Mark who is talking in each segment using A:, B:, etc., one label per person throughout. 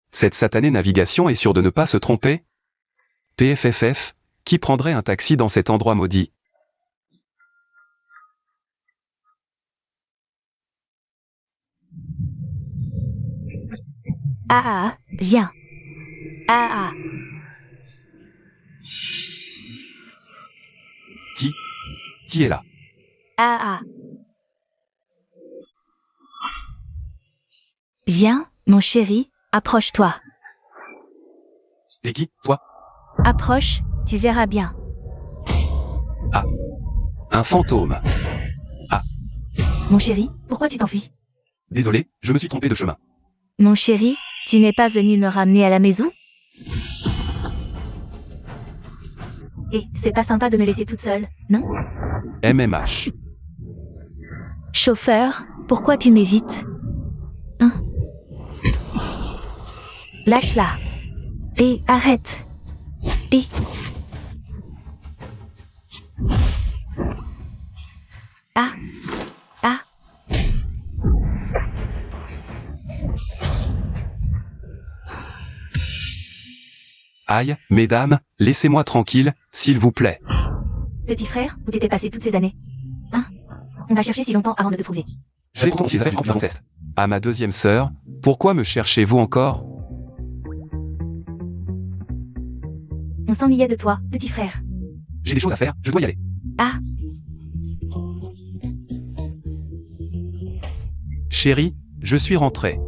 A: Cette satanée navigation est sûre de ne pas se tromper? PFFF, qui prendrait un taxi dans cet endroit maudit?
B: Viens.
A: Qui est là?
B: Viens, mon chéri, approche-toi.
A: C'est qui, toi?
B: Approche, tu verras bien.
A: Un fantôme.
B: Mon chéri, pourquoi tu t'enfuis?
A: Désolé, je me suis trompé de chemin.
B: Mon chéri, tu n'es pas venu me ramener à la maison? C'est pas sympa de me laisser toute seule, non?
A: MMH.
B: Chauffeur, pourquoi tu m'évites? Lâche-la. Arrête.
A: Aïe, mesdames, laissez-moi tranquille, s'il vous plaît.
B: Petit frère, où t'étais passé toutes ces années? On va chercher si longtemps avant de te trouver.
A: J'ai pourtant qu'ils avaient une remplie d'inceste. À ma deuxième sœur, pourquoi me cherchez-vous encore?
B: On s'ennuyait de toi, petit frère.
A: J'ai des choses à faire, je dois y aller. Chérie, je suis rentré.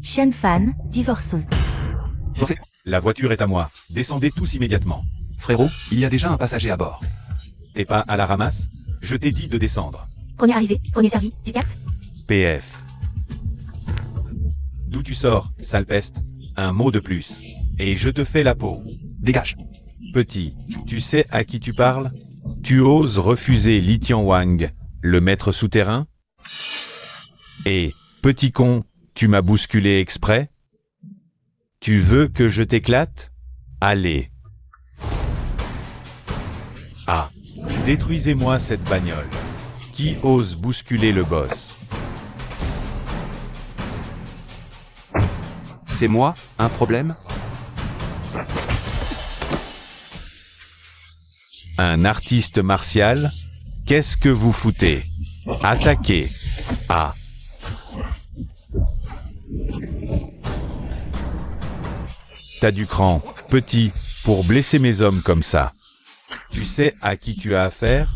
B: Shen Fan, divorçons.
C: La voiture est à moi. Descendez tous immédiatement.
A: Frérot, il y a déjà un passager à bord.
C: T'es pas à la ramasse? Je t'ai dit de descendre.
B: Premier arrivé, premier servi, tu captes?
C: PF. D'où tu sors, sale peste? Un mot de plus. Et je te fais la peau.
A: Dégage.
C: Petit, tu sais à qui tu parles? Tu oses refuser Li Tianwang, le maître souterrain? Et, petit con, tu m'as bousculé exprès? Tu veux que je t'éclate? Allez. Détruisez-moi cette bagnole. Qui ose bousculer le boss?
A: C'est moi, un problème?
C: Un artiste martial? Qu'est-ce que vous foutez? Attaquez. T'as du cran, petit, pour blesser mes hommes comme ça. Tu sais à qui tu as affaire?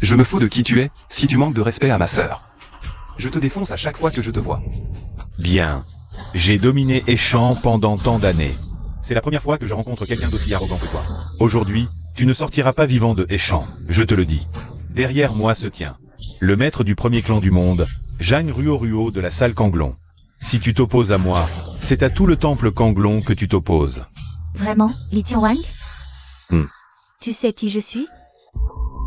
A: Je me fous de qui tu es, si tu manques de respect à ma sœur. Je te défonce à chaque fois que je te vois.
C: Bien. J'ai dominé Échamp pendant tant d'années. C'est la première fois que je rencontre quelqu'un d'aussi arrogant que toi. Aujourd'hui, tu ne sortiras pas vivant de Échamp, je te le dis. Derrière moi se tient le maître du premier clan du monde, Zhang Ruo de la salle Kanglong. Si tu t'opposes à moi, c'est à tout le temple Kanglong que tu t'opposes.
B: Vraiment, Li Tianwang? Tu sais qui je suis?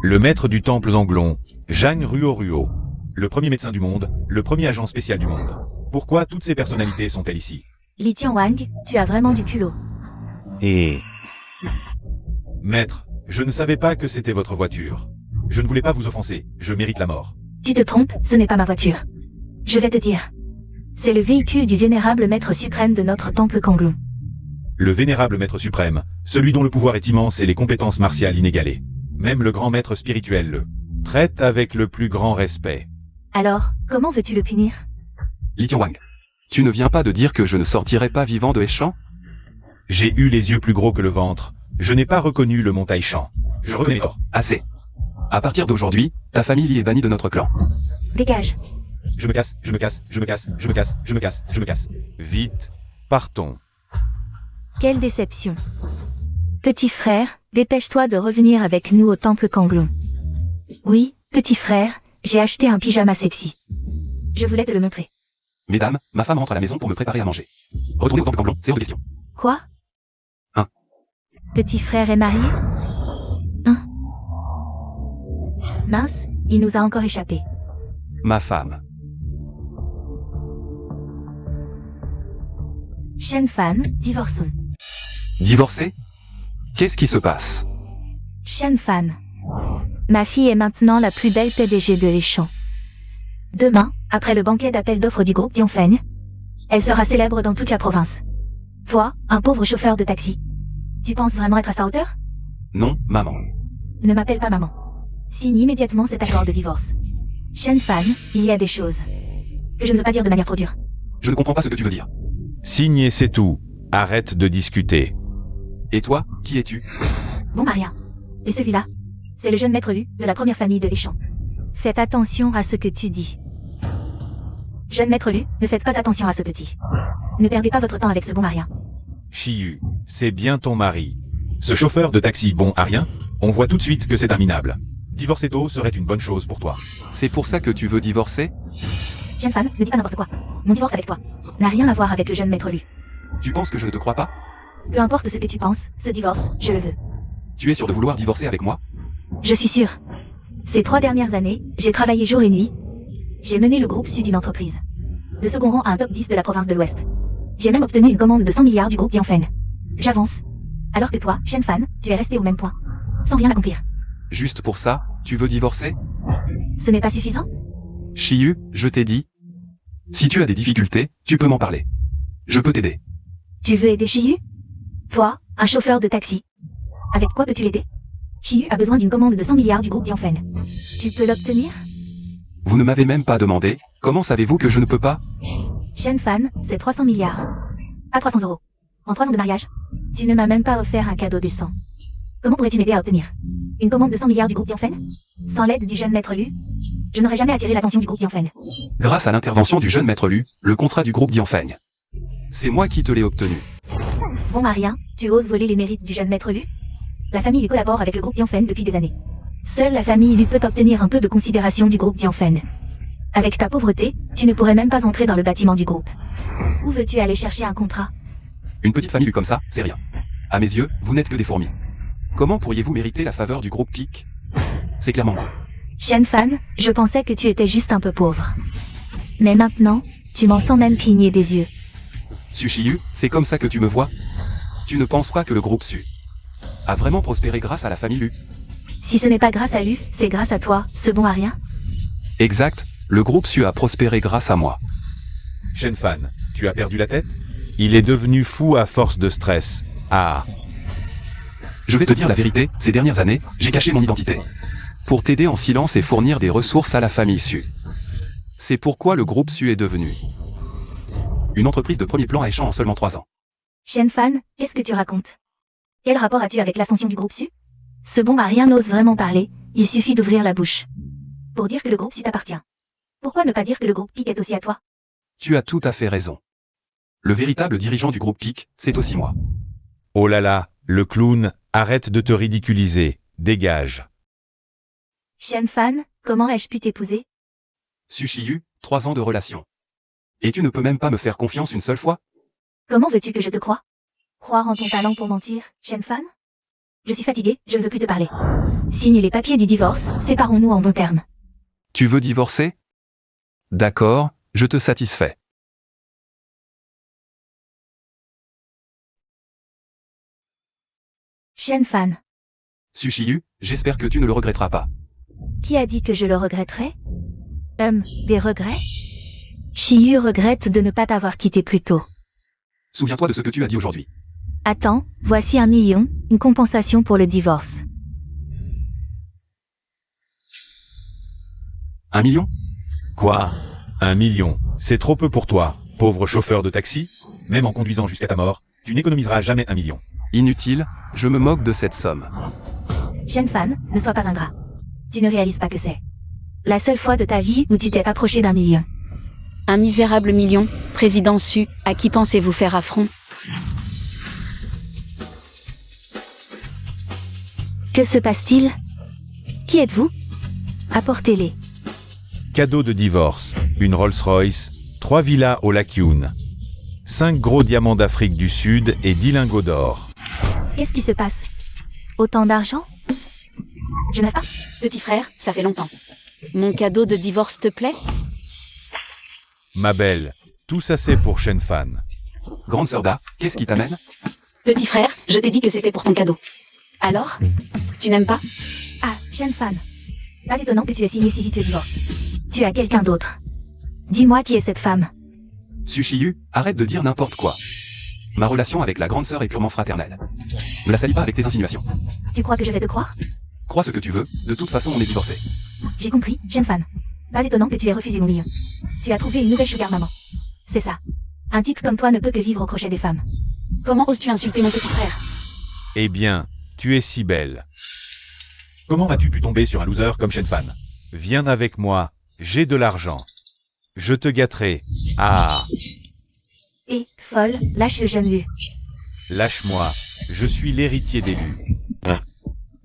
C: Le maître du temple Zanglong, Zhang Ruo. Le premier médecin du monde, le premier agent spécial du monde. Pourquoi toutes ces personnalités sont-elles ici?
B: Li Tianwang, tu as vraiment du culot.
C: Maître, je ne savais pas que c'était votre voiture. Je ne voulais pas vous offenser, je mérite la mort.
B: Tu te trompes, ce n'est pas ma voiture. Je vais te dire. C'est le véhicule du vénérable maître suprême de notre temple Kanglong.
C: Le vénérable maître suprême, celui dont le pouvoir est immense et les compétences martiales inégalées. Même le grand maître spirituel le traite avec le plus grand respect.
B: Alors, comment veux-tu le punir?
A: Li Tianwang, tu ne viens pas de dire que je ne sortirai pas vivant de Échamp?
C: J'ai eu les yeux plus gros que le ventre. Je n'ai pas reconnu le mont Taishan. Je reconnais tort.
A: Assez. À partir d'aujourd'hui, ta famille est bannie de notre clan.
B: Dégage.
C: Je me casse. Vite, partons.
B: Quelle déception. Petit frère, dépêche-toi de revenir avec nous au temple Kanglong. Oui, petit frère, j'ai acheté un pyjama sexy. Je voulais te le montrer.
A: Mesdames, ma femme rentre à la maison pour me préparer à manger. Retournez au temple Kanglong, c'est hors de question.
B: Quoi? Petit frère est marié? Mince, il nous a encore échappé.
A: Ma femme.
B: Shen Fan, divorçons.
A: Divorcée? Qu'est-ce qui se passe?
B: Shen Fan. Ma fille est maintenant la plus belle PDG de Échan. Demain, après le banquet d'appel d'offres du groupe Dianfeng, elle sera célèbre dans toute la province. Toi, un pauvre chauffeur de taxi. Tu penses vraiment être à sa hauteur?
A: Non, maman.
B: Ne m'appelle pas maman. Signe immédiatement cet accord de divorce. Shen Fan, il y a des choses que je ne veux pas dire de manière trop dure.
A: Je ne comprends pas ce que tu veux dire.
C: Signe et c'est tout. Arrête de discuter.
A: Et toi, qui es-tu?
B: Bon bah rien. Et celui-là, c'est le jeune maître Lu, de la première famille de Échan. Faites attention à ce que tu dis. Jeune maître Lu, ne faites pas attention à ce petit. Ne perdez pas votre temps avec ce bon à rien.
C: Shiyu, c'est bien ton mari. Ce chauffeur de taxi bon à rien, on voit tout de suite que c'est un minable. Divorcer tôt serait une bonne chose pour toi.
A: C'est pour ça que tu veux divorcer?
B: Jeune fan, ne dis pas n'importe quoi. Mon divorce avec toi n'a rien à voir avec le jeune maître Lu.
A: Tu penses que je ne te crois pas?
B: Peu importe ce que tu penses, ce divorce, je le veux.
A: Tu es sûr de vouloir divorcer avec moi?
B: Je suis sûre. Ces 3 dernières années, j'ai travaillé jour et nuit. J'ai mené le groupe Sud d'une entreprise. De second rang à un top 10 de la province de l'Ouest. J'ai même obtenu une commande de 100 milliards du groupe Dianfeng. J'avance. Alors que toi, Shen Fan, tu es resté au même point. Sans rien accomplir.
A: Juste pour ça, tu veux divorcer?
B: Ce n'est pas suffisant?
A: Shiyu, je t'ai dit. Si tu as des difficultés, tu peux m'en parler. Je peux t'aider.
B: Tu veux aider Shiyu? Toi, un chauffeur de taxi. Avec quoi peux-tu l'aider? Shiyu a besoin d'une commande de 100 milliards du groupe Dianfeng. Tu peux l'obtenir?
A: Vous ne m'avez même pas demandé. Comment savez-vous que je ne peux pas?
B: Shen Fan, c'est 300 milliards. Pas 300 euros. En 3 ans de mariage, tu ne m'as même pas offert un cadeau décent. Comment pourrais-tu m'aider à obtenir une commande de 100 milliards du groupe Dianfeng? Sans l'aide du jeune maître Lu, je n'aurais jamais attiré l'attention du groupe Dianfeng.
A: Grâce à l'intervention du jeune maître Lu, le contrat du groupe Dianfeng. C'est moi qui te l'ai obtenu.
B: Bon à rien, tu oses voler les mérites du jeune maître Lu? La famille Lu collabore avec le groupe Dianfeng depuis des années. Seule la famille Lu peut obtenir un peu de considération du groupe Dianfeng. Avec ta pauvreté, tu ne pourrais même pas entrer dans le bâtiment du groupe. Où veux-tu aller chercher un contrat?
A: Une petite famille Lu comme ça, c'est rien. À mes yeux, vous n'êtes que des fourmis. Comment pourriez-vous mériter la faveur du groupe Kik? C'est clairement moi.
B: Shen Fan, je pensais que tu étais juste un peu pauvre. Mais maintenant, tu m'en sens même cligner des yeux.
A: Shiyu, c'est comme ça que tu me vois? Tu ne penses pas que le groupe Su a vraiment prospéré grâce à la famille Lu?
B: Si ce n'est pas grâce à Lu, c'est grâce à toi, ce bon à rien?
A: Exact, le groupe Su a prospéré grâce à moi.
C: Shen Fan, tu as perdu la tête? Il est devenu fou à force de stress. Ah.
A: Je vais te dire la vérité, ces dernières années, j'ai caché mon identité. Pour t'aider en silence et fournir des ressources à la famille Su. C'est pourquoi le groupe Su est devenu une entreprise de premier plan à Échan en seulement 3 ans.
B: Shen Fan, qu'est-ce que tu racontes? Quel rapport as-tu avec l'ascension du groupe Su? Ce bon à rien n'ose vraiment parler, il suffit d'ouvrir la bouche pour dire que le groupe Su t'appartient. Pourquoi ne pas dire que le groupe Kik est aussi à toi?
A: Tu as tout à fait raison. Le véritable dirigeant du groupe Kik, c'est aussi moi.
C: Oh là là, le clown, arrête de te ridiculiser, dégage.
B: Shen Fan, comment ai-je pu t'épouser?
A: Shiyu, 3 ans de relation. Et tu ne peux même pas me faire confiance une seule fois?
B: Comment veux-tu que je te croie? Croire en ton talent pour mentir, Shen Fan? Je suis fatiguée, je ne veux plus te parler. Signe les papiers du divorce, séparons-nous en bons termes.
A: Tu veux divorcer? D'accord, je te satisfais.
B: Shen Fan.
A: Shiyu, j'espère que tu ne le regretteras pas.
B: Qui a dit que je le regretterais? Des regrets? Shiyu regrette de ne pas t'avoir quitté plus tôt.
A: Souviens-toi de ce que tu as dit aujourd'hui.
B: Attends, voici 1 million, une compensation pour le divorce.
A: 1 million?
C: Quoi? 1 million, c'est trop peu pour toi, pauvre chauffeur de taxi? Même en conduisant jusqu'à ta mort, tu n'économiseras jamais 1 million.
A: Inutile, je me moque de cette somme.
B: Shen Fan, ne sois pas ingrat. Tu ne réalises pas que c'est la seule fois de ta vie où tu t'es approché d'1 million.
D: Un misérable million, président Su, à qui pensez-vous faire affront?
B: Que se passe-t-il? Qui êtes-vous? Apportez-les.
C: Cadeau de divorce, une Rolls-Royce, 3 villas au lac Yun, 5 gros diamants d'Afrique du Sud et 10 lingots d'or.
B: Qu'est-ce qui se passe? Autant d'argent? Je n'ai pas.
D: Petit frère, ça fait longtemps. Mon cadeau de divorce te plaît?
C: Ma belle, tout ça c'est pour Shen Fan.
A: Grande sœur Da, qu'est-ce qui t'amène?
D: Petit frère, je t'ai dit que c'était pour ton cadeau. Alors? Tu n'aimes pas?
B: Ah, Shen Fan. Pas étonnant que tu aies signé si vite le divorce. Tu as quelqu'un d'autre. Dis-moi qui est cette femme.
A: Sushiyu, arrête de dire n'importe quoi. Ma relation avec la grande sœur est purement fraternelle. Ne la salis pas avec tes insinuations.
B: Tu crois que je vais te croire?
A: Crois ce que tu veux, de toute façon on est divorcés.
B: J'ai compris, Shen Fan. Pas étonnant que tu aies refusé mon million. Tu as trouvé une nouvelle sugar maman. C'est ça. Un type comme toi ne peut que vivre au crochet des femmes.
D: Comment oses-tu insulter mon petit frère?
C: Eh bien, tu es si belle. Comment as-tu pu tomber sur un loser comme Shen Fan? Viens avec moi, j'ai de l'argent. Je te gâterai. Ah,
B: Et, folle, lâche le jeune Lu.
C: lâche-moi, je suis l'héritier d'élu.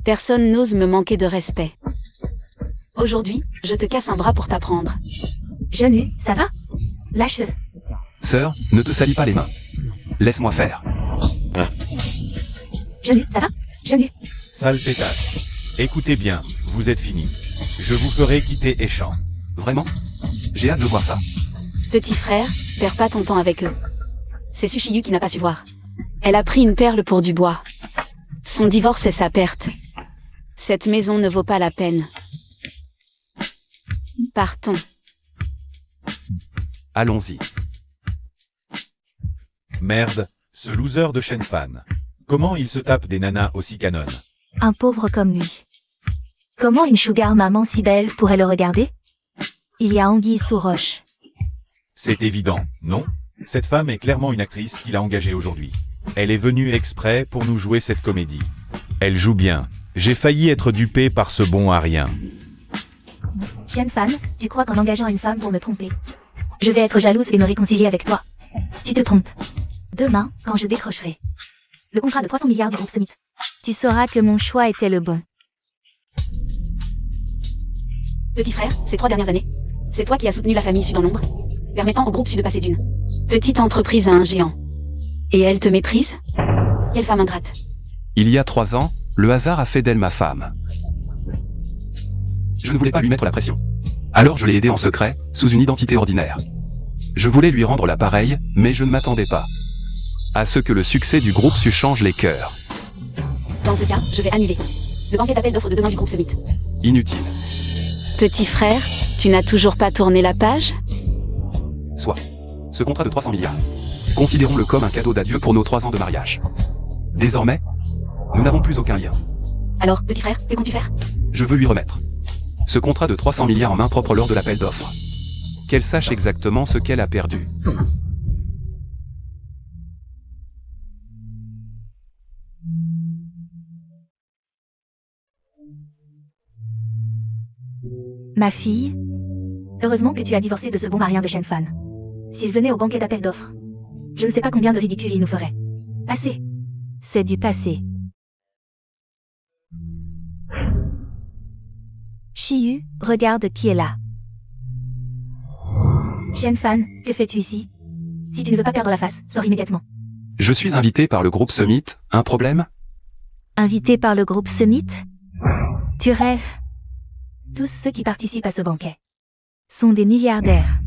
D: Personne n'ose me manquer de respect. Aujourd'hui, je te casse un bras pour t'apprendre.
B: Jeune Lu, ça va? Lâche-le.
A: Sœur, ne te salis pas les mains. Laisse-moi faire.
B: Jeune Lu, ça va? Jeune Lu.
C: Sale pétasse. Écoutez bien, vous êtes finis. Je vous ferai quitter Échamp.
A: Vraiment? J'ai hâte de voir ça.
D: Petit frère, perds pas ton temps avec eux. C'est Sushiyu qui n'a pas su voir. Elle a pris une perle pour du bois. Son divorce est sa perte. Cette maison ne vaut pas la peine. Partons.
A: Allons-y.
C: Merde, ce loser de Shen Fan. Comment il se tape des nanas aussi canonnes?
B: Un pauvre comme lui. Comment une sugar maman si belle pourrait le regarder? Il y a anguille sous roche.
C: C'est évident, non? Cette femme est clairement une actrice qu'il a engagée aujourd'hui. Elle est venue exprès pour nous jouer cette comédie. Elle joue bien. J'ai failli être dupé par ce bon à rien.
B: Shen Fan, tu crois qu'en engageant une femme pour me tromper, je vais être jalouse et me réconcilier avec toi? Tu te trompes. Demain, quand je décrocherai le contrat de 300 milliards du groupe Summit, tu sauras que mon choix était le bon.
D: Petit frère, ces 3 dernières années, c'est toi qui as soutenu la famille Su dans l'ombre, permettant au groupe Su de passer d'une petite entreprise à un géant. Et elle te méprise? Quelle femme ingrate.
A: Il y a 3 ans, le hasard a fait d'elle ma femme. Je ne voulais pas lui mettre la pression. Alors je l'ai aidée en secret, sous une identité ordinaire. Je voulais lui rendre l'appareil, mais je ne m'attendais pas à ce que le succès du groupe Su change les cœurs.
D: Dans ce cas, je vais annuler le banquet d'appel d'offres de demain du groupe Summit.
A: Inutile.
D: Petit frère, tu n'as toujours pas tourné la page?
A: Soit. Ce contrat de 300 milliards. Considérons-le comme un cadeau d'adieu pour nos 3 ans de mariage. Désormais, nous n'avons plus aucun lien.
D: Alors, petit frère, que comptes-tu faire?
A: Je veux lui remettre ce contrat de 300 milliards en main propre lors de l'appel d'offres. Qu'elle sache exactement ce qu'elle a perdu.
B: Ma fille, heureusement que tu as divorcé de ce bon marien de Shen Fan. S'il venait au banquet d'appel d'offres, je ne sais pas combien de ridicules il nous ferait. Assez. C'est du passé. Shiyu, regarde qui est là. Shen Fan, que fais-tu ici? Si tu ne veux pas perdre la face, sors immédiatement.
A: Je suis invité par le groupe Summit, un problème?
B: Invité par le groupe Summit? Tu rêves? Tous ceux qui participent à ce banquet sont des milliardaires.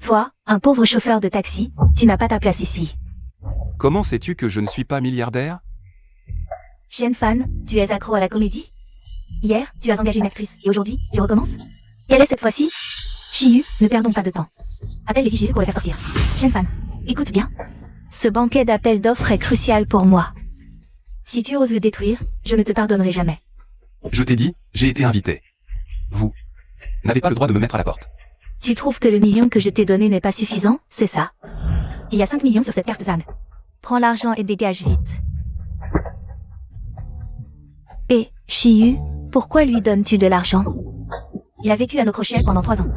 B: Toi, un pauvre chauffeur de taxi, tu n'as pas ta place ici.
A: Comment sais-tu que je ne suis pas milliardaire?
B: Shen Fan, tu es accro à la comédie? Hier, tu as engagé une actrice, et aujourd'hui, tu recommences? Quelle est cette fois-ci? Shiyu, ne perdons pas de temps. Appelle les vigiles pour le faire sortir. Shen Fan, écoute bien. Ce banquet d'appel d'offres est crucial pour moi. Si tu oses le détruire, je ne te pardonnerai jamais.
A: Je t'ai dit, j'ai été invité. Vous n'avez pas le droit de me mettre à la porte.
B: Tu trouves que le million que je t'ai donné n'est pas suffisant, c'est ça? Il y a 5 millions sur cette carte Zan. Prends l'argent et dégage vite. Et, Shiyu, pourquoi lui donnes-tu de l'argent? Il a vécu à nos crochets pendant 3 ans.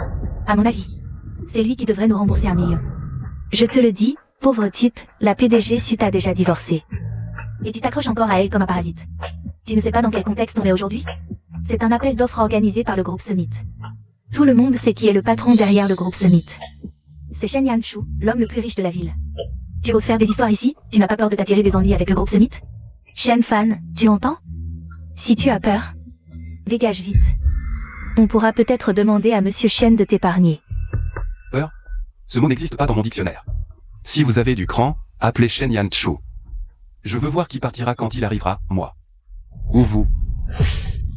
B: À mon avis, c'est lui qui devrait nous rembourser 1 million. Je te le dis, pauvre type, la PDG Su t'a déjà divorcé. Et tu t'accroches encore à elle comme un parasite. Tu ne sais pas dans quel contexte on est aujourd'hui? C'est un appel d'offres organisé par le groupe Summit. Tout le monde sait qui est le patron derrière le groupe Summit. C'est Shen Yanshu, l'homme le plus riche de la ville. Tu oses faire des histoires ici? Tu n'as pas peur de t'attirer des ennuis avec le groupe Summit? Shen Fan, tu entends? Si tu as peur, dégage vite. On pourra peut-être demander à Monsieur Shen de t'épargner.
A: Peur? Ce mot n'existe pas dans mon dictionnaire. Si vous avez du cran, appelez Shen Yanshu. Je veux voir qui partira quand il arrivera, moi. Ou vous.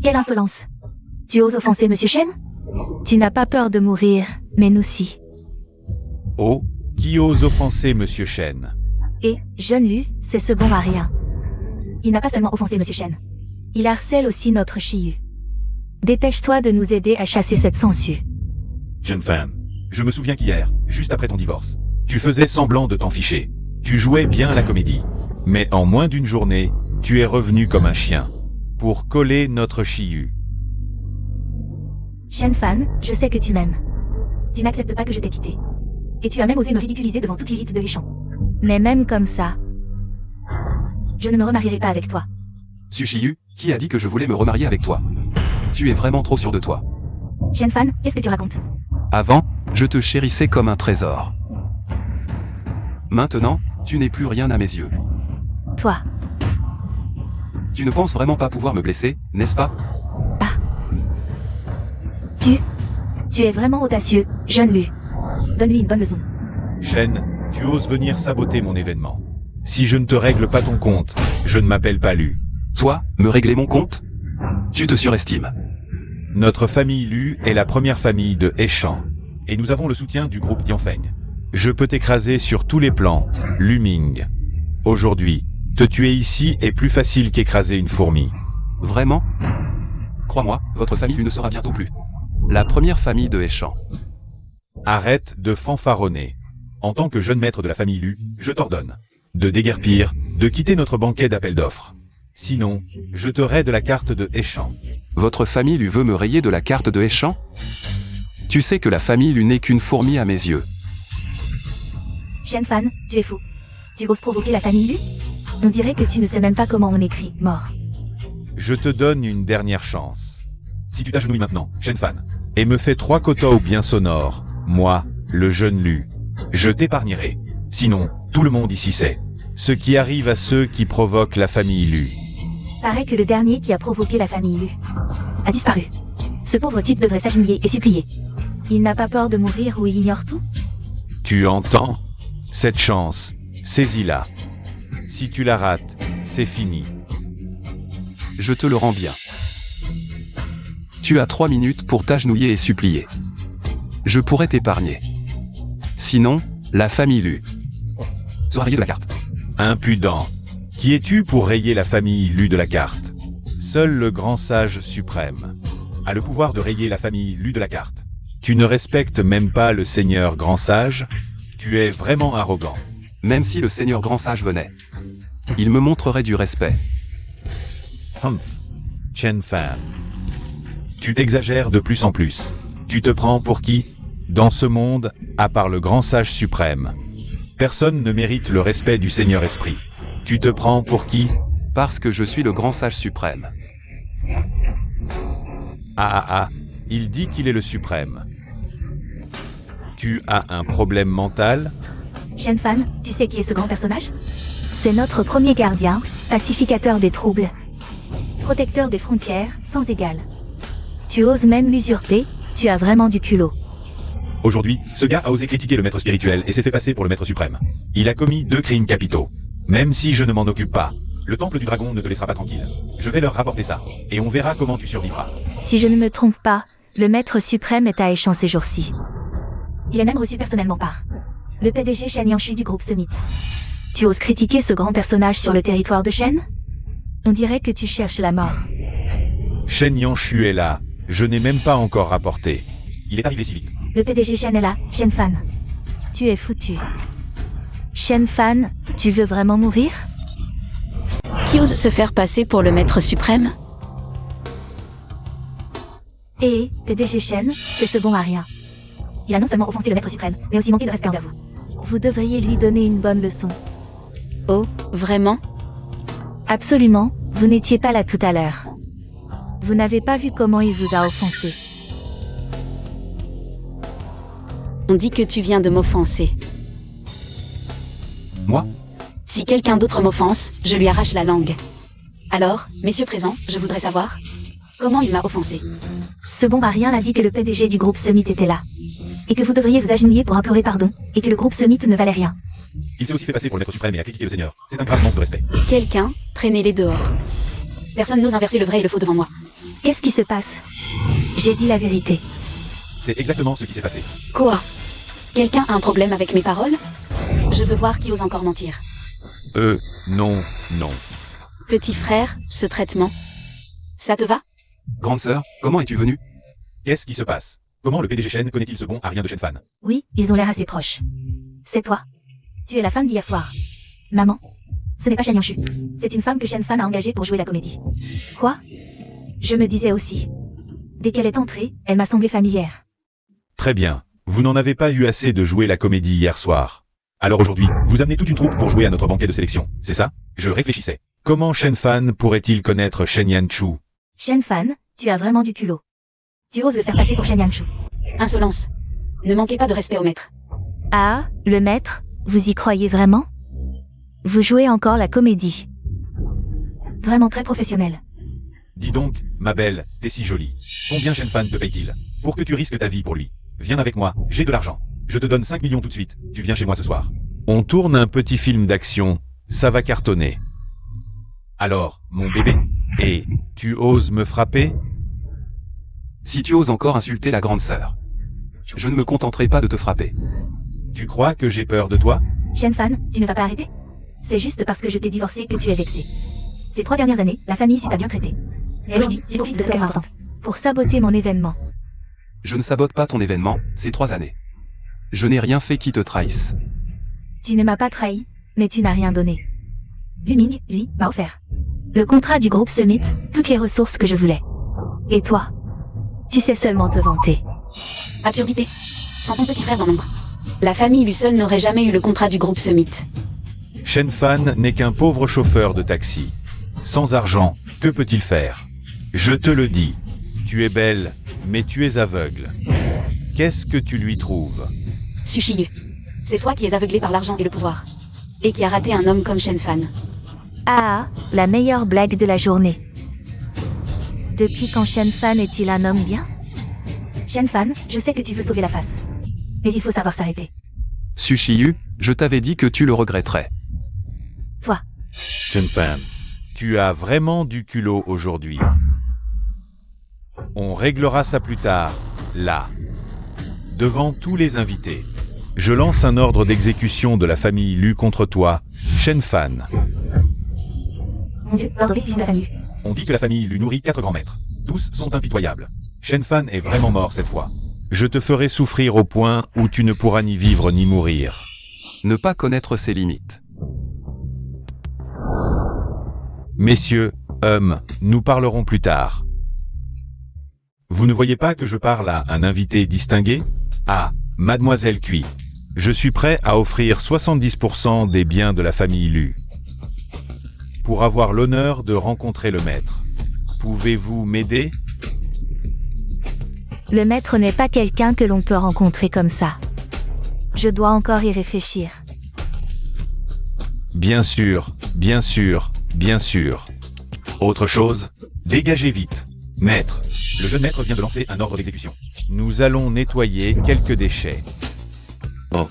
B: Quelle insolence! Tu oses offenser Monsieur Shen? Tu n'as pas peur de mourir, mais nous si.
C: Oh, qui ose offenser Monsieur Shen?
B: Et, jeune Lu, c'est ce bon à rien. Il n'a pas seulement offensé Monsieur Shen. Il harcèle aussi notre Shiyu. Dépêche-toi de nous aider à chasser cette sangsue.
C: Jeune femme, je me souviens qu'hier, juste après ton divorce, tu faisais semblant de t'en ficher. Tu jouais bien la comédie. Mais en moins d'une journée, tu es revenu comme un chien. Pour coller notre Shiyu.
B: Shen Fan, je sais que tu m'aimes. Tu n'acceptes pas que je t'ai quitté. Et tu as même osé me ridiculiser devant toute l'élite de Héchan. Mais même comme ça, je ne me remarierai pas avec toi.
A: Sushiyu, qui a dit que je voulais me remarier avec toi? Tu es vraiment trop sûr de toi.
B: Shen Fan, qu'est-ce que tu racontes?
A: Avant, je te chérissais comme un trésor. Maintenant, tu n'es plus rien à mes yeux.
B: Toi,
A: Tu ne penses vraiment pas pouvoir me blesser, n'est-ce pas?
B: tu es vraiment audacieux, jeune Lu. Donne-lui une bonne leçon.
C: Shen, tu oses venir saboter mon événement. Si je ne te règle pas ton compte, je ne m'appelle pas Lu.
A: Toi, me régler mon compte? Tu te surestimes.
C: Notre famille Lu est la première famille de Héchan. Et nous avons le soutien du groupe Dianfeng. Je peux t'écraser sur tous les plans, Lu Ming. Aujourd'hui, te tuer ici est plus facile qu'écraser une fourmi.
A: Vraiment? Crois-moi, votre famille ne sera bientôt plus la première famille de Héchan.
C: Arrête de fanfaronner. En tant que jeune maître de la famille Lu, je t'ordonne de déguerpir, de quitter notre banquet d'appel d'offres. Sinon, je te raie de la carte de Héchan.
A: Votre famille lui veut me rayer de la carte de Héchan? Tu sais que la famille lui n'est qu'une fourmi à mes yeux.
B: Shen Fan, tu es fou. Tu oses provoquer la famille Lu? On dirait que tu ne sais même pas comment on écrit « mort ».
C: Je te donne une dernière chance. Si tu t'agenouilles maintenant, Shen Fan, et me fais 3 kotos bien sonores, moi, le jeune Lu, je t'épargnerai. Sinon, tout le monde ici sait ce qui arrive à ceux qui provoquent la famille Lu.
B: Paraît que le dernier qui a provoqué la famille Lu a disparu. Ce pauvre type devrait s'agenouiller et supplier. Il n'a pas peur de mourir ou il ignore tout?
C: Tu entends? Cette chance, saisis-la. Si tu la rates, c'est fini.
A: Je te le rends bien. Tu as 3 minutes pour t'agenouiller et supplier. Je pourrais t'épargner. Sinon, la famille Lu sera rayée de la carte.
C: Impudent. Qui es-tu pour rayer la famille Lu de la carte? Seul le grand sage suprême a le pouvoir de rayer la famille Lu de la carte. Tu ne respectes même pas le seigneur grand sage? Tu es vraiment arrogant.
A: Même si le seigneur grand sage venait, il me montrerait du respect.
C: Humph. Chen Fan. Tu t'exagères de plus en plus. Tu te prends pour qui? Dans ce monde, à part le grand sage suprême, personne ne mérite le respect du Seigneur Esprit. Tu te prends pour qui?
A: Parce que je suis le grand sage suprême.
C: Il dit qu'il est le suprême. Tu as un problème mental?
B: Shen Fan, tu sais qui est ce grand personnage? C'est notre premier gardien, pacificateur des troubles, protecteur des frontières, sans égal. Tu oses même l'usurper, tu as vraiment du culot.
C: Aujourd'hui, ce gars a osé critiquer le maître spirituel et s'est fait passer pour le maître suprême. Il a commis 2 crimes capitaux. Même si je ne m'en occupe pas, le temple du dragon ne te laissera pas tranquille. Je vais leur rapporter ça, et on verra comment tu survivras.
B: Si je ne me trompe pas, le maître suprême est à Héchan ces jours-ci. Il est même reçu personnellement par le PDG Shen Yanshui du groupe Summit. Tu oses critiquer ce grand personnage sur le territoire de Shen? On dirait que tu cherches la mort.
C: Shen Yanshui est là, je n'ai même pas encore rapporté. Il est arrivé si vite.
B: Le PDG Shen est là, Shen Fan. Tu es foutu. Shen Fan, tu veux vraiment mourir?
D: Qui ose se faire passer pour le maître suprême?
B: Et, PDG Shen, c'est ce bon à rien. Il a non seulement offensé le maître suprême, mais aussi manqué de respect envers vous. Vous devriez lui donner une bonne leçon.
D: Oh, vraiment?
B: Absolument, vous n'étiez pas là tout à l'heure. Vous n'avez pas vu comment il vous a offensé.
D: On dit que tu viens de m'offenser.
A: Moi?
D: Si quelqu'un d'autre m'offense, je lui arrache la langue. Alors, messieurs présents, je voudrais savoir comment il m'a offensé.
B: Ce bon à rien a dit que le PDG du groupe Summit était là. Et que vous devriez vous agenouiller pour implorer pardon, et que le groupe Summit ne valait rien.
C: Il s'est aussi fait passer pour le maître suprême et a critiqué le Seigneur. C'est un grave manque de respect.
D: Quelqu'un, traînez-les dehors. Personne n'ose inverser le vrai et le faux devant moi.
B: Qu'est-ce qui se passe? J'ai dit la vérité.
C: C'est exactement ce qui s'est passé.
D: Quoi? Quelqu'un a un problème avec mes paroles? Je veux voir qui ose encore mentir.
C: Non, non.
D: Petit frère, ce traitement. Ça te va?
A: Grande sœur, comment es-tu venue?
C: Qu'est-ce qui se passe? Comment le PDG Shen connaît-il ce bon à rien de Shen Fan?
B: Oui, ils ont l'air assez proches. C'est toi. Tu es la femme d'hier soir. Maman. Ce n'est pas Shen Yangshu. C'est une femme que Shen Fan a engagée pour jouer la comédie. Quoi? Je me disais aussi. Dès qu'elle est entrée, elle m'a semblé familière.
C: Très bien. Vous n'en avez pas eu assez de jouer la comédie hier soir. Alors aujourd'hui, vous amenez toute une troupe pour jouer à notre banquet de sélection, c'est ça? Je réfléchissais. Comment Shen Fan pourrait-il connaître Shen Yanshu?
B: Shen Fan, tu as vraiment du culot. Tu oses le faire passer pour Shen Yangshu.
D: Insolence. Ne manquez pas de respect au maître.
B: Ah, le maître, vous y croyez vraiment? Vous jouez encore la comédie. Vraiment très professionnel.
C: Dis donc, ma belle, t'es si jolie. Combien Shen Fan te paye-t-il? Pour que tu risques ta vie pour lui. Viens avec moi, j'ai de l'argent. Je te donne 5 millions tout de suite, tu viens chez moi ce soir. On tourne un petit film d'action, ça va cartonner. Alors, mon bébé, et tu oses me frapper?
A: Si tu oses encore insulter la grande sœur, je ne me contenterai pas de te frapper.
C: Tu crois que j'ai peur de toi?
B: Shen Fan, tu ne vas pas arrêter? C'est juste parce que je t'ai divorcé que tu es vexé. Ces 3 dernières années, la famille Su t'a bien traité. Et aujourd'hui, tu profites de cette occasion importante pour saboter mon événement.
A: Je ne sabote pas ton événement, ces 3 années. Je n'ai rien fait qui te trahisse.
B: Tu ne m'as pas trahi, mais tu n'as rien donné. Luming, lui, m'a offert le contrat du groupe Summit, toutes les ressources que je voulais. Et toi? Tu sais seulement te vanter.
D: Absurdité. Sans ton petit frère dans l'ombre. La famille lui seule n'aurait jamais eu le contrat du groupe Summit.
C: Shen Fan n'est qu'un pauvre chauffeur de taxi. Sans argent, que peut-il faire? Je te le dis, tu es belle, mais tu es aveugle. Qu'est-ce que tu lui trouves?
D: Sushiyu. C'est toi qui es aveuglé par l'argent et le pouvoir. Et qui a raté un homme comme Shen Fan.
B: Ah, la meilleure blague de la journée. Depuis quand Shen Fan est-il un homme bien? Shen Fan, je sais que tu veux sauver la face. Mais il faut savoir s'arrêter.
A: Sushiyu, je t'avais dit que tu le regretterais.
B: Toi.
C: Shen Fan, tu as vraiment du culot aujourd'hui. On réglera ça plus tard, là. Devant tous les invités. Je lance un ordre d'exécution de la famille Lu contre toi, Shen Fan.
B: Mon Dieu, l'ordre d'exécution de la famille.
C: On dit que la famille Lu nourrit 4 grands maîtres. Tous sont impitoyables. Shen Fan est vraiment mort cette fois. Je te ferai souffrir au point où tu ne pourras ni vivre ni mourir.
A: Ne pas connaître ses limites.
C: Messieurs, nous parlerons plus tard. Vous ne voyez pas que je parle à un invité distingué? Ah, Mademoiselle Cui. Je suis prêt à offrir 70% des biens de la famille Lu. Pour avoir l'honneur de rencontrer le maître. Pouvez-vous m'aider?
B: Le maître n'est pas quelqu'un que l'on peut rencontrer comme ça. Je dois encore y réfléchir.
C: Bien sûr, bien sûr, bien sûr. Autre chose? Dégagez vite. Maître. Le jeune maître vient de lancer un ordre d'exécution. Nous allons nettoyer quelques déchets. Oh.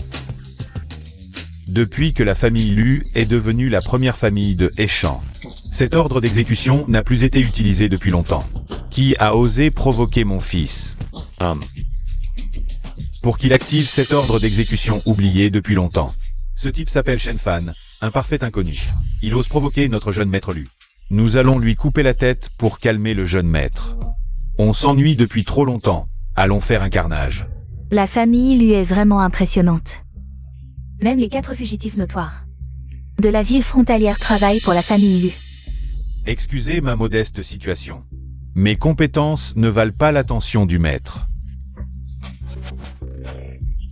C: Depuis que la famille Lu est devenue la première famille de Eshan, cet ordre d'exécution n'a plus été utilisé depuis longtemps. Qui a osé provoquer mon fils? Pour qu'il active cet ordre d'exécution oublié depuis longtemps. Ce type s'appelle Shen Fan, un parfait inconnu. Il ose provoquer notre jeune maître Lu. Nous allons lui couper la tête pour calmer le jeune maître. On s'ennuie depuis trop longtemps. Allons faire un carnage.
B: La famille lui est vraiment impressionnante. Même les 4 fugitifs notoires de la ville frontalière travaillent pour la famille Lu.
C: Excusez ma modeste situation. Mes compétences ne valent pas l'attention du maître.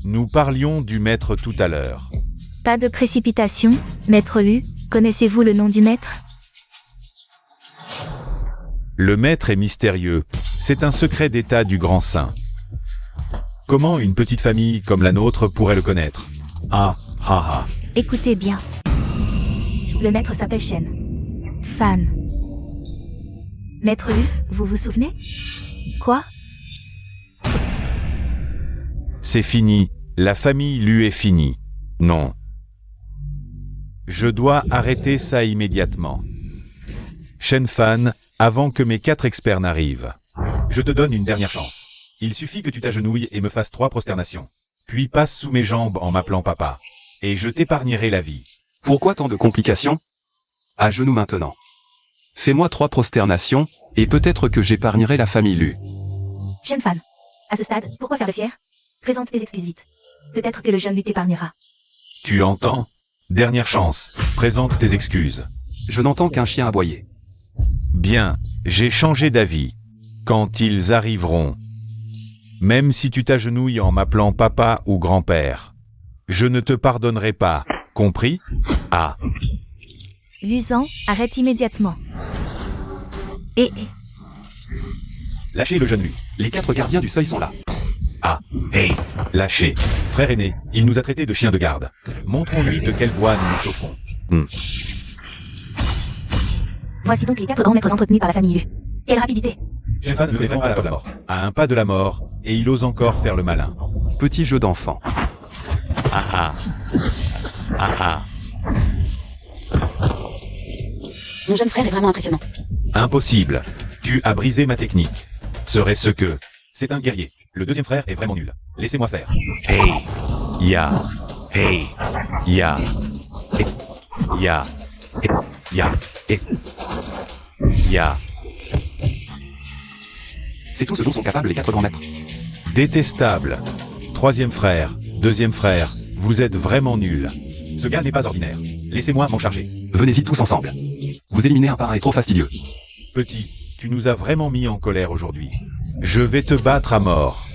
C: Nous parlions du maître tout à l'heure.
B: Pas de précipitation, maître Lu, connaissez-vous le nom du maître?
C: Le maître est mystérieux, c'est un secret d'état du grand saint. Comment une petite famille comme la nôtre pourrait le connaître? Ah, ah, ah.
B: Écoutez bien. Le maître s'appelle Shen Fan. Maître Lu, vous vous souvenez? Quoi?
C: C'est fini, la famille Lu est finie. Non. Je dois arrêter ça immédiatement. Shen Fan, avant que mes 4 experts n'arrivent. Je te donne une dernière chance. Il suffit que tu t'agenouilles et me fasses 3 prosternations. Puis passe sous mes jambes en m'appelant papa. Et je t'épargnerai la vie.
A: Pourquoi tant de complications? À genoux maintenant. Fais-moi 3 prosternations, et peut-être que j'épargnerai la famille Lu.
B: Shen Fan. À ce stade, pourquoi faire le fier? Présente tes excuses vite. Peut-être que le jeune Lu t'épargnera.
C: Tu entends? Dernière chance. Présente tes excuses.
A: Je n'entends qu'un chien aboyer.
C: Bien, j'ai changé d'avis. Quand ils arriveront. Même si tu t'agenouilles en m'appelant papa ou grand-père. Je ne te pardonnerai pas. Compris? Ah.
B: Luzan, arrête immédiatement. Et...
C: Lâchez le jeune Lu.
A: Les 4 gardiens du seuil sont là.
C: Ah. Hey. Lâchez. Frère aîné, il nous a traités de chiens de garde. Montrons-lui de quel bois nous nous chauffons.
B: Voici donc les 4 grands maîtres entretenus par la famille Lu. Quelle rapidité!
C: Shen Fan ne fait pas la peur de la mort. À un pas de la mort, et il ose encore faire le malin.
A: Petit jeu d'enfant.
C: Ah ah. Ah ah.
D: Mon jeune frère est vraiment impressionnant.
C: Impossible. Tu as brisé ma technique. Serait-ce que... C'est un guerrier. Le deuxième frère est vraiment nul. Laissez-moi faire. Hey. Ya. Hey. Ya. Et. Ya. Et. Ya. Et. Ya.
A: C'est tout ce dont sont capables les 4 grands maîtres.
C: Détestable. Troisième frère, deuxième frère, vous êtes vraiment nuls. Ce gars n'est pas ordinaire. Laissez-moi m'en charger.
A: Venez-y tous ensemble. Vous éliminer un par un est trop fastidieux.
C: Petit, tu nous as vraiment mis en colère aujourd'hui. Je vais te battre à mort.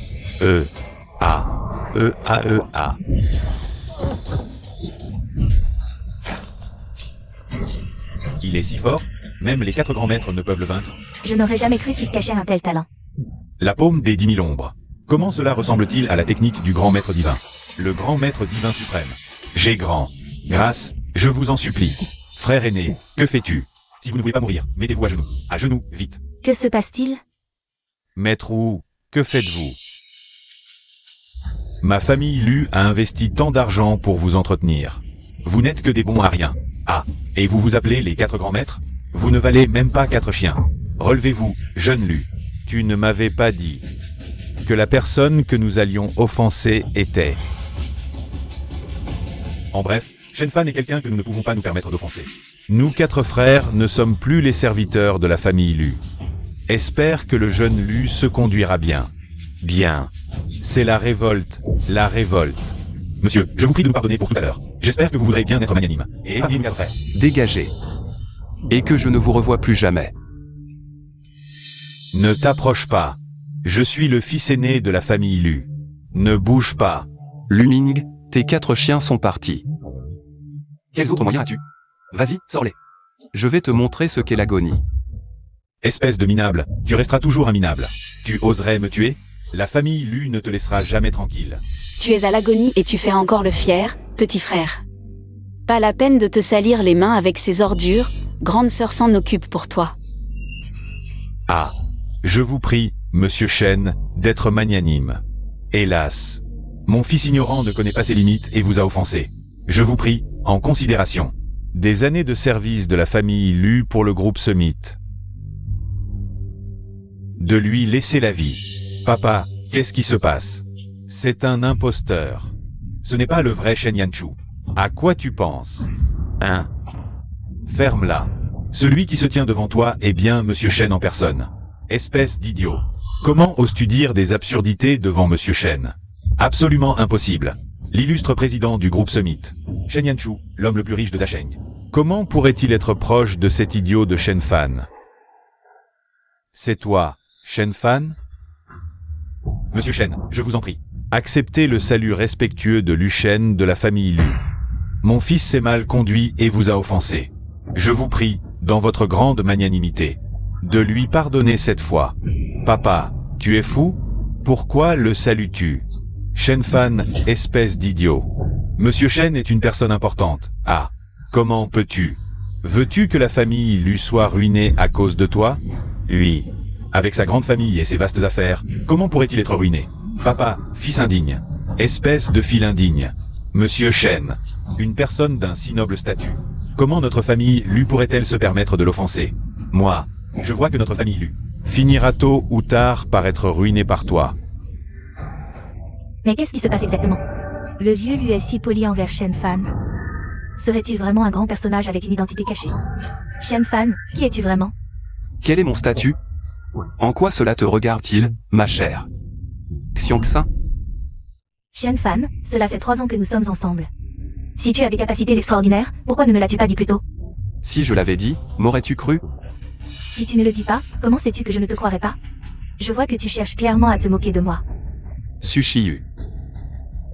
C: A. E-A-E-A. Il est si fort, même les 4 grands maîtres ne peuvent le vaincre.
B: Je n'aurais jamais cru qu'il cachait un tel talent.
C: La paume des 10 000 ombres. Comment cela ressemble-t-il à la technique du grand maître divin? Le grand maître divin suprême. J'ai grand. Grâce, je vous en supplie. Frère aîné, que fais-tu? Si vous ne voulez pas mourir, mettez-vous à genoux. À genoux, vite.
B: Que se passe-t-il?
C: Maître Wu, que faites-vous? Ma famille Lu a investi tant d'argent pour vous entretenir. Vous n'êtes que des bons à rien. Ah, et vous vous appelez les 4 grands maîtres? Vous ne valez même pas 4 chiens. Relevez-vous, jeune Lu. Tu ne m'avais pas dit que la personne que nous allions offenser était... En bref, Shen Fan est quelqu'un que nous ne pouvons pas nous permettre d'offenser. Nous 4 frères ne sommes plus les serviteurs de la famille Lu. Espère que le jeune Lu se conduira bien. Bien. C'est la révolte, la révolte. Monsieur, je vous prie de nous pardonner pour tout à l'heure. J'espère que vous voudrez bien être magnanime. Et épargner mes 4 frères.
A: Dégagez. Et que je ne vous revoie plus jamais.
C: Ne t'approche pas. Je suis le fils aîné de la famille Lu. Ne bouge pas.
A: Luming, tes 4 chiens sont partis. Quels autres moyens as-tu? Vas-y, sors-les. Je vais te montrer ce qu'est l'agonie.
C: Espèce de minable, tu resteras toujours un minable. Tu oserais me tuer? La famille Lu ne te laissera jamais tranquille.
D: Tu es à l'agonie et tu fais encore le fier, petit frère. Pas la peine de te salir les mains avec ces ordures, grande sœur s'en occupe pour toi.
C: Ah. Je vous prie, monsieur Shen, d'être magnanime. Hélas. Mon fils ignorant ne connaît pas ses limites et vous a offensé. Je vous prie, en considération. Des années de service de la famille Lu pour le groupe Summit. De lui laisser la vie. Papa, qu'est-ce qui se passe? C'est un imposteur. Ce n'est pas le vrai Shen Yanchu. À quoi tu penses? Hein? Ferme-la. Celui qui se tient devant toi est bien monsieur Shen en personne. Espèce d'idiot. Comment oses-tu dire des absurdités devant monsieur Shen? Absolument impossible. L'illustre président du groupe Summit. Shen Yanchu, l'homme le plus riche de Dasheng. Comment pourrait-il être proche de cet idiot de Shen Fan? C'est toi, Shen Fan? Monsieur Shen, je vous en prie. Acceptez le salut respectueux de Lu Shen de la famille Lu. Mon fils s'est mal conduit et vous a offensé. Je vous prie, dans votre grande magnanimité, de lui pardonner cette fois. Papa, tu es fou? Pourquoi le salues-tu? Shen Fan, espèce d'idiot. Monsieur Shen est une personne importante. Ah, comment peux-tu? Veux-tu que la famille Lu soit ruinée à cause de toi? Oui. Avec sa grande famille et ses vastes affaires, comment pourrait-il être ruiné? Papa, fils indigne. Espèce de fil indigne. Monsieur Shen, Une personne d'un si noble statut. Comment notre famille Lu pourrait-elle se permettre de l'offenser? Moi, je vois que notre famille Lu finira tôt ou tard par être ruinée par toi.
B: Mais qu'est-ce qui se passe exactement? Le vieux lui est si poli envers Shen Fan. Serait-il vraiment un grand personnage avec une identité cachée? Shen Fan, qui es-tu vraiment?
A: Quel est mon statut? En quoi cela te regarde-t-il, ma chère? Xiongxin?
B: Shen Fan, cela fait 3 ans que nous sommes ensemble. Si tu as des capacités extraordinaires, pourquoi ne me l'as-tu pas dit plus tôt?
A: Si je l'avais dit, m'aurais-tu cru?
B: Si tu ne le dis pas, comment sais-tu que je ne te croirais pas? Je vois que tu cherches clairement à te moquer de moi.
A: Sushiyu.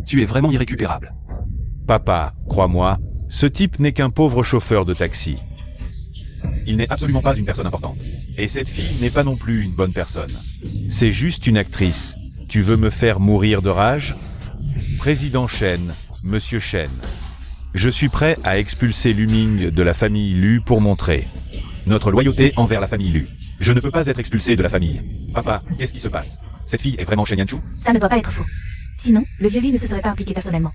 A: Tu es vraiment irrécupérable.
C: Papa, crois-moi, ce type n'est qu'un pauvre chauffeur de taxi. Il n'est absolument pas une personne importante. Et cette fille n'est pas non plus une bonne personne. C'est juste une actrice. Tu veux me faire mourir de rage? Président Shen, Monsieur Shen. Je suis prêt à expulser Lu Ming de la famille Lu pour montrer notre loyauté envers la famille Lu. Je ne peux pas être expulsé de la famille. Papa, qu'est-ce qui se passe? Cette fille est vraiment Shen Yanchu?
B: Ça ne doit pas être faux. Sinon, le vieux lui ne se serait pas impliqué personnellement.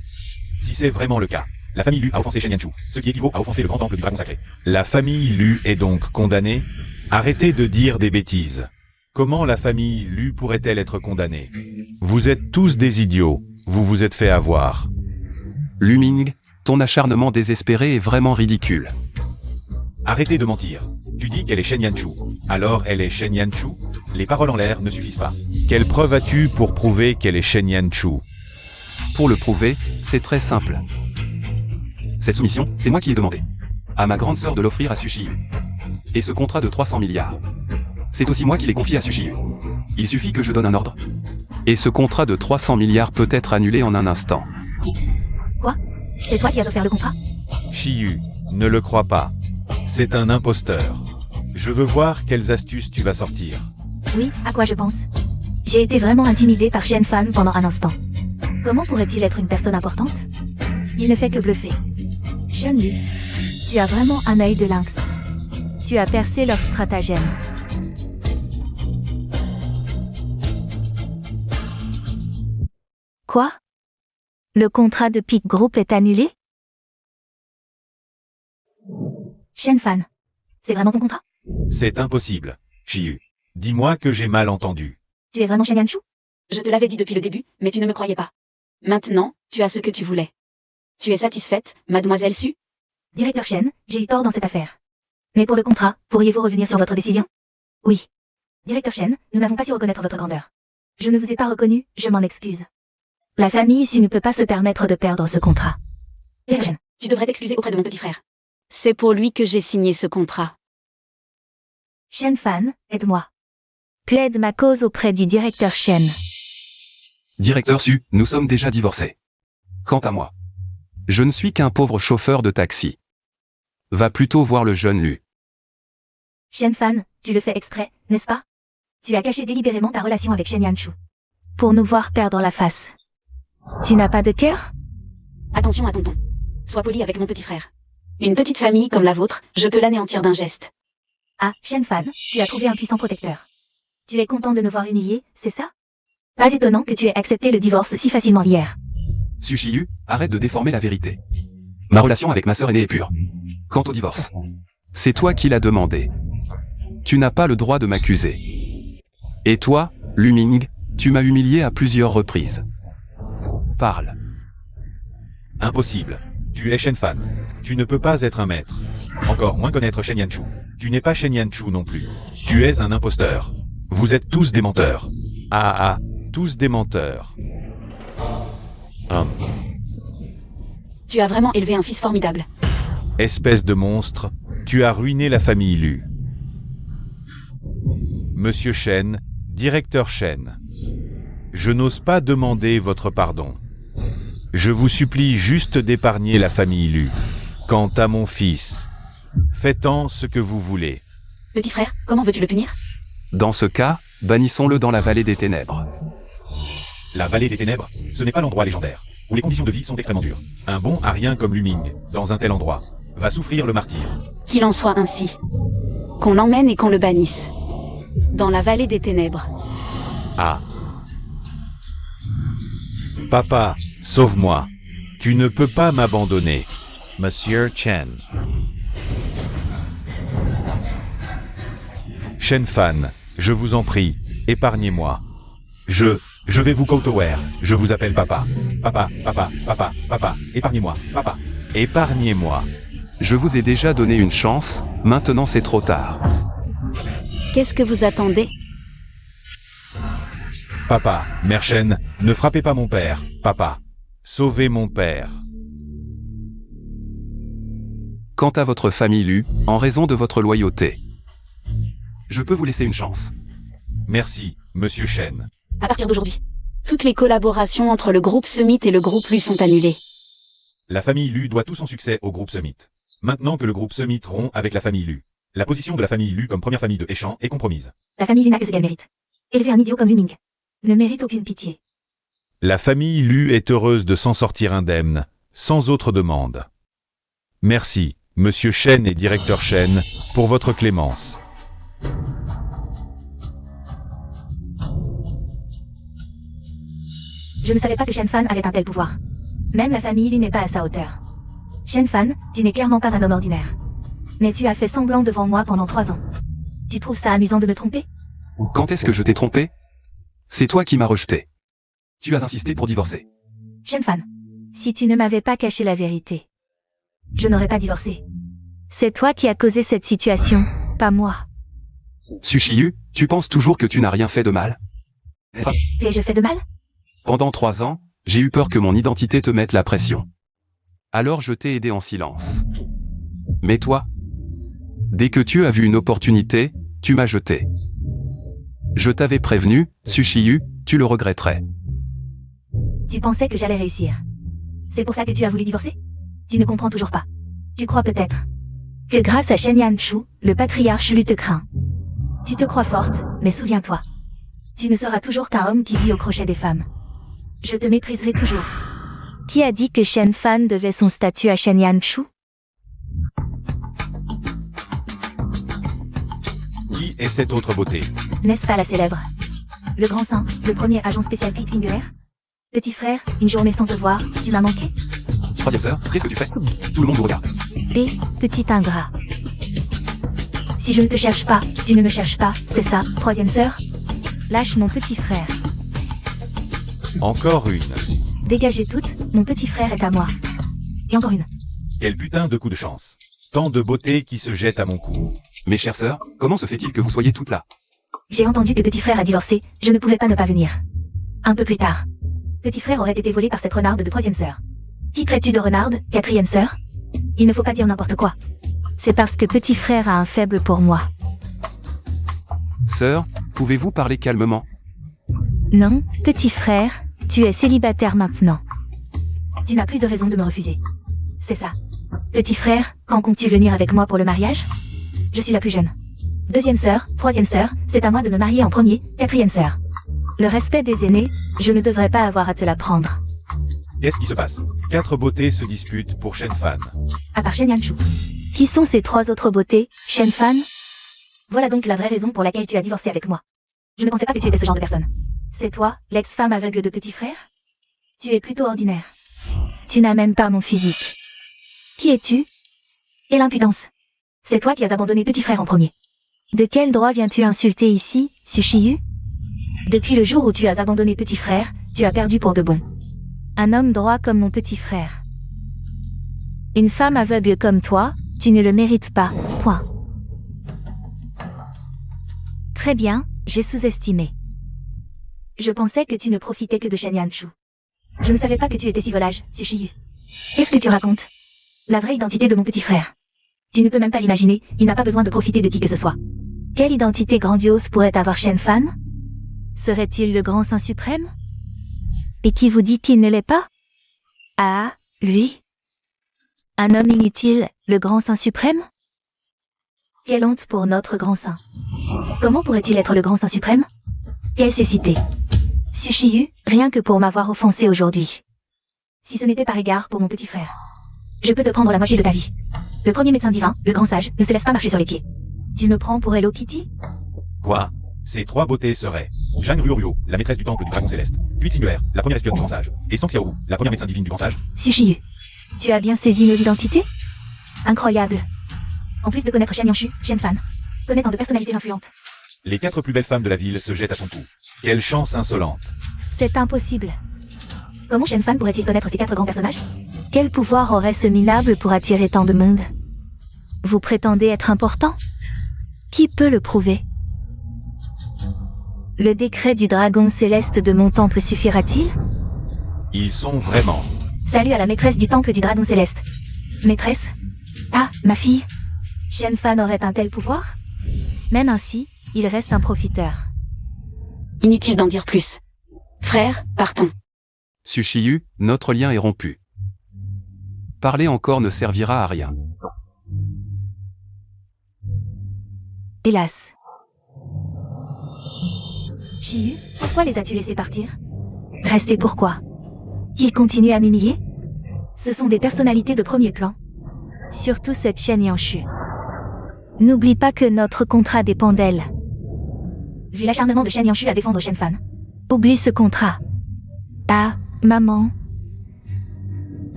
C: Si c'est vraiment le cas, la famille Lu a offensé Shen Yanchu, ce qui équivaut à offenser le grand temple du dragon sacré. La famille Lu est donc condamnée? Arrêtez de dire des bêtises. Comment la famille Lu pourrait-elle être condamnée? Vous êtes tous des idiots, vous vous êtes fait avoir.
A: Lu Ming, ton acharnement désespéré est vraiment ridicule.
C: Arrêtez de mentir. Tu dis qu'elle est Shen Yanchu. Alors elle est Shen Yanchu? Les paroles en l'air ne suffisent pas. Quelle preuve as-tu pour prouver qu'elle est Shen Yanchu?
A: Pour le prouver, c'est très simple. Cette soumission, c'est moi qui ai demandé à ma grande sœur de l'offrir à Sushiyu. Et ce contrat de 300 milliards, c'est aussi moi qui l'ai confié à Sushiyu. Il suffit que je donne un ordre. Et ce contrat de 300 milliards peut être annulé en un instant.
B: Quoi? C'est toi qui as offert le contrat?
C: Shiyu, ne le crois pas. C'est un imposteur. Je veux voir quelles astuces tu vas sortir.
B: Oui, à quoi je pense? J'ai été vraiment intimidée par Shen Fan pendant un instant. Comment pourrait-il être une personne importante? Il ne fait que bluffer. Shen Lu, tu as vraiment un œil de lynx. Tu as percé leur stratagème. Quoi? Le contrat de Peak Group est annulé? Shen Fan, c'est vraiment ton contrat?
C: C'est impossible. Shiyu, dis-moi que j'ai mal entendu.
B: Tu es vraiment Shen Yanchu?
D: Je te l'avais dit depuis le début, mais tu ne me croyais pas. Maintenant, tu as ce que tu voulais. Tu es satisfaite, mademoiselle Su?
B: Directeur Shen, j'ai eu tort dans cette affaire. Mais pour le contrat, pourriez-vous revenir sur votre décision? Oui. Directeur Shen, nous n'avons pas su reconnaître votre grandeur. Je ne vous ai pas reconnu, je m'en excuse. La famille Su ne peut pas se permettre de perdre ce contrat. Directeur Shen,
D: Tu devrais t'excuser auprès de mon petit frère. C'est pour lui que j'ai signé ce contrat.
B: Shen Fan, aide-moi. Plaide ma cause auprès du directeur Shen.
A: Directeur Su, nous sommes déjà divorcés. Quant à moi, je ne suis qu'un pauvre chauffeur de taxi. Va plutôt voir le jeune Lu.
B: Shen Fan, tu le fais exprès, n'est-ce pas? Tu as caché délibérément ta relation avec Shen Yanchu. Pour nous voir perdre la face. Tu n'as pas de cœur?
D: Attention à ton ton. Sois poli avec mon petit frère. Une petite famille comme la vôtre, je peux l'anéantir d'un geste.
B: Ah, Shen Fan, tu as trouvé un puissant protecteur. Tu es content de me voir humilié, c'est ça? Pas étonnant que tu aies accepté le divorce si facilement hier.
A: Sushiyu, arrête de déformer la vérité. Ma relation avec ma sœur aînée est pure. Quant au divorce, c'est toi qui l'as demandé. Tu n'as pas le droit de m'accuser. Et toi, Lu Ming, tu m'as humilié à plusieurs reprises. Parle.
C: Impossible. Tu es Shen Fan. Tu ne peux pas être un maître. Encore moins connaître Shen Yanchu. Tu n'es pas Shen Yanchu non plus. Tu es un imposteur. Vous êtes tous des menteurs. Ah, tous des menteurs.
D: Tu as vraiment élevé un fils formidable.
C: Espèce de monstre, tu as ruiné la famille Lu. Monsieur Shen, directeur Shen. Je n'ose pas demander votre pardon. Je vous supplie juste d'épargner la famille Lu. Quant à mon fils, faites-en ce que vous voulez.
D: Petit frère, comment veux-tu le punir?
A: Dans ce cas, bannissons-le dans la vallée des ténèbres.
C: La vallée des ténèbres, ce n'est pas l'endroit légendaire, où les conditions de vie sont extrêmement dures. Un bon à rien comme Lu Ming, dans un tel endroit, va souffrir le martyre.
D: Qu'il en soit ainsi. Qu'on l'emmène et qu'on le bannisse. Dans la vallée des ténèbres.
C: Ah. Papa, sauve-moi. Tu ne peux pas m'abandonner. Monsieur Chen. Shen Fan, je vous en prie, épargnez-moi. Je vais vous Kotower, je vous appelle papa. Papa, épargnez-moi, papa. Épargnez-moi.
A: Je vous ai déjà donné une chance, maintenant c'est trop tard.
D: Qu'est-ce que vous attendez?
C: Papa, Mère Shen, ne frappez pas mon père, papa. Sauvez mon père.
A: Quant à votre famille Lu, en raison de votre loyauté, je peux vous laisser une chance.
C: Merci, Monsieur Shen.
D: À partir d'aujourd'hui, toutes les collaborations entre le groupe Summit et le groupe Lu sont annulées.
C: La famille Lu doit tout son succès au groupe Summit. Maintenant que le groupe Summit rompt avec la famille Lu, la position de la famille Lu comme première famille de Échan est compromise.
B: La famille Lu n'a que ce qu'elle mérite. Élever un idiot comme Lu Ming ne mérite aucune pitié.
C: La famille Lu est heureuse de s'en sortir indemne, sans autre demande. Merci, Monsieur Shen et Directeur Shen, pour votre clémence.
B: Je ne savais pas que Shen Fan avait un tel pouvoir. Même la famille Lu n'est pas à sa hauteur. Shen Fan, tu n'es clairement pas un homme ordinaire. Mais tu as fait semblant devant moi pendant 3 ans. Tu trouves ça amusant de me tromper?
A: Quand est-ce que je t'ai trompé? C'est toi qui m'as rejeté. Tu as insisté pour divorcer.
B: Shen Fan, si tu ne m'avais pas caché la vérité, je n'aurais pas divorcé. C'est toi qui as causé cette situation, pas moi.
A: Sushiyu, tu penses toujours que tu n'as rien fait de mal?
B: Qu'ai-je fait de mal?
A: Pendant 3 ans, j'ai eu peur que mon identité te mette la pression. Alors je t'ai aidé en silence. Mais toi, dès que tu as vu une opportunité, tu m'as jeté. Je t'avais prévenu, Sushiyu, tu le regretterais.
B: Tu pensais que j'allais réussir. C'est pour ça que tu as voulu divorcer? Tu ne comprends toujours pas. Tu crois peut-être que grâce à Shen Yanshu, le patriarche Lu te craint. Tu te crois forte, mais souviens-toi. Tu ne seras toujours qu'un homme qui vit au crochet des femmes. Je te mépriserai toujours. Qui a dit que Shen Fan devait son statut à Shen Yanshu?
C: Qui est cette autre beauté?
B: N'est-ce pas la célèbre? Le grand saint, le premier agent spécial clic singulaire? Petit frère, une journée sans te voir, tu m'as manqué?
A: Troisième sœur, qu'est-ce que tu fais? Tout le monde vous regarde.
B: Et, petit ingrat. Si je ne te cherche pas, tu ne me cherches pas, c'est ça, troisième sœur? Lâche mon petit frère.
C: Encore une.
B: Dégagez toutes, mon petit frère est à moi. Et encore une.
C: Quel putain de coup de chance. Tant de beauté qui se jette à mon cou.
A: Mes chères sœurs, comment se fait-il que vous soyez toutes là?
B: J'ai entendu que petit frère a divorcé, je ne pouvais pas ne pas venir. Un peu plus tard. Petit frère aurait été volé par cette renarde de troisième sœur. Qui traites-tu de renarde, quatrième sœur? Il ne faut pas dire n'importe quoi. C'est parce que petit frère a un faible pour moi.
A: Sœur, pouvez-vous parler calmement?
B: Non, petit frère, tu es célibataire maintenant. Tu n'as plus de raison de me refuser. C'est ça. Petit frère, quand comptes-tu venir avec moi pour le mariage? Je suis la plus jeune. Deuxième sœur, troisième sœur, c'est à moi de me marier en premier, quatrième sœur. Le respect des aînés, je ne devrais pas avoir à te l'apprendre.
C: Qu'est-ce qui se passe? 4 beautés se disputent pour Shen Fan.
B: À part Shen Yanshu. Qui sont ces 3 autres beautés, Shen Fan? Voilà donc la vraie raison pour laquelle tu as divorcé avec moi. Je ne pensais pas que tu étais ce genre de personne. C'est toi, l'ex-femme aveugle de petit frère? Tu es plutôt ordinaire. Tu n'as même pas mon physique. Qui es-tu? Et l'impudence. C'est toi qui as abandonné petit frère en premier. De quel droit viens-tu insulter ici, Sushiyu? Depuis le jour où tu as abandonné petit frère, tu as perdu pour de bon. Un homme droit comme mon petit frère. Une femme aveugle comme toi, tu ne le mérites pas, point. Très bien, j'ai sous-estimé. Je pensais que tu ne profitais que de Shen Yanshu. Je ne savais pas que tu étais si volage, Sushiyu. Qu'est-ce que tu racontes? La vraie identité de mon petit frère. Tu ne peux même pas l'imaginer, il n'a pas besoin de profiter de qui que ce soit. Quelle identité grandiose pourrait avoir Shen Fan? Serait-il le grand saint suprême? Et qui vous dit qu'il ne l'est pas? Ah, lui? Un homme inutile, le grand saint suprême? Quelle honte pour notre grand saint. Comment pourrait-il être le grand saint suprême? Quelle cécité. Sushiyu, rien que pour m'avoir offensé aujourd'hui. Si ce n'était par égard pour mon petit frère. Je peux te prendre la moitié de ta vie. Le premier médecin divin, le grand sage, ne se laisse pas marcher sur les pieds. Tu me prends pour Hello Kitty?
C: Quoi? Ces 3 beautés seraient Zhang Ruoruo, la maîtresse du temple du dragon céleste, Cuite singulaire, la première espionne du grand sage, et Song Xiaoru, la première médecin divine du grand sage.
B: Sushiyu. Tu as bien saisi nos identités? Incroyable. En plus de connaître Shen Yanshu, Shen Fan connaît tant de personnalités influentes.
C: Les 4 plus belles femmes de la ville se jettent à son cou. Quelle chance insolente.
B: C'est impossible. Comment Shen Fan pourrait-il connaître ces 4 grands personnages? Quel pouvoir aurait ce minable pour attirer tant de monde? Vous prétendez être important? Qui peut le prouver? Le décret du dragon céleste de mon temple suffira-t-il?
C: Ils sont vraiment.
B: Salut à la maîtresse du temple du dragon céleste. Maîtresse? Ah, ma fille. Shen Fan aurait un tel pouvoir? Même ainsi, il reste un profiteur.
D: Inutile d'en dire plus. Frère, partons.
A: Sushiyu, notre lien est rompu. Parler encore ne servira à rien.
B: Hélas. Shiyu, pourquoi les as-tu laissés partir? Rester pourquoi? Ils continuent à m'humilier? Ce sont des personnalités de premier plan. Surtout cette Shen Yanshu. N'oublie pas que notre contrat dépend d'elle. Vu l'acharnement de Shen Yanshu à défendre Shen Fan. Oublie ce contrat. Ah, maman.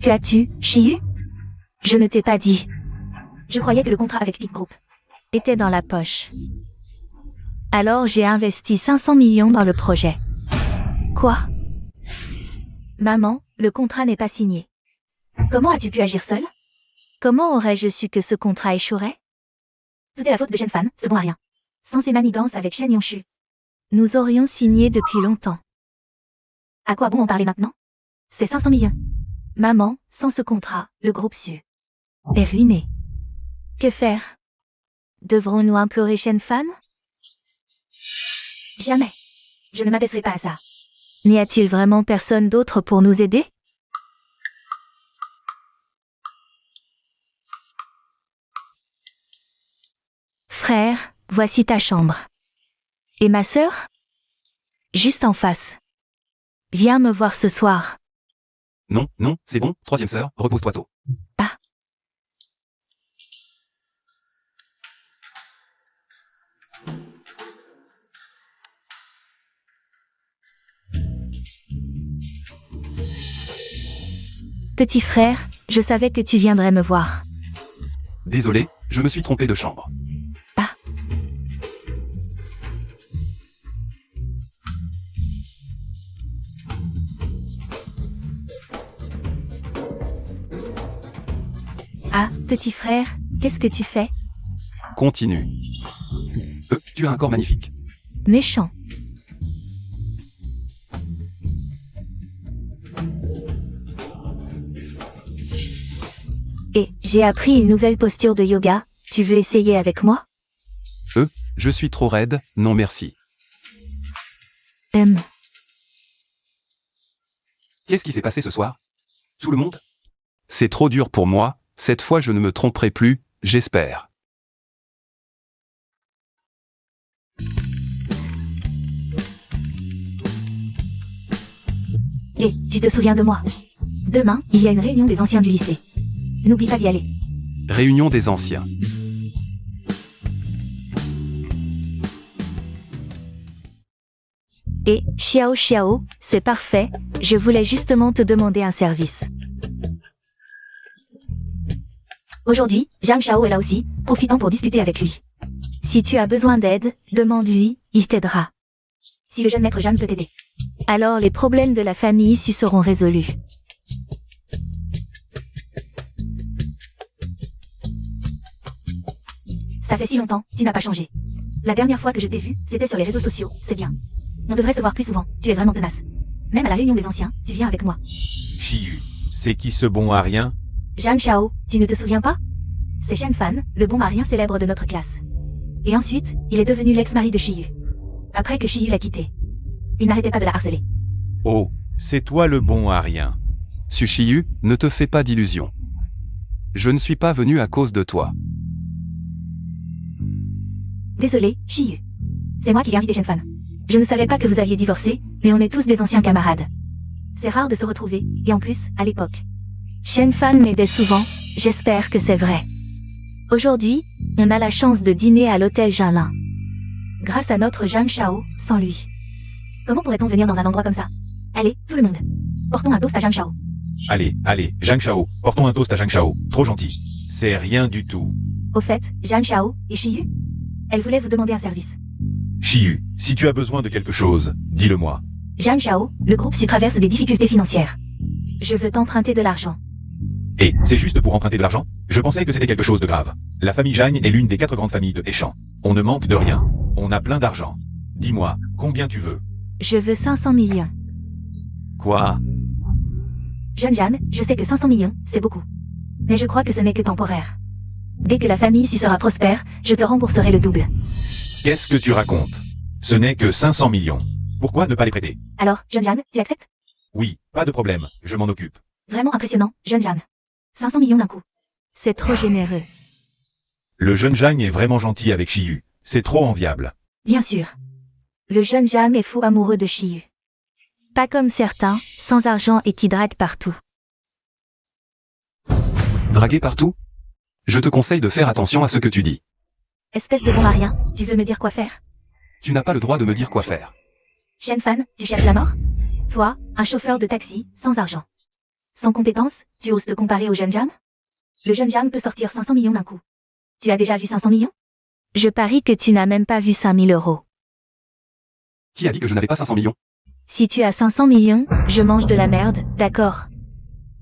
B: Que as-tu, Shiyu? Je ne t'ai pas dit. Je croyais que le contrat avec Peak Group était dans la poche. Alors j'ai investi 500 millions dans le projet. Quoi? Maman, le contrat n'est pas signé. Comment as-tu pu agir seule? Comment aurais-je su que ce contrat échouerait? Tout est la faute de Shen Fan, ce bon à rien. Sans ses manigances avec Shen Yanshu, nous aurions signé depuis longtemps. À quoi bon en parler maintenant? C'est 500 millions. Maman, sans ce contrat, le groupe Su est ruiné. Que faire? Devrons-nous implorer Shen Fan? Jamais. Je ne m'abaisserai pas à ça. N'y a-t-il vraiment personne d'autre pour nous aider? Frère, voici ta chambre. Et ma sœur? Juste en face. Viens me voir ce soir.
A: Non, non, c'est bon, troisième sœur, repose-toi tôt.
B: Ah. Petit frère, je savais que tu viendrais me voir.
A: Désolé, je me suis trompé de chambre.
B: Ah. Ah, petit frère, qu'est-ce que tu fais?
A: Continue. Tu as un corps magnifique.
B: Méchant. Et j'ai appris une nouvelle posture de yoga, tu veux essayer avec moi?
A: Je suis trop raide, non merci. Qu'est-ce qui s'est passé ce soir? Tout le monde? C'est trop dur pour moi, cette fois je ne me tromperai plus, j'espère.
B: Et tu te souviens de moi? Demain, il y a une réunion des anciens du lycée. N'oublie pas d'y aller.
A: Réunion des anciens.
B: Et, Xiao Xiao, c'est parfait, je voulais justement te demander un service. Aujourd'hui, Zhang Xiao est là aussi, profitant pour discuter avec lui. Si tu as besoin d'aide, demande-lui, il t'aidera. Si le jeune maître Zhang peut t'aider, alors les problèmes de la famille Su seront résolus. Ça fait si longtemps, tu n'as pas changé. La dernière fois que je t'ai vu, c'était sur les réseaux sociaux, c'est bien. On devrait se voir plus souvent, tu es vraiment tenace. Même à la réunion des anciens, tu viens avec moi.
C: Shiyu, c'est qui ce bon à rien?
B: Zhang Xiao, tu ne te souviens pas? C'est Shen Fan, le bon marien célèbre de notre classe. Et ensuite, il est devenu l'ex-mari de Shiyu. Après que Shiyu l'a quitté. Il n'arrêtait pas de la harceler.
C: Oh, c'est toi le bon à rien.
A: Sushiyu, ne te fais pas d'illusions. Je ne suis pas venu à cause de toi.
B: Désolé, Shiyu. C'est moi qui l'ai invité Shen Fan. Je ne savais pas que vous aviez divorcé, mais on est tous des anciens camarades. C'est rare de se retrouver, et en plus, à l'époque. Shen Fan m'aidait souvent, j'espère que c'est vrai. Aujourd'hui, on a la chance de dîner à l'hôtel Jinlin. Grâce à notre Zhang Xiao, sans lui. Comment pourrait-on venir dans un endroit comme ça? Allez, tout le monde. Portons un toast à Zhang Xiao.
C: Allez, allez, Zhang Shao, portons un toast à Zhang Shao, trop gentil. C'est rien du tout.
B: Au fait, Zhang Shao et Shiyu, elle voulait vous demander un service.
C: Shiyu, si tu as besoin de quelque chose, dis-le-moi.
B: Zhang Shao, le groupe Su traverse des difficultés financières. Je veux t'emprunter de l'argent.
C: Et, c'est juste pour emprunter de l'argent? Je pensais que c'était quelque chose de grave. La famille Zhang est l'une des 4 grandes familles de Heishan. On ne manque de rien. On a plein d'argent. Dis-moi, combien tu veux?
B: Je veux 500 millions.
C: Quoi?
B: Jeune Jeanne, je sais que 500 millions, c'est beaucoup. Mais je crois que ce n'est que temporaire. Dès que la famille Su sera prospère, je te rembourserai le double.
C: Qu'est-ce que tu racontes? Ce n'est que 500 millions. Pourquoi ne pas les prêter?
B: Alors, jeune Jeanne, tu acceptes?
C: Oui, pas de problème, je m'en occupe.
B: Vraiment impressionnant, jeune Jeanne. 500 millions d'un coup. C'est trop généreux.
C: Le jeune Zhang est vraiment gentil avec Shiyu. C'est trop enviable.
B: Bien sûr. Le jeune Jeanne est fou amoureux de Shiyu. Pas comme certains, sans argent et qui draguent partout.
A: Draguer partout? Je te conseille de faire attention à ce que tu dis.
B: Espèce de bon à rien, tu veux me dire quoi faire?
A: Tu n'as pas le droit de me dire quoi faire.
B: Jeune fan, tu cherches la mort? Toi, un chauffeur de taxi, sans argent. Sans compétences, tu oses te comparer au jeune Jeanne? Le jeune Jeanne peut sortir 500 millions d'un coup. Tu as déjà vu 500 millions? Je parie que tu n'as même pas vu 5000 euros.
A: Qui a dit que je n'avais pas 500 millions?
B: Si tu as 500 millions, je mange de la merde, d'accord?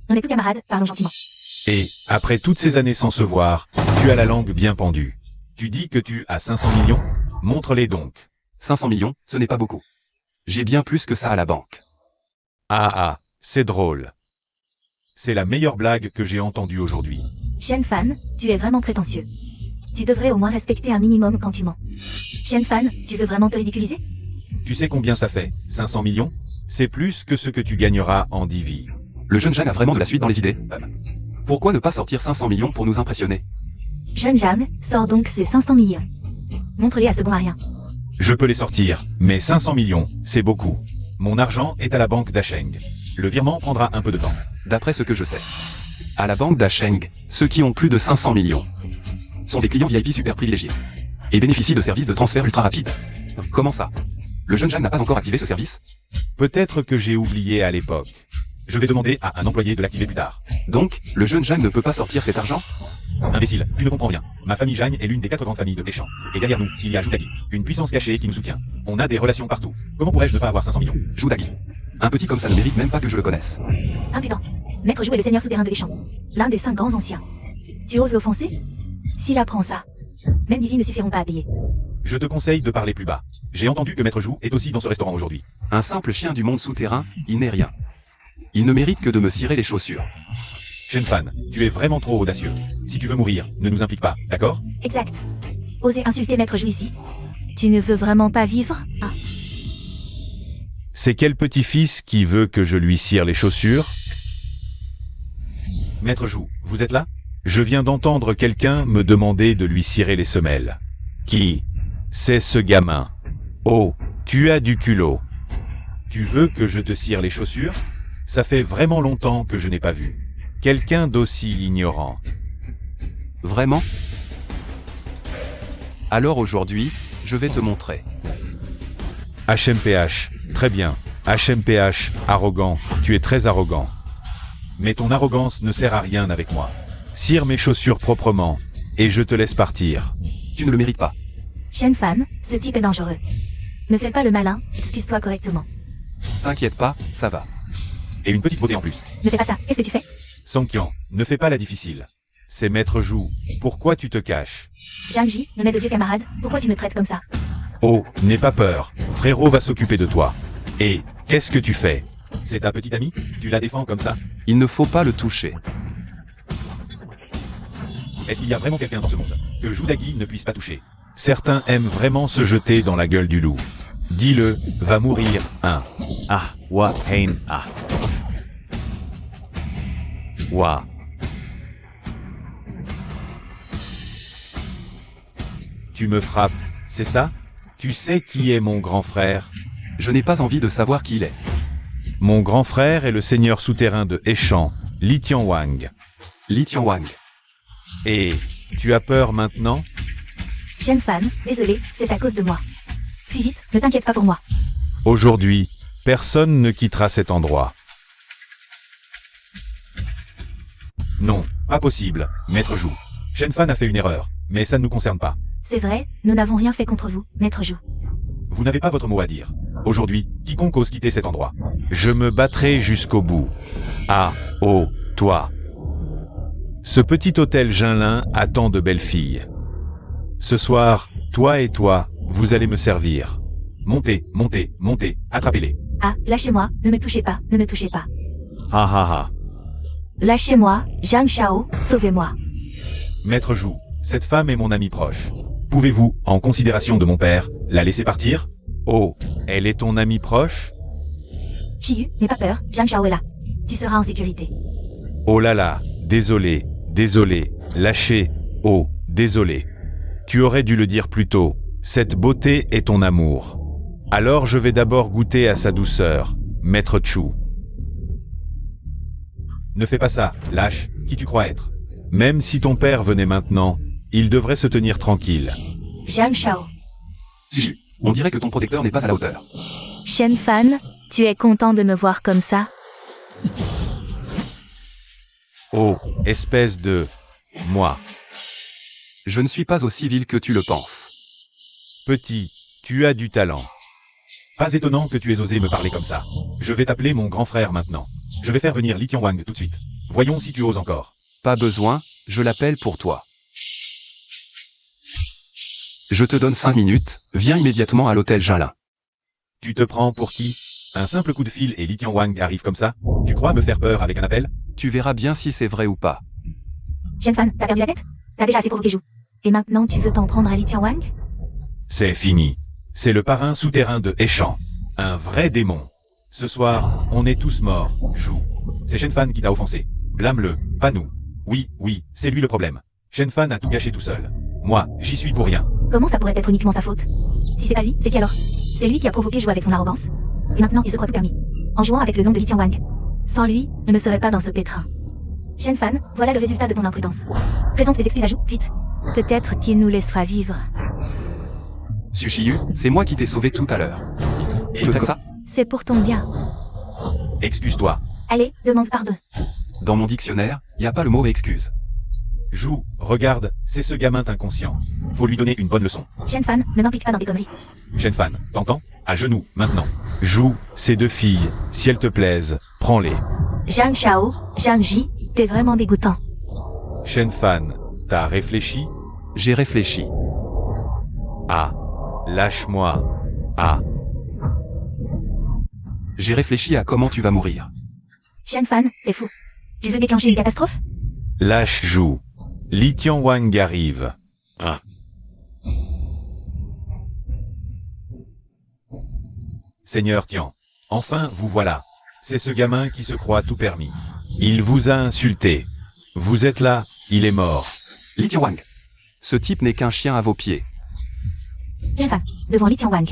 B: On est tous camarades, parlons gentiment.
C: Et, après toutes ces années sans se voir, tu as la langue bien pendue. Tu dis que tu as 500 millions? Montre-les donc.
A: 500 millions, ce n'est pas beaucoup. J'ai bien plus que ça à la banque.
C: Ah, c'est drôle. C'est la meilleure blague que j'ai entendue aujourd'hui.
B: Jeune fan, tu es vraiment prétentieux. Tu devrais au moins respecter un minimum quand tu mens. Jeune fan, tu veux vraiment te ridiculiser?
C: Tu sais combien ça fait? 500 millions? C'est plus que ce que tu gagneras en 10 vies.
A: Le jeune Jeanne a vraiment de la suite dans les idées. Pourquoi ne pas sortir 500 millions pour nous impressionner?
B: Jeune Jeanne, sors donc ces 500 millions. Montre-les à ce bon à rien.
C: Je peux les sortir, mais 500 millions, c'est beaucoup. Mon argent est à la banque d'Asheng. Le virement prendra un peu de temps.
A: D'après ce que je sais. À la banque d'Asheng, ceux qui ont plus de 500 millions sont des clients VIP super privilégiés et bénéficient de services de transfert ultra rapides. Comment ça? Le jeune Jeanne n'a pas encore activé ce service?
C: Peut-être que j'ai oublié à l'époque. Je vais demander à un employé de l'activer plus tard.
A: Donc, le jeune Jeanne ne peut pas sortir cet argent?
C: Imbécile, tu ne comprends rien. Ma famille Zhang est l'une des 4 grandes familles de Heishan. Et derrière nous, il y a Joudagi, une puissance cachée qui nous soutient. On a des relations partout. Comment pourrais-je ne pas avoir 500 millions?
A: Joudagi. Un petit comme ça ne mérite même pas que je le connaisse.
B: Impudent. Maître Jou est le seigneur souterrain de Heishan. L'un des 5 grands anciens. Tu oses l'offenser? S'il apprend ça, même 10 vies ne suffiront pas à payer.
C: Je te conseille de parler plus bas. J'ai entendu que Maître Jou est aussi dans ce restaurant aujourd'hui.
A: Un simple chien du monde souterrain, il n'est rien. Il ne mérite que de me cirer les chaussures.
C: Shenfan, tu es vraiment trop audacieux. Si tu veux mourir, ne nous implique pas, d'accord?
B: Exact. Oser insulter Maître Jou ici. Tu ne veux vraiment pas vivre? Ah.
C: C'est quel petit-fils qui veut que je lui cire les chaussures? Maître Jou, vous êtes là? Je viens d'entendre quelqu'un me demander de lui cirer les semelles. Qui? C'est ce gamin. Oh, tu as du culot. Tu veux que je te cire les chaussures? Ça fait vraiment longtemps que je n'ai pas vu quelqu'un d'aussi ignorant.
A: Vraiment? Alors aujourd'hui, je vais te montrer.
C: HMPH, très bien. HMPH, arrogant, tu es très arrogant. Mais ton arrogance ne sert à rien avec moi. Cire mes chaussures proprement, et je te laisse partir.
A: Tu ne le mérites pas.
B: Shenfan, ce type est dangereux. Ne fais pas le malin, excuse-toi correctement.
A: T'inquiète pas, ça va.
C: Et une petite beauté en plus.
B: Ne fais pas ça, qu'est-ce que tu fais?
C: Songqian, ne fais pas la difficile. C'est Maître Jou, pourquoi tu te caches?
B: Zhangji, on est de vieux camarades, pourquoi tu me traites comme ça?
C: Oh, n'aie pas peur, frérot va s'occuper de toi. Et, qu'est-ce que tu fais? C'est ta petite amie? Tu la défends comme ça?
A: Il ne faut pas le toucher.
C: Est-ce qu'il y a vraiment quelqu'un dans ce monde que Joudagi ne puisse pas toucher? Certains aiment vraiment se jeter dans la gueule du loup. Dis-le, va mourir, hein. Ah, wa, hein, ah. Wa. Tu me frappes, c'est ça? Tu sais qui est mon grand frère?
A: Je n'ai pas envie de savoir qui il est.
C: Mon grand frère est le seigneur souterrain de Heishan, Li Tianwang.
A: Li Tianwang.
C: Et, tu as peur maintenant?
B: Shenfan, désolé, c'est à cause de moi. Puis vite, ne t'inquiète pas pour moi.
C: Aujourd'hui, personne ne quittera cet endroit. Non, pas possible, Maître Jou. Shenfan a fait une erreur, mais ça ne nous concerne pas.
B: C'est vrai, nous n'avons rien fait contre vous, Maître Jou.
C: Vous n'avez pas votre mot à dire. Aujourd'hui, quiconque ose quitter cet endroit. Je me battrai jusqu'au bout. Ah, oh, toi. Ce petit hôtel Jinlin a tant de belles filles. Ce soir, toi et toi, vous allez me servir. Montez, montez, montez, attrapez-les.
B: Ah, lâchez-moi, ne me touchez pas, ne me touchez pas.
C: Ah ah ah.
B: Lâchez-moi, Zhang Shao, sauvez-moi.
C: Maître Jou, cette femme est mon amie proche. Pouvez-vous, en considération de mon père, la laisser partir? Oh, elle est ton amie proche?
B: Chiyu, n'aie pas peur, Zhang Shao est là. Tu seras en sécurité.
C: Oh là là, désolé, désolé, lâchez, oh, désolé. Tu aurais dû le dire plus tôt, cette beauté est ton amour. Alors je vais d'abord goûter à sa douceur, Maître Chu. Ne fais pas ça, lâche, qui tu crois être? Même si ton père venait maintenant, il devrait se tenir tranquille.
B: Zhang Shao.
A: Suju, on dirait que ton protecteur n'est pas à la hauteur.
B: Shen Fan, tu es content de me voir comme ça?
C: Oh, espèce de... moi.
A: Je ne suis pas aussi vil que tu le penses.
C: Petit, tu as du talent. Pas étonnant que tu aies osé me parler comme ça. Je vais t'appeler mon grand frère maintenant. Je vais faire venir Li Tianwang tout de suite. Voyons si tu oses encore.
A: Pas besoin, je l'appelle pour toi. Je te donne 5 minutes, viens immédiatement à l'hôtel Jinlin.
C: Tu te prends pour qui? Un simple coup de fil et Li Tianwang arrive comme ça? Tu crois me faire peur avec un appel?
A: Tu verras bien si c'est vrai ou pas.
B: Shen Fan, t'as perdu la tête? T'as déjà assez provoqué Jou. Et maintenant tu veux t'en prendre à Li Tianwang?
C: C'est fini. C'est le parrain souterrain de Hechan. Un vrai démon. Ce soir, on est tous morts, Jou. C'est Shenfan qui t'a offensé. Blâme-le, pas nous. Oui, oui, c'est lui le problème. Shenfan a tout gâché tout seul. Moi, j'y suis pour rien.
B: Comment ça pourrait être uniquement sa faute? Si c'est pas lui, c'est qui alors? C'est lui qui a provoqué Jou avec son arrogance. Et maintenant il se croit tout permis. En jouant avec le nom de Li Tianwang. Sans lui, je ne serais pas dans ce pétrin. Shen Fan, voilà le résultat de ton imprudence. Présente tes excuses à Jou, vite. Peut-être qu'il nous laissera vivre.
A: Sushiyu, c'est moi qui t'ai sauvé tout à l'heure. Et je fais comme ça?
B: C'est pour ton bien.
C: Excuse-toi.
B: Allez, demande pardon.
A: Dans mon dictionnaire, y a pas le mot excuse.
C: Jou, regarde, c'est ce gamin inconscient. Faut lui donner une bonne leçon.
B: Shen Fan, ne m'implique pas dans tes conneries.
C: Shenfan, t'entends? À genoux, maintenant. Jou, ces deux filles, si elles te plaisent, prends-les.
B: Zhang Shao, Zhang Ji, t'es vraiment dégoûtant.
C: Shenfan, t'as réfléchi?
A: J'ai réfléchi.
C: Ah. Lâche-moi. Ah.
A: J'ai réfléchi à comment tu vas mourir.
B: Shen Fan, t'es fou. Tu veux déclencher une catastrophe?
C: Lâche Jou. Li Tianwang arrive. Ah. Seigneur Tian. Enfin, vous voilà. C'est ce gamin qui se croit tout permis. Il vous a insulté. Vous êtes là, il est mort.
A: Li Tianwang. Ce type n'est qu'un chien à vos pieds.
B: Shen Fan, devant Li Tianwang.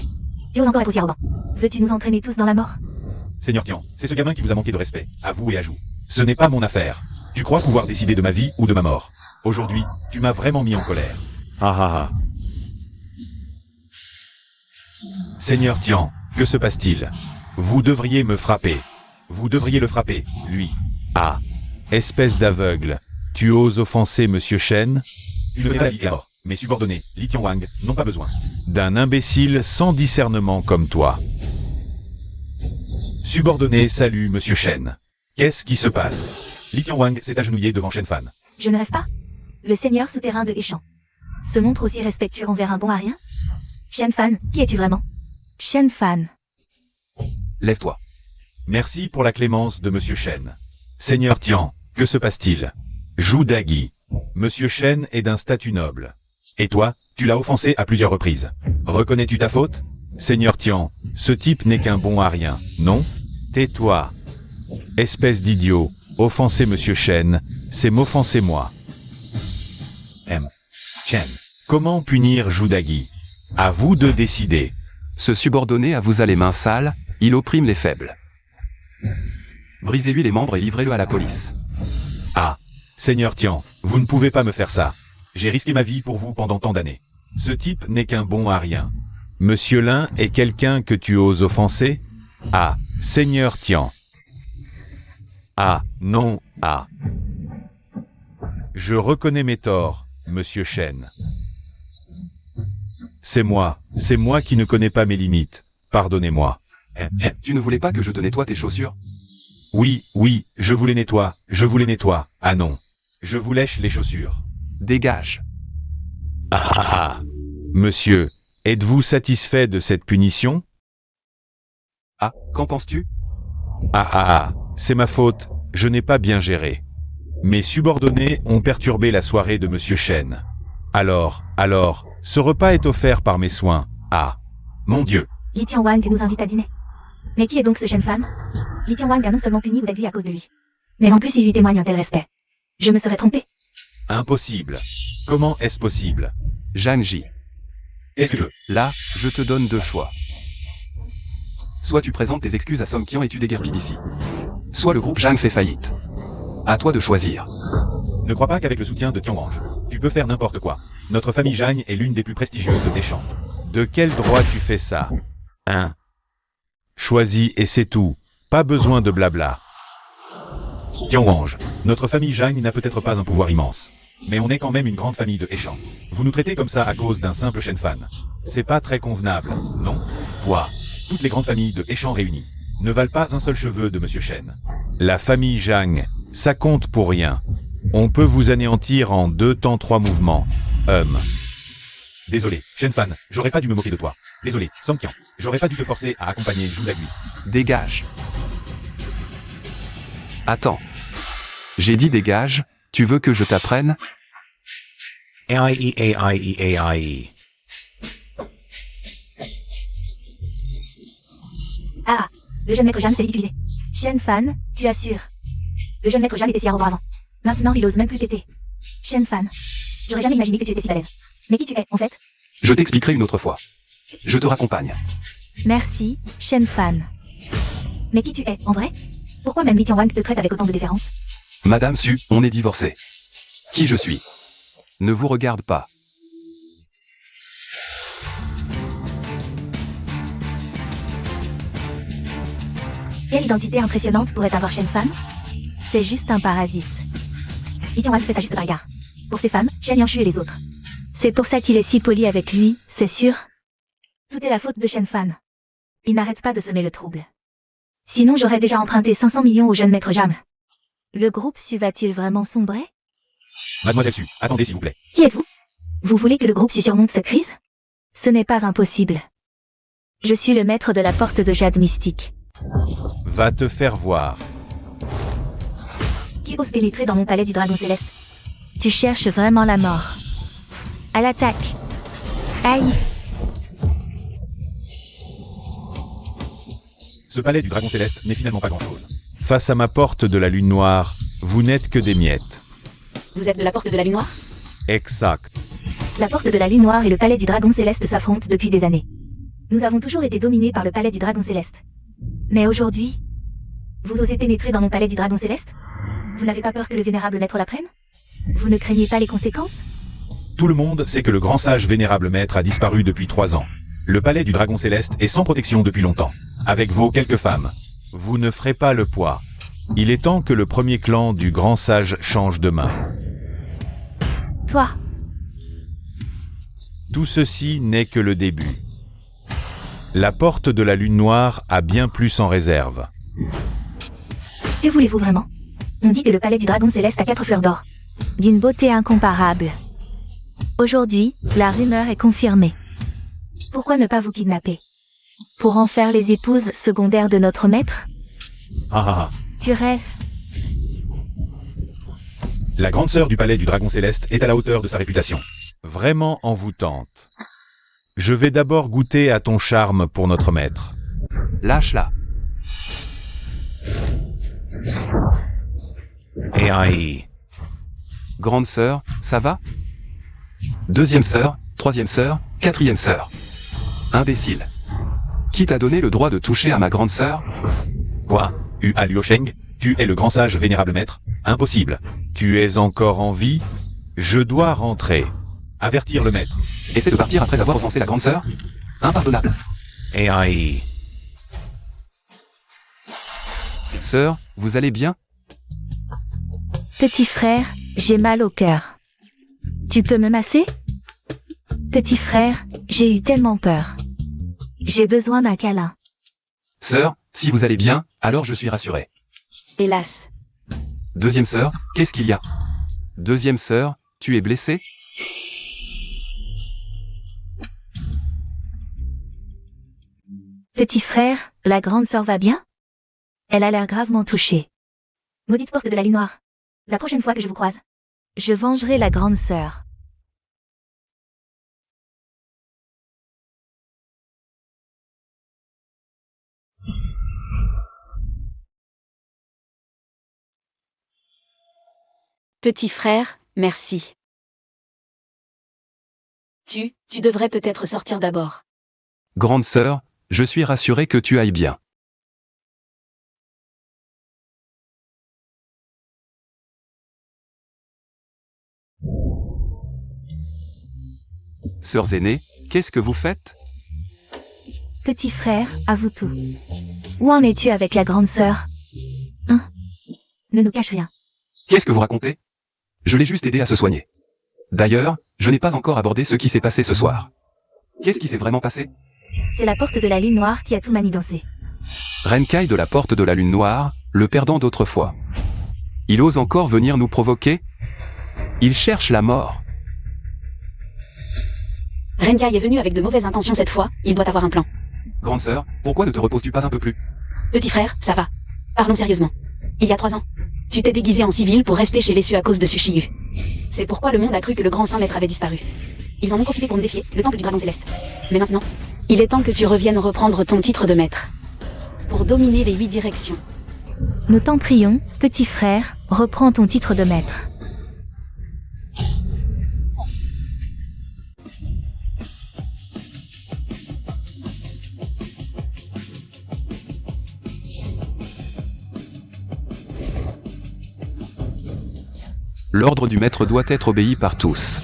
B: Tu oses encore être aussi arrogant. Veux-tu nous entraîner tous dans la mort?
C: Seigneur Tian, c'est ce gamin qui vous a manqué de respect, à vous et à Jou. Ce n'est pas mon affaire. Tu crois pouvoir décider de ma vie ou de ma mort. Aujourd'hui, tu m'as vraiment mis en colère. Ah ah ah. Seigneur Tian, que se passe-t-il? Vous devriez me frapper. Vous devriez le frapper, lui. Ah. Espèce d'aveugle. Tu oses offenser Monsieur Shen? Une vraie vie alors. Mes subordonnés, Li Tianwang, n'ont pas besoin d'un imbécile sans discernement comme toi. Subordonné, salut Monsieur Shen. Qu'est-ce qui se passe? Li Tianwang s'est agenouillé devant Shen Fan.
B: Je ne rêve pas. Le seigneur souterrain de Hechan se montre aussi respectueux envers un bon à rien? Shen Fan, qui es-tu vraiment? Shen Fan.
A: Lève-toi.
C: Merci pour la clémence de Monsieur Shen. Seigneur Tian, que se passe-t-il? Jou Dagui. Monsieur Shen est d'un statut noble. Et toi, tu l'as offensé à plusieurs reprises. Reconnais-tu ta faute? Seigneur Tian, ce type n'est qu'un bon à rien, non? Tais-toi. Espèce d'idiot, offenser Monsieur Shen, c'est m'offenser moi. Chen. Comment punir Jou Dagui? À vous de décider.
A: Ce subordonné a vous a les mains sales, il opprime les faibles. Brisez-lui les membres et livrez-le à la police.
C: Ah. Seigneur Tian, vous ne pouvez pas me faire ça. J'ai risqué ma vie pour vous pendant tant d'années. Ce type n'est qu'un bon à rien. Monsieur Lin est quelqu'un que tu oses offenser? Ah, Seigneur Tian. Ah, non, ah. Je reconnais mes torts, Monsieur Shen. C'est moi qui ne connais pas mes limites. Pardonnez-moi.
A: Tu ne voulais pas que je te nettoie tes chaussures?
C: Oui, je vous les nettoie. Ah non. Je vous lèche les chaussures.
A: Dégage.
C: Ah. Monsieur, êtes-vous satisfait de cette punition?
A: Ah, qu'en penses-tu?
C: C'est ma faute, je n'ai pas bien géré. Mes subordonnés ont perturbé la soirée de Monsieur Shen. Alors, ce repas est offert par mes soins. Ah, mon Dieu.
B: Li Tianwang nous invite à dîner. Mais qui est donc ce Shen Fan? Li Tianwang a non seulement puni Wu Dagui à cause de lui, mais en plus il lui témoigne un tel respect. Je me serais trompé.
C: Impossible. Comment est-ce possible?
A: Zhang Ji.
C: Est-ce que
A: Là, je te donne deux choix. Soit tu présentes tes excuses à Song Qian et tu déguerpis d'ici. Soit le groupe Zhang fait faillite. À toi de choisir.
C: Ne crois pas qu'avec le soutien de Tianwang, tu peux faire n'importe quoi. Notre famille Zhang est l'une des plus prestigieuses de Deschamps. De quel droit tu fais ça? Choisis et c'est tout. Pas besoin de blabla. Tianwang, notre famille Zhang n'a peut-être pas un pouvoir immense. Mais on est quand même une grande famille de Deschamps. Vous nous traitez comme ça à cause d'un simple Shen Fan. C'est pas très convenable, non? Quoi? Toutes les grandes familles de Deschamps réunies ne valent pas un seul cheveu de Monsieur Shen. La famille Zhang, ça compte pour rien. On peut vous anéantir en 2 temps 3 mouvements. Désolé, Shen Fan, j'aurais pas dû me moquer de toi. Désolé, Song Qian, j'aurais pas dû te forcer à accompagner Zhu Dagui.
A: Dégage. Attends. J'ai dit dégage, tu veux que je t'apprenne?
C: AIE.
B: Ah, le jeune maître Zhang s'est épuisé. Shen Fan, tu assures. Le jeune maître Zhang était si arrogant avant. Maintenant, il ose même plus t'aider. Shen Fan, j'aurais jamais imaginé que tu étais si balèze. Mais qui tu es, en fait?
A: Je t'expliquerai une autre fois. Je te raccompagne.
B: Merci, Shen Fan. Mais qui tu es, en vrai? Pourquoi même Li Tianwang te traite avec autant de déférence?
A: Madame Su, on est divorcés. Qui je suis? Ne vous regarde pas.
B: Quelle identité impressionnante pourrait avoir Shen Fan? C'est juste un parasite. Li Tianwang fait ça juste par égard. Pour ses femmes, Shen Yanshu et les autres. C'est pour ça qu'il est si poli avec lui, c'est sûr. Tout est la faute de Shen Fan. Il n'arrête pas de semer le trouble. Sinon j'aurais déjà emprunté 500 millions au jeune maître Jam. Le groupe Su va-t-il vraiment sombrer?
C: Mademoiselle Su, attendez s'il vous plaît.
B: Qui êtes-vous? Vous voulez que le groupe Su surmonte cette crise? Ce n'est pas impossible. Je suis le maître de la porte de jade mystique.
C: Va te faire voir.
B: Qui ose pénétrer dans mon palais du dragon céleste? Tu cherches vraiment la mort. À l'attaque. Aïe.
C: Ce palais du dragon céleste n'est finalement pas grand-chose. Face à ma porte de la lune noire, vous n'êtes que des miettes.
D: Vous êtes de la porte de la lune noire?
C: Exact.
B: La porte de la lune noire et le palais du dragon céleste s'affrontent depuis des années. Nous avons toujours été dominés par le palais du dragon céleste. Mais aujourd'hui, vous osez pénétrer dans mon palais du dragon céleste? Vous n'avez pas peur que le vénérable maître l'apprenne? Vous ne craignez pas les conséquences?
C: Tout le monde sait que le grand sage vénérable maître a disparu depuis 3 ans. Le palais du dragon céleste est sans protection depuis longtemps. Avec vos quelques femmes, vous ne ferez pas le poids. Il est temps que le premier clan du grand sage change de main.
B: Toi,
C: Tout ceci n'est que le début. La porte de la lune noire a bien plus en réserve.
B: que voulez-vous vraiment? On dit que le palais du dragon céleste a 4 fleurs d'or. D'une beauté incomparable. Aujourd'hui, la rumeur est confirmée. Pourquoi ne pas vous kidnapper? Pour en faire les épouses secondaires de notre maître? Tu rêves?
C: La grande sœur du palais du dragon céleste est à la hauteur de sa réputation. Vraiment envoûtante. Je vais d'abord goûter à ton charme pour notre maître.
A: Lâche-la.
C: AI.
A: Grande sœur, ça va? Deuxième sœur, troisième sœur, quatrième sœur. Imbécile. Qui t'a donné le droit de toucher à ma grande sœur?
C: Quoi? Liu Sheng, tu es le grand sage vénérable maître? Impossible. Tu es encore en vie? Je dois rentrer. Avertir le maître.
A: Essaie de partir après avoir offensé la grande sœur? Impardonnable.
C: AI.
A: Sœur, vous allez bien?
B: Petit frère, J'ai mal au cœur. Tu peux me masser? Petit frère, j'ai eu tellement peur. J'ai besoin d'un câlin.
A: Sœur, si vous allez bien, alors je suis rassuré.
D: Hélas.
A: Deuxième sœur, qu'est-ce qu'il y a? Deuxième sœur, tu es blessée?
B: Petit frère, la grande sœur va bien? Elle a l'air gravement touchée. Maudite porte de la lune noire. La prochaine fois que je vous croise, je vengerai la grande sœur.
D: Petit frère, merci. Tu devrais peut-être sortir d'abord.
A: Grande sœur, je suis rassuré que tu ailles bien. Sœurs aînées, qu'est-ce que vous faites?
B: Petit frère, avoue tout. Où en es-tu avec la grande sœur? Hein? Ne nous cache rien.
A: Qu'est-ce que vous racontez? Je l'ai juste aidé à se soigner. D'ailleurs, je n'ai pas encore abordé ce qui s'est passé ce soir. Qu'est-ce qui s'est vraiment passé?
B: C'est la porte de la lune noire qui a tout manigancé.
A: Renkai de la porte de la lune noire, le perdant d'autrefois. Il ose encore venir nous provoquer? Il cherche la mort.
D: Renkai est venu avec de mauvaises intentions cette fois, il doit avoir un plan.
A: Grande sœur, pourquoi ne te reposes-tu pas un peu plus?
D: Petit frère, ça va. Parlons sérieusement. Il y a 3 ans, tu t'es déguisé en civil pour rester chez les cieux à cause de Sushiyu. C'est pourquoi le monde a cru que le grand saint maître avait disparu. Ils en ont profité pour me défier, le temple du dragon céleste. Mais maintenant, il est temps que tu reviennes reprendre ton titre de maître. Pour dominer les 8 directions.
B: Nous t'en prions, petit frère, reprends ton titre de maître.
A: L'ordre du maître doit être obéi par tous.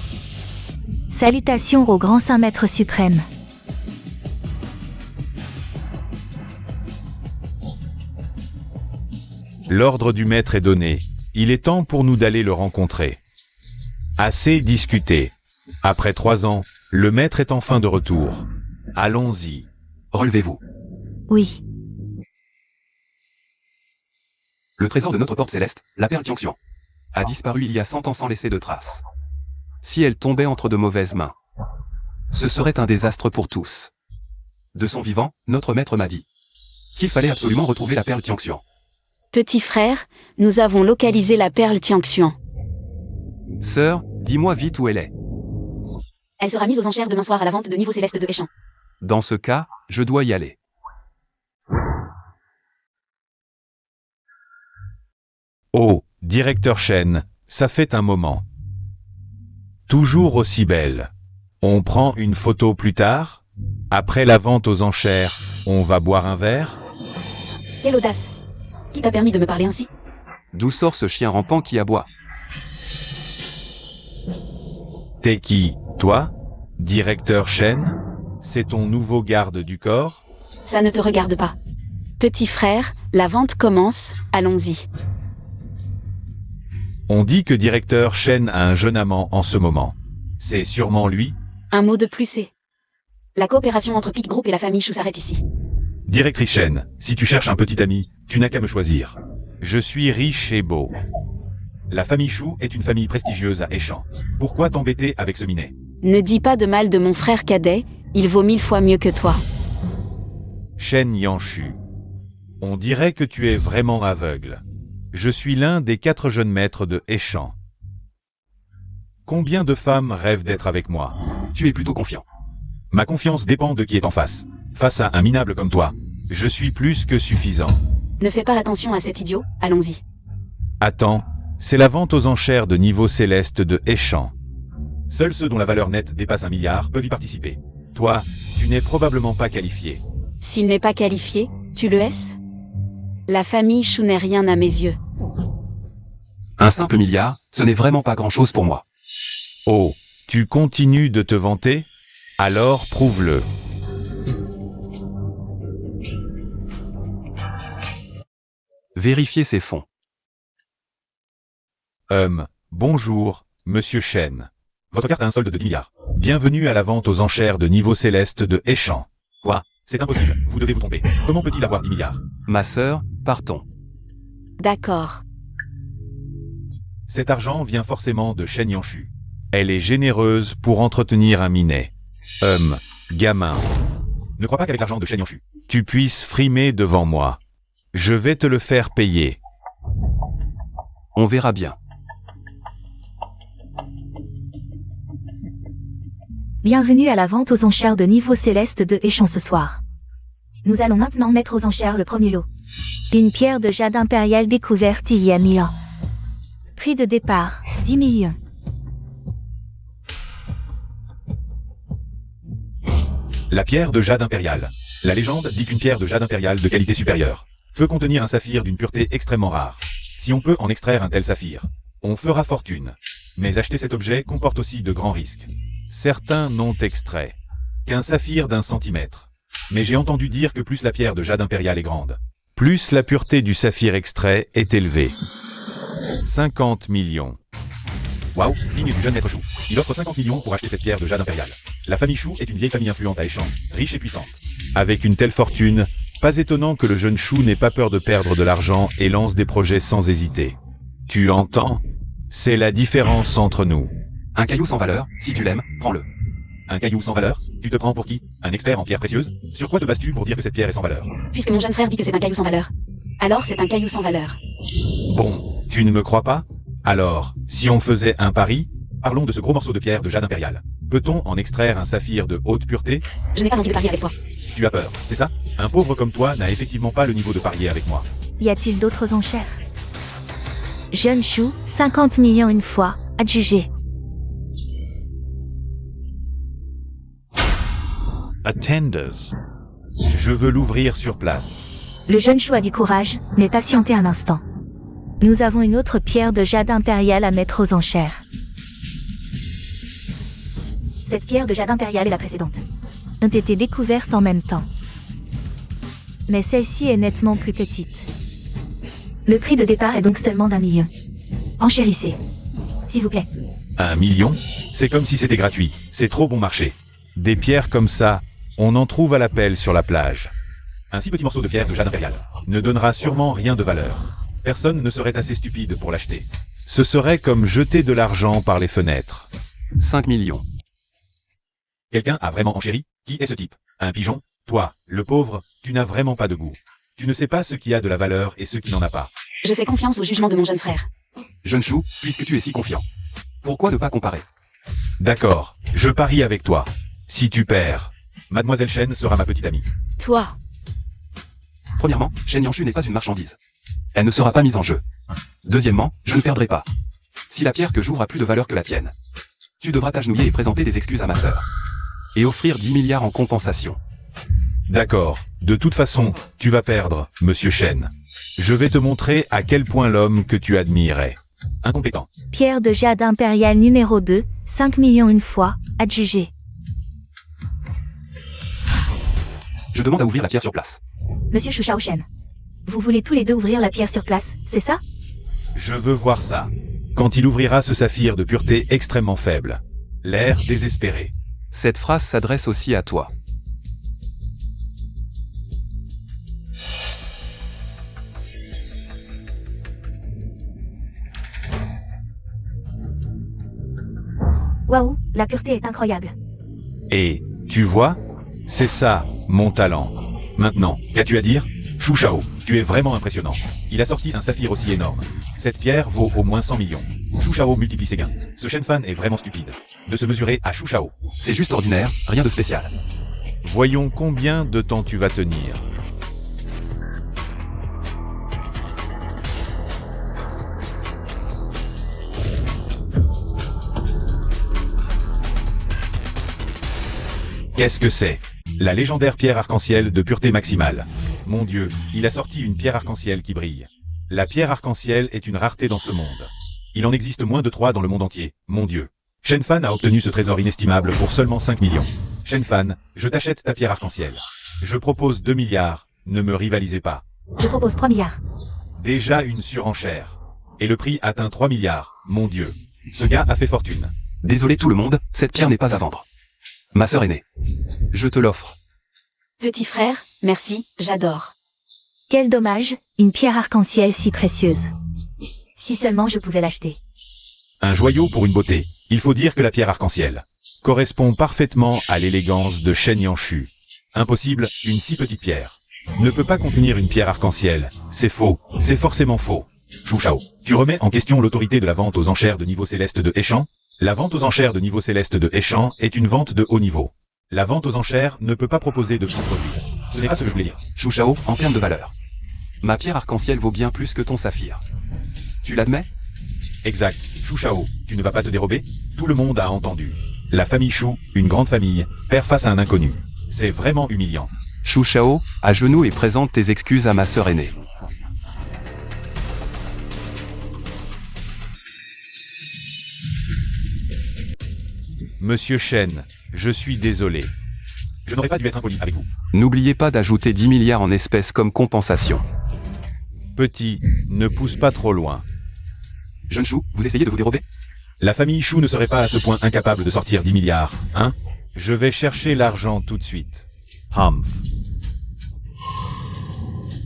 B: Salutations au grand saint maître suprême.
C: L'ordre du maître est donné. Il est temps pour nous d'aller le rencontrer. Assez discuté. Après 3 ans, le maître est enfin de retour. Allons-y.
A: Relevez-vous.
B: Oui.
A: Le trésor de notre porte céleste, la perle Tianxian, a disparu il y a 100 ans sans laisser de traces. Si elle tombait entre de mauvaises mains, ce serait un désastre pour tous. De son vivant, notre maître m'a dit qu'il fallait absolument retrouver la perle Tianxian.
D: Petit frère, nous avons localisé la perle Tianxian.
A: Sœur, dis-moi vite où elle est.
D: Elle sera mise aux enchères demain soir à la vente de niveau céleste de Échamp.
A: Dans ce cas, je dois y aller.
C: Oh, directeur Shen, ça fait un moment. Toujours aussi belle. On prend une photo plus tard? Après la vente aux enchères, on va boire un verre?
D: Quelle audace! Qui t'a permis de me parler ainsi?
A: D'où sort ce chien rampant qui aboie?
C: T'es qui, toi? Directeur Shen? C'est ton nouveau garde du corps?
D: Ça ne te regarde pas. Petit frère, la vente commence, allons-y.
C: On dit que directeur Shen a un jeune amant en ce moment. C'est sûrement lui?
D: Un mot de plus c'est. La coopération entre Peak Group et la famille Chou s'arrête ici.
C: Directrice Shen, si tu cherches un petit ami, tu n'as qu'à me choisir. Je suis riche et beau. La famille Chou est une famille prestigieuse à Échamp. Pourquoi t'embêter avec ce minet?
D: Ne dis pas de mal de mon frère cadet, il vaut 1000 fois mieux que toi.
C: Shen Yanshu. On dirait que tu es vraiment aveugle. Je suis l'un des 4 jeunes maîtres de Échamp. Combien de femmes rêvent d'être avec moi?
A: Tu es plutôt confiant.
C: Ma confiance dépend de qui est en face. Face à un minable comme toi, je suis plus que suffisant.
D: Ne fais pas attention à cet idiot, allons-y.
C: Attends, c'est la vente aux enchères de niveau céleste de Échamp. Seuls ceux dont la valeur nette dépasse 1 milliard peuvent y participer. Toi, tu n'es probablement pas qualifié.
D: S'il n'est pas qualifié, tu le es? La famille Chou n'est rien à mes yeux.
A: Un simple milliard, ce n'est vraiment pas grand-chose pour moi.
C: Oh, tu continues de te vanter? Alors prouve-le.
A: Vérifiez ces fonds.
C: Bonjour, Monsieur Shen. Votre carte a un solde de 10 milliards. Bienvenue à la vente aux enchères de niveau céleste de Échamp. Quoi? C'est impossible, vous devez vous tromper. Comment peut-il avoir 10 milliards?
A: Ma sœur, partons.
D: D'accord.
C: Cet argent vient forcément de Shen Yanshu. Elle est généreuse pour entretenir un minet. Gamin. Ne crois pas qu'avec l'argent de Shen Yanshu, tu puisses frimer devant moi. Je vais te le faire payer.
A: On verra bien.
B: Bienvenue à la vente aux enchères de niveau céleste de Échamp ce soir. Nous allons maintenant mettre aux enchères le premier lot. Une pierre de jade impériale découverte il y a 1000 ans. Prix de départ, 10 millions.
C: La pierre de jade impériale. La légende dit qu'une pierre de jade impériale de qualité supérieure peut contenir un saphir d'une pureté extrêmement rare. Si on peut en extraire un tel saphir, on fera fortune. Mais acheter cet objet comporte aussi de grands risques. Certains n'ont extrait qu'un saphir d'1 centimètre. Mais j'ai entendu dire que plus la pierre de jade impériale est grande, plus la pureté du saphir extrait est élevée. 50 millions. Waouh, digne du jeune maître Chou. Il offre 50 millions pour acheter cette pierre de jade impériale. La famille Chou est une vieille famille influente à Échamp, riche et puissante. Avec une telle fortune, pas étonnant que le jeune Chou n'ait pas peur de perdre de l'argent et lance des projets sans hésiter. Tu entends? C'est la différence entre nous.
A: Un caillou sans valeur, si tu l'aimes, prends-le.
C: Un caillou sans valeur? Tu te prends pour qui? Un expert en pierres précieuses? Sur quoi te bases-tu pour dire que cette pierre est sans valeur?
D: Puisque mon jeune frère dit que c'est un caillou sans valeur. Alors c'est un caillou sans valeur.
C: Bon, tu ne me crois pas? Alors, si on faisait un pari, parlons de ce gros morceau de pierre de jade impériale. Peut-on en extraire un saphir de haute pureté?
D: Je n'ai pas envie de parier avec toi.
C: Tu as peur, c'est ça? Un pauvre comme toi n'a effectivement pas le niveau de parier avec moi.
B: Y a-t-il d'autres enchères? Jeune Chou, 50 millions une fois, adjugé.
C: Attenders. Je veux l'ouvrir sur place.
B: Le jeune Chou a du courage, mais patientez un instant. Nous avons une autre pierre de jade impériale à mettre aux enchères. Cette pierre de jade impériale est la précédente. Ont été découvertes en même temps. Mais celle-ci est nettement plus petite. Le prix de départ est donc seulement d'1 million. Enchérissez. S'il vous plaît.
C: 1 million? C'est comme si c'était gratuit. C'est trop bon marché. Des pierres comme ça, on en trouve à l'appel sur la plage. Un si petit morceau de pierre de jade impériale ne donnera sûrement rien de valeur. Personne ne serait assez stupide pour l'acheter. Ce serait comme jeter de l'argent par les fenêtres.
A: 5 millions.
C: Quelqu'un a vraiment enchéri? Qui est ce type? Un pigeon? Toi, le pauvre, tu n'as vraiment pas de goût. Tu ne sais pas ce qui a de la valeur et ce qui n'en a pas.
D: Je fais confiance au jugement de mon jeune frère.
A: Jeune Chou, puisque tu es si confiant, pourquoi ne pas comparer?
C: D'accord, je parie avec toi. Si tu perds, Mademoiselle Shen sera ma petite amie.
D: Toi.
A: Premièrement, Shen Yanshu n'est pas une marchandise. Elle ne sera pas mise en jeu. Deuxièmement, je ne perdrai pas. Si la pierre que j'ouvre a plus de valeur que la tienne, tu devras t'agenouiller et présenter des excuses à ma sœur. Et offrir 10 milliards en compensation.
C: D'accord, de toute façon, tu vas perdre, Monsieur Shen. Je vais te montrer à quel point l'homme que tu admires est incompétent.
B: Pierre de jade impériale numéro 2, 5 millions une fois, adjugé.
A: Je demande à ouvrir la pierre sur place.
B: Monsieur Chou Shaoshen. Vous voulez tous les deux ouvrir la pierre sur place, c'est ça?
C: Je veux voir ça. Quand il ouvrira ce saphir de pureté extrêmement faible. L'air désespéré.
A: Cette phrase s'adresse aussi à toi.
B: Waouh, la pureté est incroyable.
C: Et, tu vois, c'est ça, mon talent. Maintenant, qu'as-tu à dire? Chou Shao, tu es vraiment impressionnant. Il a sorti un saphir aussi énorme. Cette pierre vaut au moins 100 millions. Chou Shao multiplie ses gains. Ce Shen Fan est vraiment stupide. De se mesurer à Chou Shao.
A: C'est juste ordinaire, rien de spécial.
C: Voyons combien de temps tu vas tenir. Qu'est-ce que c'est? La légendaire pierre arc-en-ciel de pureté maximale. Mon Dieu, il a sorti une pierre arc-en-ciel qui brille. La pierre arc-en-ciel est une rareté dans ce monde. Il en existe moins de 3 dans le monde entier, mon Dieu. Shen Fan a obtenu ce trésor inestimable pour seulement 5 millions. Shen Fan, je t'achète ta pierre arc-en-ciel. Je propose 2 milliards, ne me rivalisez pas.
B: Je propose 3 milliards.
C: Déjà une surenchère. Et le prix atteint 3 milliards, mon Dieu. Ce gars a fait fortune.
A: Désolé tout le monde, cette pierre n'est pas à vendre. Ma sœur aînée. Je te l'offre.
D: Petit frère, merci, j'adore.
B: Quel dommage, une pierre arc-en-ciel si précieuse. Si seulement je pouvais l'acheter.
C: Un joyau pour une beauté. Il faut dire que la pierre arc-en-ciel correspond parfaitement à l'élégance de Shen Yanshu. Impossible, une si petite pierre ne peut pas contenir une pierre arc-en-ciel. C'est faux, c'est forcément faux. Zhu Shao, tu remets en question l'autorité de la vente aux enchères de niveau céleste de Heishan? La vente aux enchères de niveau céleste de Heishan est une vente de haut niveau. La vente aux enchères ne peut pas proposer de sous-produit. Ce n'est pas ce que je voulais dire.
A: Zhu Shao, en termes de valeur. Ma pierre arc-en-ciel vaut bien plus que ton saphir. Tu l'admets?
C: Exact. Zhu Shao, tu ne vas pas te dérober? Tout le monde a entendu. La famille Shu, une grande famille, perd face à un inconnu. C'est vraiment humiliant.
A: Zhu Shao, à genoux et présente tes excuses à ma sœur aînée.
C: Monsieur Shen, je suis désolé. Je n'aurais pas dû être impoli avec vous.
A: N'oubliez pas d'ajouter 10 milliards en espèces comme compensation.
C: Petit, ne pousse pas trop loin.
A: Jeune Chou, vous essayez de vous dérober?
C: La famille Shu ne serait pas à ce point incapable de sortir 10 milliards, hein? Je vais chercher l'argent tout de suite. Humph.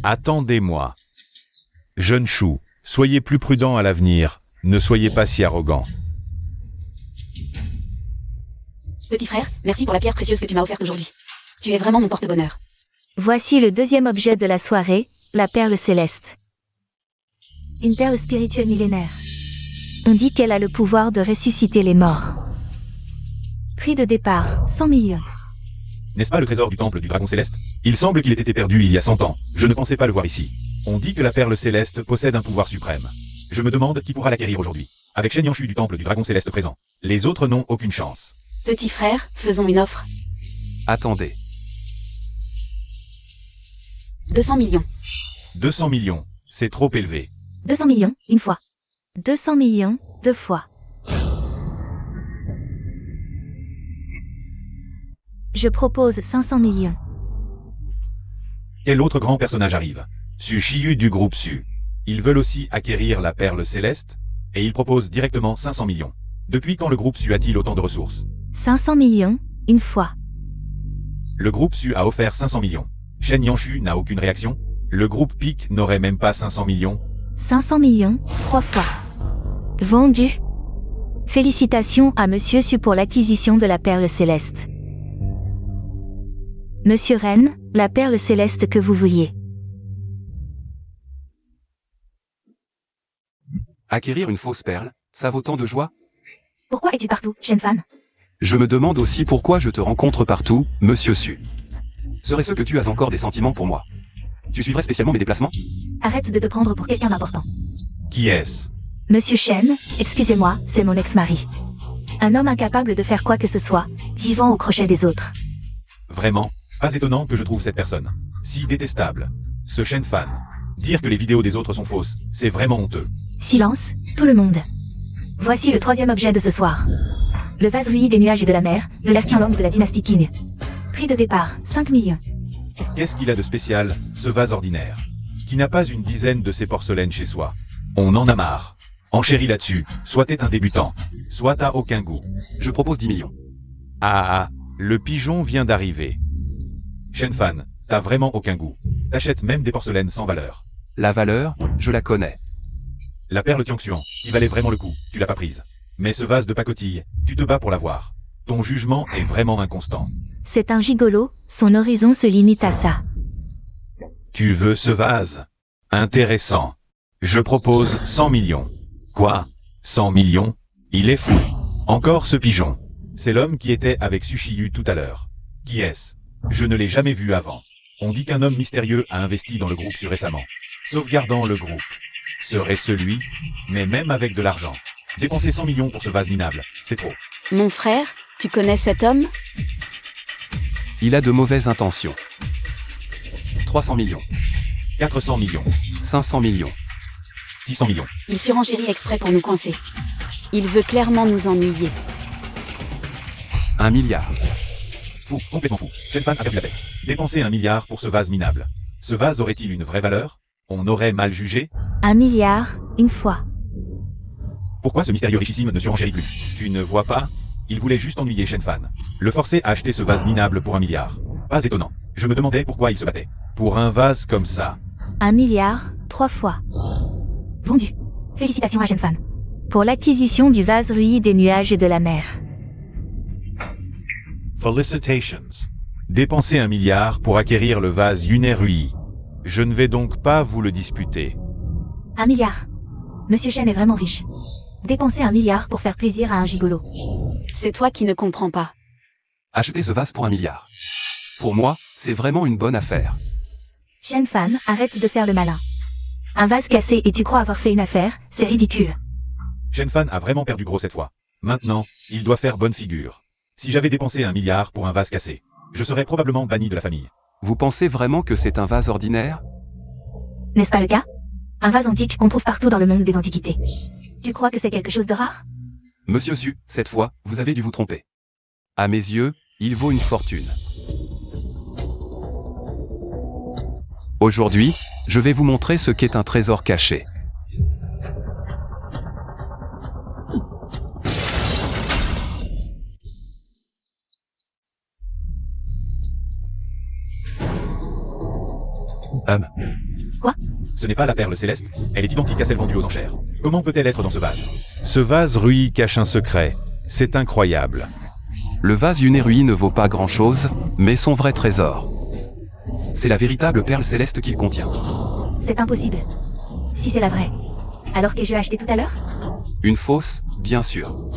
C: Attendez-moi. Jeune Chou, soyez plus prudent à l'avenir, ne soyez pas si arrogant.
D: Petit frère, merci pour la pierre précieuse que tu m'as offerte aujourd'hui. Tu es vraiment mon porte-bonheur.
B: Voici le deuxième objet de la soirée, la perle céleste. Une perle spirituelle millénaire. On dit qu'elle a le pouvoir de ressusciter les morts. Prix de départ, 100 millions.
C: N'est-ce pas le trésor du temple du dragon céleste? Il semble qu'il ait été perdu il y a 100 ans. Je ne pensais pas le voir ici. On dit que la perle céleste possède un pouvoir suprême. Je me demande qui pourra l'acquérir aujourd'hui. Avec Shen Yanshu du temple du dragon céleste présent. Les autres n'ont aucune chance.
D: Petit frère, faisons une offre.
A: Attendez.
D: 200 millions.
C: 200 millions, c'est trop élevé.
B: 200 millions, une fois. 200 millions, deux fois. Je propose 500 millions.
C: Quel autre grand personnage arrive? Su Shiyu du groupe Su. Ils veulent aussi acquérir la perle céleste, et ils proposent directement 500 millions. Depuis quand le groupe Su a-t-il autant de ressources?
B: 500 millions, une fois.
C: Le groupe Su a offert 500 millions. Shen Yanshu n'a aucune réaction. Le groupe Pic n'aurait même pas 500 millions.
B: 500 millions, trois fois. Vendu. Félicitations à Monsieur Su pour l'acquisition de la perle céleste. Monsieur Ren, la perle céleste que vous vouliez.
A: Acquérir une fausse perle, ça vaut tant de joie?
B: Pourquoi es-tu partout, Shenfan?
A: Je me demande aussi pourquoi je te rencontre partout, Monsieur Su. Serait-ce que tu as encore des sentiments pour moi? Tu suivrais spécialement mes déplacements?
B: Arrête de te prendre pour quelqu'un d'important.
C: Qui est-ce?
B: Monsieur Shen, excusez-moi, c'est mon ex-mari. Un homme incapable de faire quoi que ce soit, vivant au crochet des autres.
C: Vraiment, pas étonnant que je trouve cette personne si détestable. Ce Shen fan. Dire que les vidéos des autres sont fausses, c'est vraiment honteux.
B: Silence, tout le monde. Voici le troisième objet de ce soir. Le vase rouillé des nuages et de la mer, de l'Archéologue de la dynastie Qing. Prix de départ, 5 millions.
C: Qu'est-ce qu'il a de spécial, ce vase ordinaire? Qui n'a pas une dizaine de ces porcelaines chez soi. On en a marre. Enchéris là-dessus, soit t'es un débutant, soit t'as aucun goût.
A: Je propose 10 millions.
C: Ah, le pigeon vient d'arriver. Shenfan, t'as vraiment aucun goût. T'achètes même des porcelaines sans valeur.
A: La valeur, je la connais.
C: La perle Tiangxuan, qui valait vraiment le coup, tu l'as pas prise. Mais ce vase de pacotille, tu te bats pour l'avoir. Ton jugement est vraiment inconstant.
B: C'est un gigolo, son horizon se limite à ça.
C: Tu veux ce vase? Intéressant. Je propose 100 millions. Quoi? 100 millions? Il est fou. Encore ce pigeon. C'est l'homme qui était avec Su Shiyu tout à l'heure. Qui est-ce? Je ne l'ai jamais vu avant. On dit qu'un homme mystérieux a investi dans le groupe Su récemment. Sauvegardant le groupe. Serait-ce lui? Mais même avec de l'argent. Dépenser 100 millions pour ce vase minable, c'est trop.
D: Mon frère, tu connais cet homme?
A: Il a de mauvaises intentions. 300 millions.
C: 400 millions.
A: 500 millions.
C: 600 millions.
D: Il surenchérit exprès pour nous coincer. Il veut clairement nous ennuyer.
A: 1 milliard.
C: Fou, complètement fou. Shenfan a perdu la tête. Dépenser 1 milliard pour ce vase minable. Ce vase aurait-il une vraie valeur? On aurait mal jugé?
B: 1 milliard, une fois.
C: Pourquoi ce mystérieux richissime ne surenchérit plus? Tu ne vois pas? Il voulait juste ennuyer Shen-Fan. Le forcer à acheter ce vase minable pour 1 milliard. Pas étonnant. Je me demandais pourquoi il se battait. Pour un vase comme ça.
B: 1 milliard, 3 fois. Vendu. Félicitations à Shen-Fan. Pour l'acquisition du vase Rui des nuages et de la mer.
C: Felicitations. Dépenser 1 milliard pour acquérir le vase Yune Rui. Je ne vais donc pas vous le disputer.
B: 1 milliard. Monsieur Shen est vraiment riche. Dépenser 1 milliard pour faire plaisir à un gigolo.
D: C'est toi qui ne comprends pas.
A: Acheter ce vase pour 1 milliard. Pour moi, c'est vraiment une bonne affaire.
B: Shen-Fan, arrête de faire le malin. Un vase cassé et tu crois avoir fait une affaire, c'est ridicule.
C: Shen-Fan a vraiment perdu gros cette fois. Maintenant, il doit faire bonne figure. Si j'avais dépensé 1 milliard pour un vase cassé, je serais probablement banni de la famille.
A: Vous pensez vraiment que c'est un vase ordinaire?
B: N'est-ce pas le cas? Un vase antique qu'on trouve partout dans le monde des antiquités. Tu crois que c'est quelque chose de rare?
A: Monsieur Su, cette fois, vous avez dû vous tromper. À mes yeux, il vaut une fortune. Aujourd'hui, je vais vous montrer ce qu'est un trésor caché.
B: Quoi?
C: Ce n'est pas la perle céleste, elle est identique à celle vendue aux enchères. Comment peut-elle être dans ce vase? Ce vase Rui cache un secret. C'est incroyable.
A: Le vase Yune Rui ne vaut pas grand-chose, mais son vrai trésor. C'est la véritable perle céleste qu'il contient.
B: C'est impossible. Si c'est la vraie. Alors que j'ai acheté tout à l'heure?
A: Une fausse, bien sûr.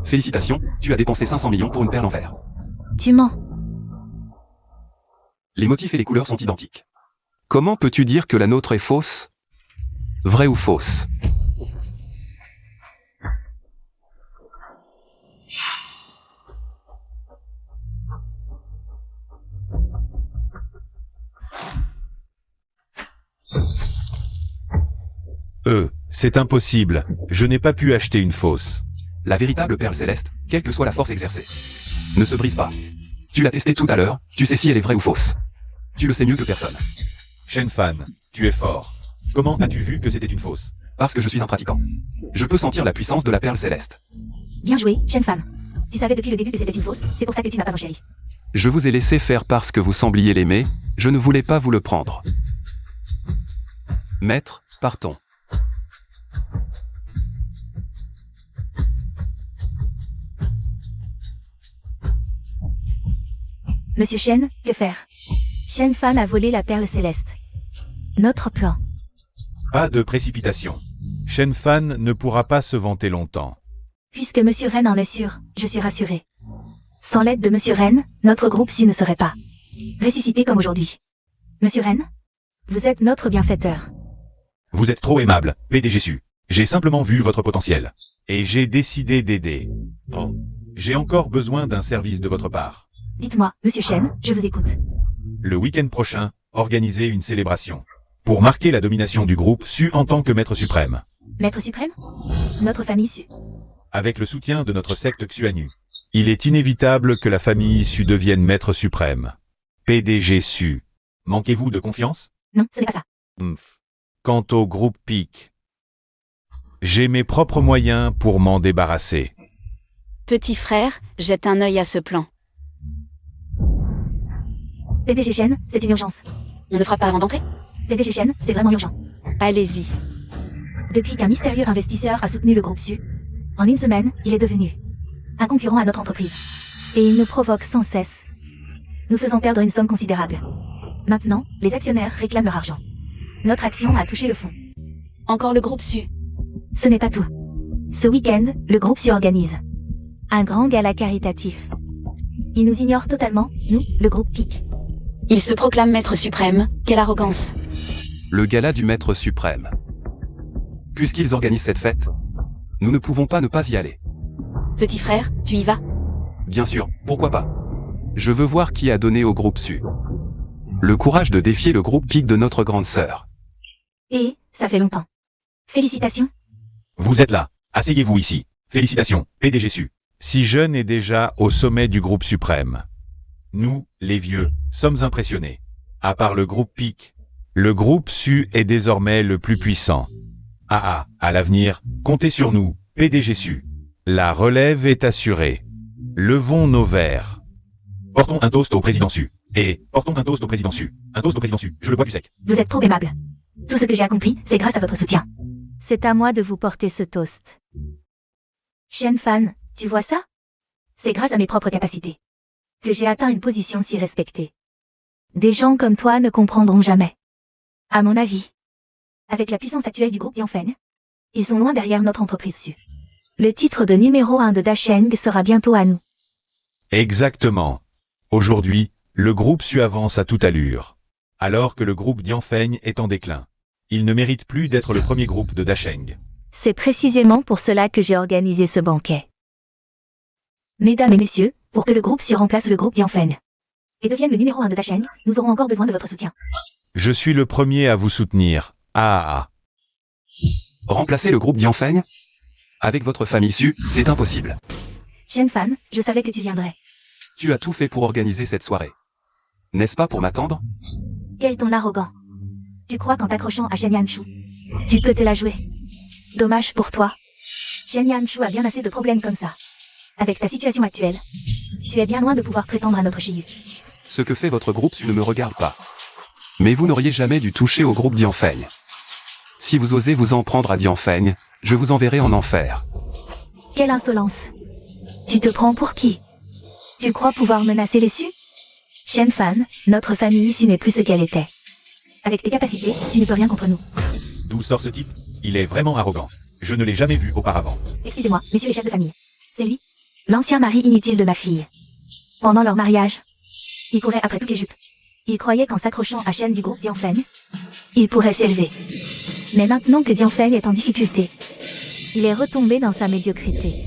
A: Félicitations, tu as dépensé 500 millions pour une perle en verre.
B: Tu mens.
A: Les motifs et les couleurs sont identiques. Comment peux-tu dire que la nôtre est fausse? Vraie ou fausse?
C: C'est impossible. Je n'ai pas pu acheter une fausse.
A: La véritable perle céleste, quelle que soit la force exercée, ne se brise pas. Tu l'as testée tout à l'heure, tu sais si elle est vraie ou fausse. Tu le sais mieux que personne.
C: Shen-Fan, tu es fort. Comment as-tu vu que c'était une fausse?
A: Parce que je suis un pratiquant. Je peux sentir la puissance de la perle céleste.
B: Bien joué, Shen-Fan. Tu savais depuis le début que c'était une fausse, c'est pour ça que tu n'as pas enchéri.
A: Je vous ai laissé faire parce que vous sembliez l'aimer, je ne voulais pas vous le prendre. Maître, partons.
B: Monsieur Shen, que faire? Shen-Fan a volé la perle céleste. Notre plan.
C: Pas de précipitation. Shen-Fan ne pourra pas se vanter longtemps.
B: Puisque Monsieur Ren en est sûr, je suis rassuré. Sans l'aide de Monsieur Ren, notre groupe Su ne serait pas ressuscité comme aujourd'hui. Monsieur Ren, vous êtes notre bienfaiteur.
C: Vous êtes trop aimable, PDG Su. J'ai simplement vu votre potentiel. Et j'ai décidé d'aider. Oh. J'ai encore besoin d'un service de votre part.
B: Dites-moi, Monsieur Shen, je vous écoute.
C: Le week-end prochain, organisez une célébration. Pour marquer la domination du groupe Su en tant que maître suprême.
B: Maître suprême? Notre famille Su.
C: Avec le soutien de notre secte Xuanu. Il est inévitable que la famille Su devienne maître suprême. PDG Su. Manquez-vous de confiance?
B: Non, ce n'est pas ça.
C: Quant au groupe Peak, j'ai mes propres moyens pour m'en débarrasser.
D: Petit frère, jette un œil à ce plan.
B: PDG Shen, c'est une urgence.
D: On ne fera pas avant d'entrer?
B: PDG Shen, c'est vraiment urgent.
D: Allez-y.
B: Depuis qu'un mystérieux investisseur a soutenu le groupe Su, en une semaine, il est devenu un concurrent à notre entreprise. Et il nous provoque sans cesse. Nous faisons perdre une somme considérable. Maintenant, les actionnaires réclament leur argent. Notre action a touché le fond.
D: Encore le groupe Su.
B: Ce n'est pas tout. Ce week-end, le groupe Su organise un grand gala caritatif. Il nous ignore totalement, nous, le groupe Peak.
D: Il se proclame maître suprême, quelle arrogance.
A: Le gala du maître suprême. Puisqu'ils organisent cette fête, nous ne pouvons pas ne pas y aller.
D: Petit frère, tu y vas?
A: Bien sûr, pourquoi pas? Je veux voir qui a donné au groupe Su le courage de défier le groupe Peak de notre grande sœur.
B: Et, ça fait longtemps. Félicitations.
C: Vous êtes là. Asseyez-vous ici. Félicitations, PDG Su. Si jeune et déjà au sommet du groupe suprême. Nous, les vieux, sommes impressionnés. À part le groupe Peak, le groupe Su est désormais le plus puissant. À l'avenir, comptez sur nous, PDG Su. La relève est assurée. Levons nos verres. Portons un toast au président Su. Et portons un toast au président Su. Un toast au président Su. Je le bois du sec.
B: Vous êtes trop aimable. Tout ce que j'ai accompli, c'est grâce à votre soutien. C'est à moi de vous porter ce toast. Shen Fan, tu vois ça? C'est grâce à mes propres capacités que j'ai atteint une position si respectée. Des gens comme toi ne comprendront jamais. À mon avis, avec la puissance actuelle du groupe Dianfeng, ils sont loin derrière notre entreprise Su. Le titre de numéro 1 de Dasheng sera bientôt à nous.
C: Exactement. Aujourd'hui, le groupe Su avance à toute allure. Alors que le groupe Dianfeng est en déclin. Il ne mérite plus d'être le premier groupe de Dasheng.
B: C'est précisément pour cela que j'ai organisé ce banquet. Mesdames et messieurs, pour que le groupe Su remplace le groupe Dianfeng et devienne le numéro 1 de Dasheng, nous aurons encore besoin de votre soutien.
C: Je suis le premier à vous soutenir.
A: Remplacer le groupe Dianfeng? Avec votre famille Su, c'est impossible.
B: Shen Fan, je savais que tu viendrais.
A: Tu as tout fait pour organiser cette soirée. N'est-ce pas pour m'attendre?
B: Quel ton arrogant. Tu crois qu'en t'accrochant à Shen Yanshu, tu peux te la jouer. Dommage pour toi. Shen Yanshu a bien assez de problèmes comme ça. Avec ta situation actuelle, tu es bien loin de pouvoir prétendre à notre Shiyu.
A: Ce que fait votre groupe Su ne me regarde pas. Mais vous n'auriez jamais dû toucher au groupe Dianfeng. Si vous osez vous en prendre à Dianfeng, je vous enverrai en enfer.
B: Quelle insolence. Tu te prends pour qui? Tu crois pouvoir menacer les Su? Shen Fan, notre famille Su n'est plus ce qu'elle était. Avec tes capacités, tu ne peux rien contre nous.
C: D'où sort ce type? Il est vraiment arrogant. Je ne l'ai jamais vu auparavant.
B: Excusez-moi, messieurs les chefs de famille. C'est lui, l'ancien mari inutile de ma fille. Pendant leur mariage, il courait après toutes les jupes. Il croyait qu'en s'accrochant à Shen du groupe Dianfeng, il pourrait s'élever. Mais maintenant que Dianfeng est en difficulté, il est retombé dans sa médiocrité.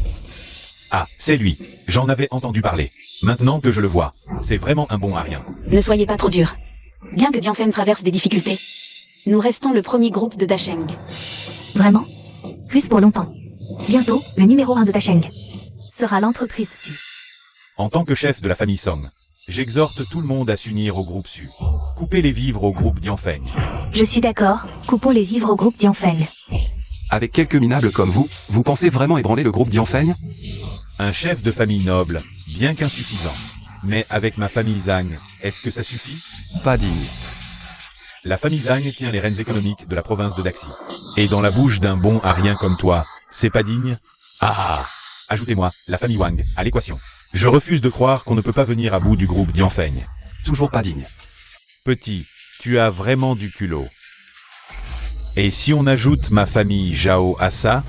C: Ah, c'est lui. J'en avais entendu parler. Maintenant que je le vois, c'est vraiment un bon à rien.
D: Ne soyez pas trop dur. Bien que Dianfeng traverse des difficultés, nous restons le premier groupe de Dasheng.
B: Vraiment? Plus pour longtemps. Bientôt, le numéro 1 de Dasheng sera l'entreprise Su.
C: En tant que chef de la famille Song, j'exhorte tout le monde à s'unir au groupe Su. Coupez les vivres au groupe Dianfeng.
B: Je suis d'accord, coupons les vivres au groupe Dianfeng.
A: Avec quelques minables comme vous, vous pensez vraiment ébranler le groupe Dianfeng?
C: Un chef de famille noble, bien qu'insuffisant. Mais avec ma famille Zhang, est-ce que ça suffit?
A: Pas digne.
C: La famille Zhang tient les rênes économiques de la province de Daxi. Et dans la bouche d'un bon à rien comme toi, c'est pas digne? Ajoutez-moi, la famille Wang, à l'équation. Je refuse de croire qu'on ne peut pas venir à bout du groupe Dianfeng.
A: Toujours pas digne.
C: Petit, tu as vraiment du culot. Et si on ajoute ma famille Zhao à ça,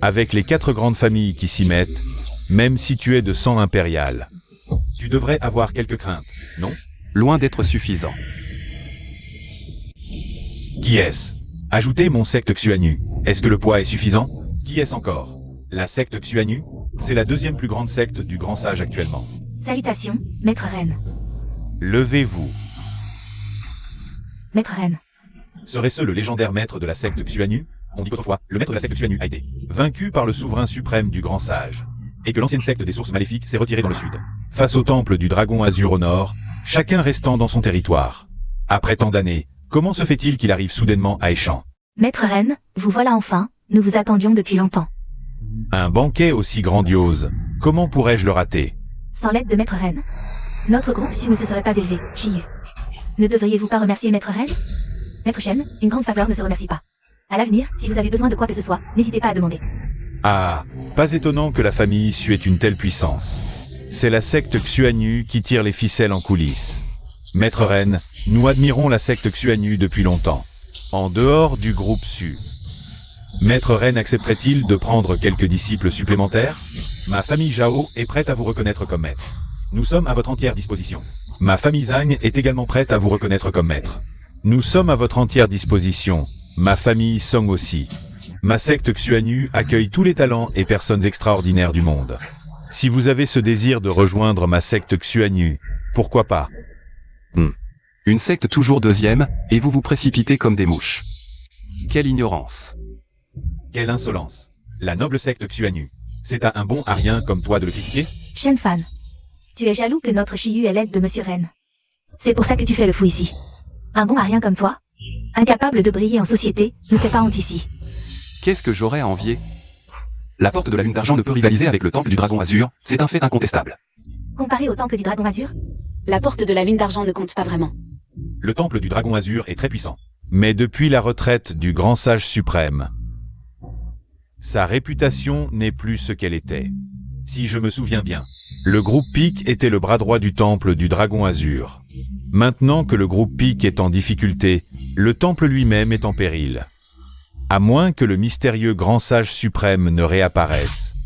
C: avec les 4 grandes familles qui s'y mettent, même si tu es de sang impérial, tu devrais avoir quelques craintes, non?
A: Loin d'être suffisant.
C: Qui est-ce? Ajoutez mon secte Xuanyu. Est-ce que le poids est suffisant? Qui est-ce encore? La secte Xuanyu? C'est la 2e plus grande secte du grand sage actuellement.
B: Salutations, Maître Ren.
C: Levez-vous.
B: Maître Ren.
C: Serait-ce le légendaire maître de la secte Xuanyu? On dit qu'autrefois, le maître de la secte Xuanyu a été vaincu par le souverain suprême du grand sage. Et que l'ancienne secte des sources maléfiques s'est retirée dans le sud. Face au temple du dragon azur au nord, chacun restant dans son territoire. Après tant d'années, comment se fait-il qu'il arrive soudainement à Échamp?
B: Maître Ren, vous voilà enfin, nous vous attendions depuis longtemps.
C: Un banquet aussi grandiose, comment pourrais-je le rater?
B: Sans l'aide de Maître Ren, notre groupe Su ne se serait pas élevé, Shiyu. Ne devriez-vous pas remercier Maître Ren? Maître Shen, une grande faveur ne se remercie pas. À l'avenir, si vous avez besoin de quoi que ce soit, n'hésitez pas à demander.
C: Ah, pas étonnant que la famille Su ait une telle puissance. C'est la secte Xuanyu qui tire les ficelles en coulisses. Maître Ren, nous admirons la secte Xuanyu depuis longtemps. En dehors du groupe Su. Maître Ren accepterait-il de prendre quelques disciples supplémentaires? Ma famille Zhao est prête à vous reconnaître comme maître. Nous sommes à votre entière disposition. Ma famille Zhang est également prête à vous reconnaître comme maître. Nous sommes à votre entière disposition. Ma famille Song aussi. Ma secte Xuanyu accueille tous les talents et personnes extraordinaires du monde. Si vous avez ce désir de rejoindre ma secte Xuanyu, pourquoi pas?
A: Une secte toujours 2e, et vous vous précipitez comme des mouches. Quelle ignorance.
C: Quelle insolence. La noble secte Xuanyu. C'est à un bon à rien comme toi de le critiquer?
B: Shen Fan. Tu es jaloux que notre Shiyu ait l'aide de Monsieur Ren. C'est pour ça que tu fais le fou ici. Un bon à rien comme toi, incapable de briller en société, ne fais pas honte ici.
A: Qu'est-ce que j'aurais à envier? La porte de la lune d'argent ne peut rivaliser avec le temple du dragon azur, c'est un fait incontestable.
B: Comparé au temple du dragon azur,
D: La porte de la lune d'argent ne compte pas vraiment.
C: Le temple du dragon azur est très puissant. Mais depuis la retraite du grand sage suprême, sa réputation n'est plus ce qu'elle était. Si je me souviens bien, le groupe Peak était le bras droit du temple du dragon azur. Maintenant que le groupe Peak est en difficulté, le temple lui-même est en péril. À moins que le mystérieux grand sage suprême ne réapparaisse,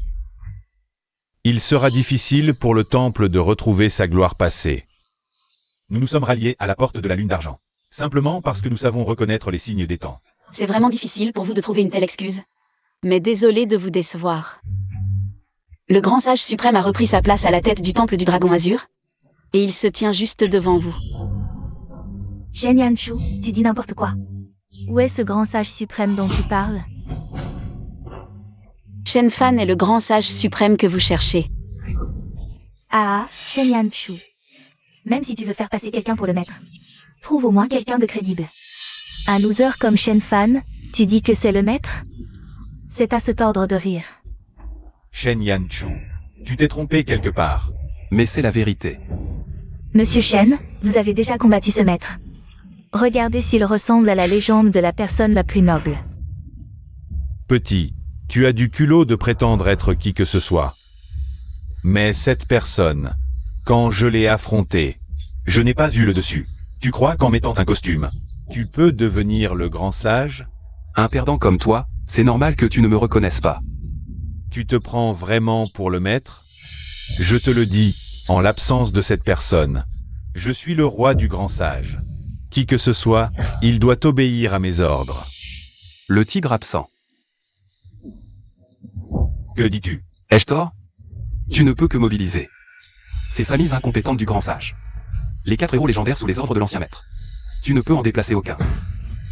C: il sera difficile pour le temple de retrouver sa gloire passée. Nous nous sommes ralliés à la porte de la lune d'argent, simplement parce que nous savons reconnaître les signes des temps.
D: C'est vraiment difficile pour vous de trouver une telle excuse. Mais désolé de vous décevoir. Le grand sage suprême a repris sa place à la tête du temple du dragon azur, et il se tient juste devant vous.
B: Shen Yanshu, tu dis n'importe quoi. Où est ce grand sage suprême dont tu parles?
D: Shen Fan est le grand sage suprême que vous cherchez.
B: Ah, Shen Yanshu. Même si tu veux faire passer quelqu'un pour le maître, trouve au moins quelqu'un de crédible. Un loser comme Shen Fan, tu dis que c'est le maître? C'est à se tordre de rire.
C: Shen Yanshu, tu t'es trompé quelque part.
A: Mais c'est la vérité.
B: Monsieur Shen, vous avez déjà combattu ce maître. Regardez s'il ressemble à la légende de la personne la plus noble.
C: Petit, tu as du culot de prétendre être qui que ce soit. Mais cette personne, quand je l'ai affrontée, je n'ai pas eu le dessus. Tu crois qu'en mettant un costume, tu peux devenir le grand sage?
A: Un perdant comme toi, c'est normal que tu ne me reconnaisses pas.
C: Tu te prends vraiment pour le maître? Je te le dis, en l'absence de cette personne, je suis le roi du grand sage. Qui que ce soit, il doit obéir à mes ordres.
A: Le tigre absent.
C: Que dis-tu?
A: Ai-je tort? Tu ne peux que mobiliser ces familles incompétentes du grand sage. Les 4 héros légendaires sous les ordres de l'ancien maître. Tu ne peux en déplacer aucun.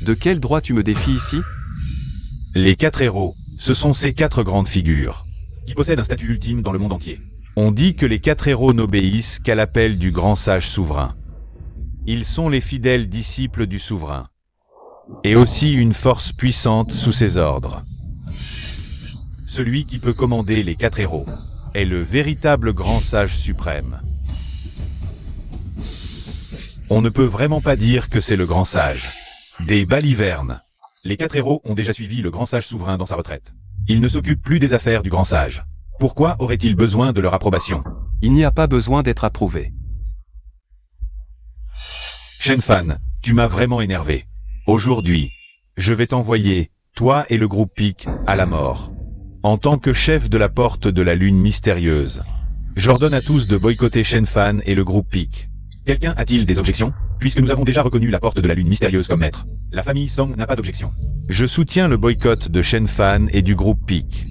A: De quel droit tu me défies ici?
C: Les 4 héros, ce sont ces 4 grandes figures, qui possèdent un statut ultime dans le monde entier. On dit que les 4 héros n'obéissent qu'à l'appel du grand sage souverain. Ils sont les fidèles disciples du souverain, et aussi une force puissante sous ses ordres. Celui qui peut commander les 4 héros est le véritable grand sage suprême. On ne peut vraiment pas dire que c'est le grand sage. Des balivernes. Les 4 héros ont déjà suivi le grand sage souverain dans sa retraite. Il ne s'occupe plus des affaires du grand sage. Pourquoi aurait-il besoin de leur approbation?
A: Il n'y a pas besoin d'être approuvé.
C: Shen Fan, tu m'as vraiment énervé. Aujourd'hui, je vais t'envoyer, toi et le groupe Peak, à la mort. En tant que chef de la porte de la lune mystérieuse, j'ordonne à tous de boycotter Shen Fan et le groupe Peak. Quelqu'un a-t-il des objections? Puisque nous avons déjà reconnu la porte de la lune mystérieuse comme maître, la famille Song n'a pas d'objection. Je soutiens le boycott de Shen Fan et du groupe Peak.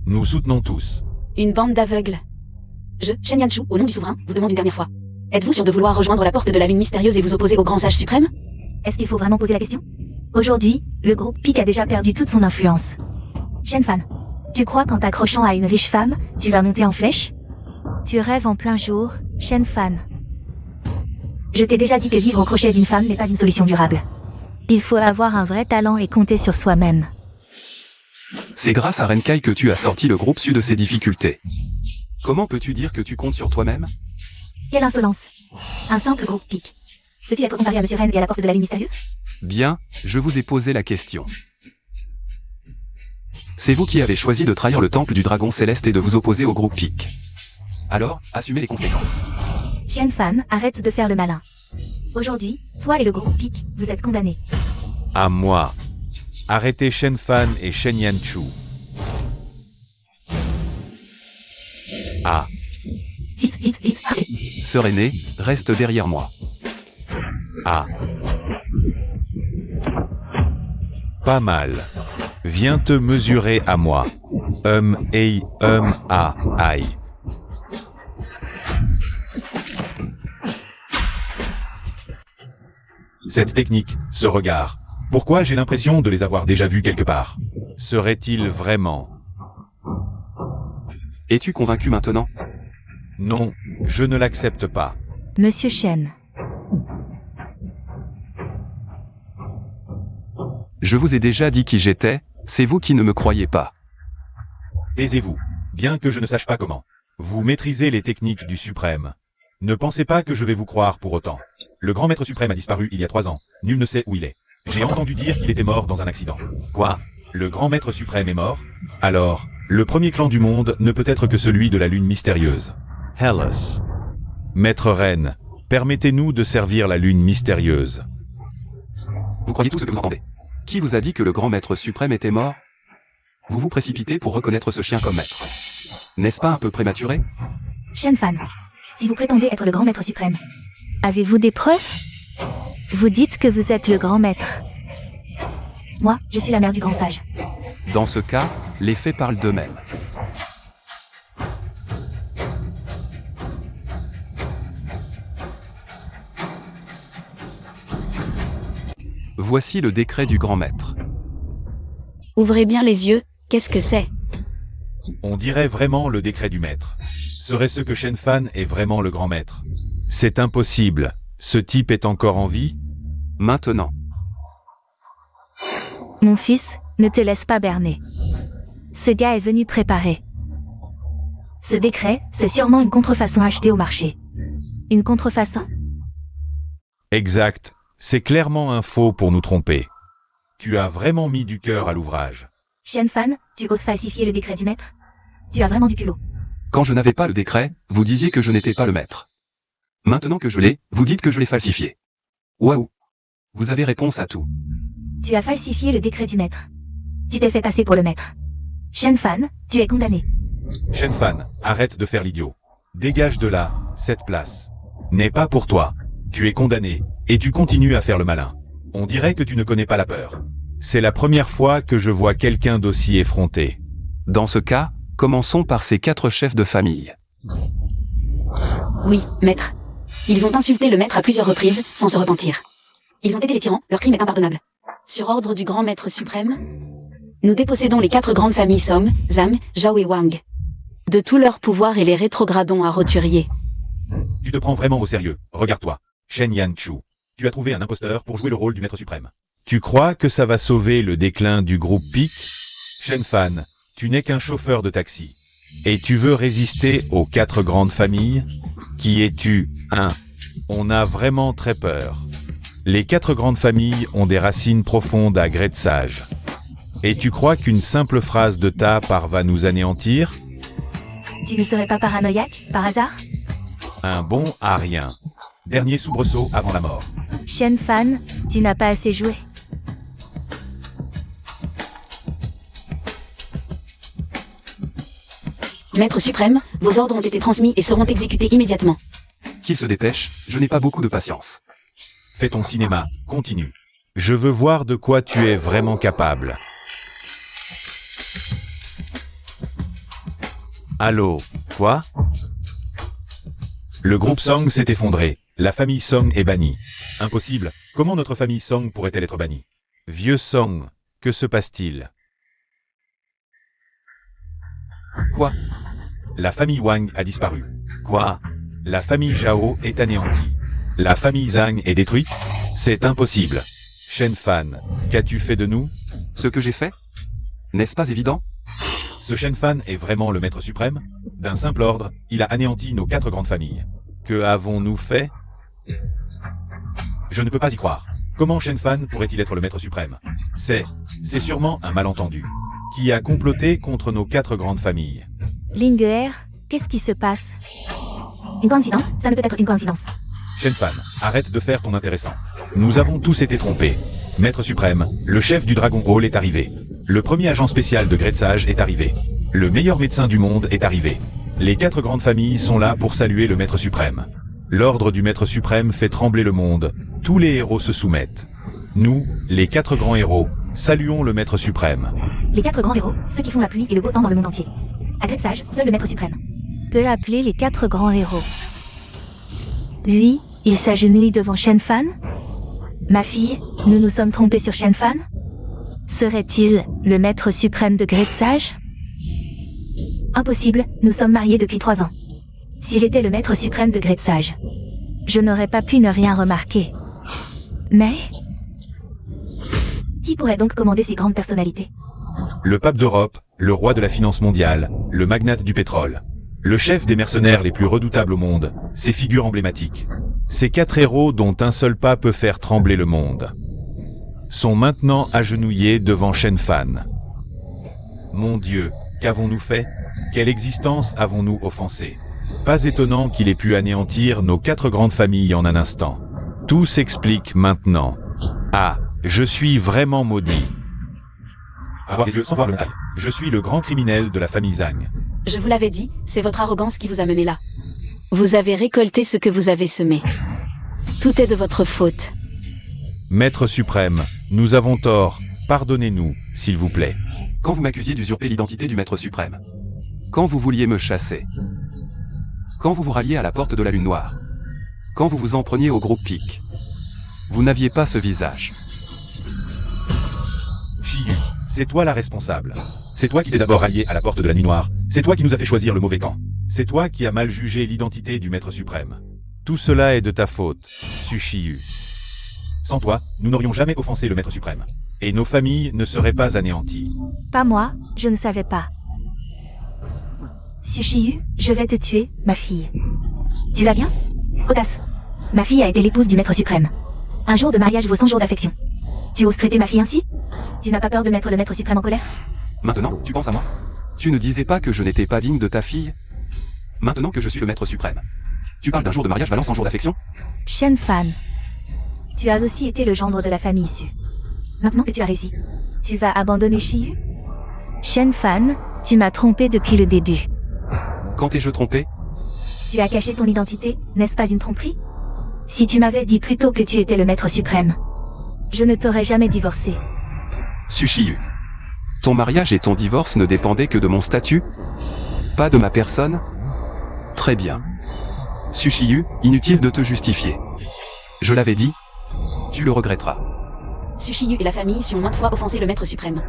C: Nous soutenons tous.
D: Une bande d'aveugles. Je, Shen Yanshu, au nom du souverain, vous demande une dernière fois. Êtes-vous sûr de vouloir rejoindre la porte de la lune mystérieuse et vous opposer au grand sage suprême?
B: Est-ce qu'il faut vraiment poser la question? Aujourd'hui, le groupe Peak a déjà perdu toute son influence. Shen Fan, tu crois qu'en t'accrochant à une riche femme, tu vas monter en flèche? Tu rêves en plein jour, Shen Fan. Je t'ai déjà dit que vivre au crochet d'une femme n'est pas une solution durable. Il faut avoir un vrai talent et compter sur soi-même.
A: C'est grâce à Renkai que tu as sorti le groupe Su de ses difficultés. Comment peux-tu dire que tu comptes sur toi-même?
B: Quelle insolence! Un simple groupe Peak. Peut-il être comparé à Monsieur Ren et à la porte de la lune mystérieuse?
A: Bien, je vous ai posé la question. C'est vous qui avez choisi de trahir le temple du dragon céleste et de vous opposer au groupe Peak. Alors, assumez les conséquences.
B: Shen Fan, arrête de faire le malin. Aujourd'hui, toi et le groupe Peak, vous êtes condamnés.
C: À moi. Arrêtez Shen Fan et Shen Yanshu. Ah.
A: Sœur aînée, reste derrière moi.
C: Ah. Pas mal. Viens te mesurer à moi. Aïe. Cette technique, ce regard. Pourquoi j'ai l'impression de les avoir déjà vus quelque part? Serait-il vraiment?
A: Es-tu convaincu maintenant?
C: Non, je ne l'accepte pas.
B: Monsieur Shen.
A: Je vous ai déjà dit qui j'étais, c'est vous qui ne me croyez pas.
C: Taisez-vous. Bien que je ne sache pas comment. Vous maîtrisez les techniques du suprême. Ne pensez pas que je vais vous croire pour autant. Le grand maître suprême a disparu il y a 3 ans. Nul ne sait où il est. J'ai entendu dire qu'il était mort dans un accident. Quoi? Le grand maître suprême est mort? Alors, le premier clan du monde ne peut être que celui de la lune mystérieuse. Hellas. Maître reine, permettez-nous de servir la lune mystérieuse.
A: Vous croyez tout ce que vous entendez? Qui vous a dit que le grand maître suprême était mort? Vous vous précipitez pour reconnaître ce chien comme maître. N'est-ce pas un peu prématuré?
B: Shenfan, si vous prétendez être le grand maître suprême, avez-vous des preuves? Vous dites que vous êtes le grand maître. Moi, je suis la mère du grand sage.
A: Dans ce cas, les faits parlent d'eux-mêmes. Voici le décret du grand maître.
D: Ouvrez bien les yeux, qu'est-ce que c'est?
C: On dirait vraiment le décret du maître. Serait-ce que Shenfan est vraiment le grand maître? C'est impossible. Ce type est encore en vie?
A: Maintenant.
B: Mon fils, ne te laisse pas berner. Ce gars est venu préparer. Ce décret, c'est sûrement une contrefaçon achetée au marché. Une contrefaçon?
C: Exact. C'est clairement un faux pour nous tromper. Tu as vraiment mis du cœur à l'ouvrage.
B: Shenfan, tu oses falsifier le décret du maître? Tu as vraiment du culot.
A: Quand je n'avais pas le décret, vous disiez que je n'étais pas le maître. Maintenant que je l'ai, vous dites que je l'ai falsifié. Waouh! Vous avez réponse à tout.
B: Tu as falsifié le décret du maître. Tu t'es fait passer pour le maître. Shenfan, tu es condamné.
C: Shenfan, arrête de faire l'idiot. Dégage de là, cette place. N'est pas pour toi. Tu es condamné, et tu continues à faire le malin. On dirait que tu ne connais pas la peur. C'est la première fois que je vois quelqu'un d'aussi effronté.
A: Dans ce cas, commençons par ces 4 chefs de famille.
D: Oui, maître. Ils ont insulté le maître à plusieurs reprises, sans se repentir. Ils ont aidé les tyrans, leur crime est impardonnable. Sur ordre du grand maître suprême, nous dépossédons les 4 grandes familles Song, Zhang, Zhao et Wang. De tout leur pouvoir et les rétrogradons à roturier.
C: Tu te prends vraiment au sérieux. Regarde-toi. Shen Yanchu. Tu as trouvé un imposteur pour jouer le rôle du maître suprême. Tu crois que ça va sauver le déclin du groupe Pic? Shenfan, tu n'es qu'un chauffeur de taxi. Et tu veux résister aux 4 grandes familles? Qui es-tu, hein? On a vraiment très peur. Les 4 grandes familles ont des racines profondes à gré de sage. Et tu crois qu'une simple phrase de ta part va nous anéantir?
B: Tu ne serais pas paranoïaque, par hasard?
C: Un bon à rien. Dernier soubresaut avant la mort.
B: Shenfan, tu n'as pas assez joué.
D: Maître suprême, vos ordres ont été transmis et seront exécutés immédiatement.
A: Qu'il se dépêche, je n'ai pas beaucoup de patience.
C: Fais ton cinéma, continue. Je veux voir de quoi tu es vraiment capable. Allô, quoi? Le groupe Song s'est effondré. La famille Song est bannie. Impossible. Comment notre famille Song pourrait-elle être bannie? Vieux Song, que se passe-t-il?
A: Quoi?
C: La famille Wang a disparu. Quoi? La famille Zhao est anéantie. La famille Zhang est détruite? C'est impossible. Shenfan, qu'as-tu fait de nous?
A: Ce que j'ai fait? N'est-ce pas évident?
C: Ce Shenfan est vraiment le maître suprême? D'un simple ordre, il a anéanti nos 4 grandes familles. Que avons-nous fait? Je ne peux pas y croire. Comment Shenfan pourrait-il être le maître suprême? C'est sûrement un malentendu. Qui a comploté contre nos 4 grandes familles?
B: Lingeer, qu'est-ce qui se passe? Une coïncidence? Ça ne peut être une coïncidence.
C: Shenfan, arrête de faire ton intéressant. Nous avons tous été trompés. Maître suprême, le chef du Dragon Hall est arrivé. Le premier agent spécial de Gretsage est arrivé. Le meilleur médecin du monde est arrivé. Les 4 grandes familles sont là pour saluer le maître suprême. L'ordre du maître suprême fait trembler le monde. Tous les héros se soumettent. Nous, les 4 grands héros, saluons le maître suprême.
B: Les 4 grands héros, ceux qui font la pluie et le beau temps dans le monde entier. À Gretsage, seul le maître suprême peut appeler les 4 grands héros. Lui, il s'agenouille devant Shenfan? Ma fille, nous nous sommes trompés sur Shenfan? Serait-il le maître suprême de Gretsage? Impossible, nous sommes mariés depuis 3 ans. S'il était le maître suprême de Gretsage, je n'aurais pas pu ne rien remarquer. Mais... Qui pourrait donc commander ces grandes personnalités?
C: Le pape d'Europe, le roi de la finance mondiale, le magnate du pétrole. Le chef des mercenaires les plus redoutables au monde, ces figures emblématiques. Ces 4 héros dont un seul pas peut faire trembler le monde. Sont maintenant agenouillés devant Shen Fan. Mon Dieu, qu'avons-nous fait? Quelle existence avons-nous offensé? Pas étonnant qu'il ait pu anéantir nos 4 grandes familles en un instant. Tout s'explique maintenant. Ah, je suis vraiment maudit. Avoir les yeux sans voir le métal. Je suis le grand criminel de la famille Zhang.
D: Je vous l'avais dit, c'est votre arrogance qui vous a mené là. Vous avez récolté ce que vous avez semé. Tout est de votre faute.
C: Maître suprême, nous avons tort. Pardonnez-nous, s'il vous plaît.
A: Quand vous m'accusiez d'usurper l'identité du maître suprême. Quand vous vouliez me chasser. Quand vous vous ralliez à la porte de la lune noire. Quand vous vous en preniez au groupe Pic. Vous n'aviez pas ce visage.
C: Shiyu, c'est toi la responsable. C'est toi qui t'es d'abord rallié à la porte de la nuit noire. C'est toi qui nous as fait choisir le mauvais camp. C'est toi qui as mal jugé l'identité du maître suprême. Tout cela est de ta faute, Shiyu. Sans toi, nous n'aurions jamais offensé le maître suprême. Et nos familles ne seraient pas anéanties.
B: Pas moi, je ne savais pas. Shiyu, je vais te tuer, ma fille. Tu vas bien? Audace. Ma fille a été l'épouse du maître suprême. Un jour de mariage vaut 100 jours d'affection. Tu oses traiter ma fille ainsi? Tu n'as pas peur de mettre le maître suprême en colère?
A: Maintenant, tu penses à moi? Tu ne disais pas que je n'étais pas digne de ta fille? Maintenant que je suis le maître suprême. Tu parles d'un jour de mariage valant 100 jours d'affection?
B: Shen Fan. Tu as aussi été le gendre de la famille Su. Maintenant que tu as réussi, tu vas abandonner Shiyu? Shen Fan, tu m'as trompé depuis le début.
A: Quand ai-je trompé?
B: Tu as caché ton identité, n'est-ce pas une tromperie? Si tu m'avais dit plus tôt que tu étais le maître suprême, je ne t'aurais jamais divorcé.
A: Shiyu. Ton mariage et ton divorce ne dépendaient que de mon statut? Pas de ma personne? Très bien. Shiyu, inutile de te justifier. Je l'avais dit. Tu le regretteras.
D: Shiyu et la famille Su ont maintes fois offensé le maître suprême.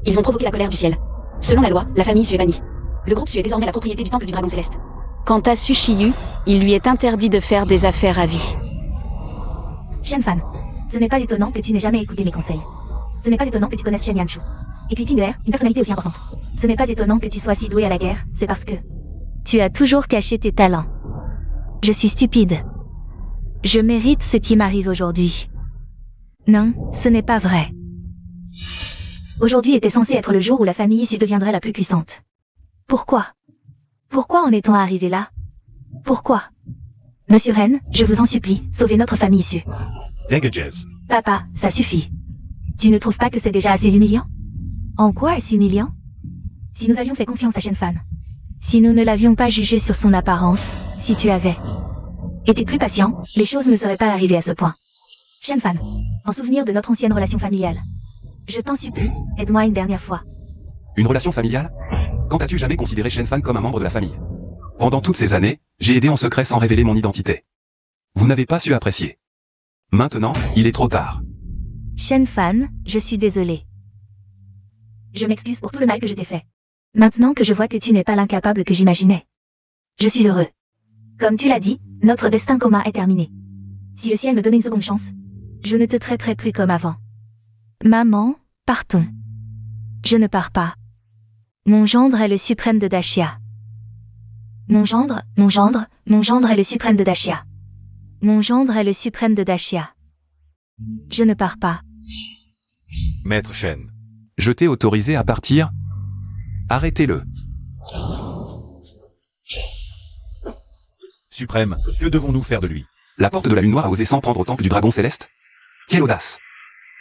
D: Ils ont provoqué la colère du ciel. Selon la loi, la famille Su est bannie. Le groupe Su est désormais la propriété du temple du dragon céleste. Quant à Shiyu, il lui est interdit de faire des affaires à vie.
B: Shen Fan, ce n'est pas étonnant que tu n'aies jamais écouté mes conseils. Ce n'est pas étonnant que tu connaisses Shen Yanshu. Et puis Tingler, une personnalité aussi importante. Ce n'est pas étonnant que tu sois si doué à la guerre, c'est parce que tu as toujours caché tes talents. Je suis stupide. Je mérite ce qui m'arrive aujourd'hui. Non, ce n'est pas vrai. Aujourd'hui était censé être le jour où la famille Su deviendrait la plus puissante. Pourquoi? Pourquoi en est-on arrivé là? Pourquoi? Monsieur Ren, je vous en supplie, sauvez notre famille Su.
C: Dagages.
B: Papa, ça suffit. Tu ne trouves pas que c'est déjà assez humiliant? En quoi est-ce humiliant? Si nous avions fait confiance à Shen Fan, si nous ne l'avions pas jugé sur son apparence, si tu avais été plus patient, les choses ne seraient pas arrivées à ce point. Shen Fan, en souvenir de notre ancienne relation familiale, je t'en supplie, aide-moi une dernière fois.
A: Une relation familiale? Quand as-tu jamais considéré Shen Fan comme un membre de la famille? Pendant toutes ces années, j'ai aidé en secret sans révéler mon identité. Vous n'avez pas su apprécier. Maintenant, il est trop tard.
B: Shen Fan, je suis désolé. Je m'excuse pour tout le mal que je t'ai fait. Maintenant que je vois que tu n'es pas l'incapable que j'imaginais. Je suis heureux. Comme tu l'as dit, notre destin commun est terminé. Si le ciel me donnait une seconde chance, je ne te traiterai plus comme avant. Maman, partons. Je ne pars pas. Mon gendre est le suprême de Dashia. Mon gendre est le suprême de Dashia. Mon gendre est le suprême de Dashia. Je ne pars pas.
C: Maître Shen.
A: Je t'ai autorisé à partir. Arrêtez-le.
C: Suprême, que devons-nous faire de lui?
A: La porte de la lune noire a osé s'en prendre au temple du dragon céleste? Quelle audace!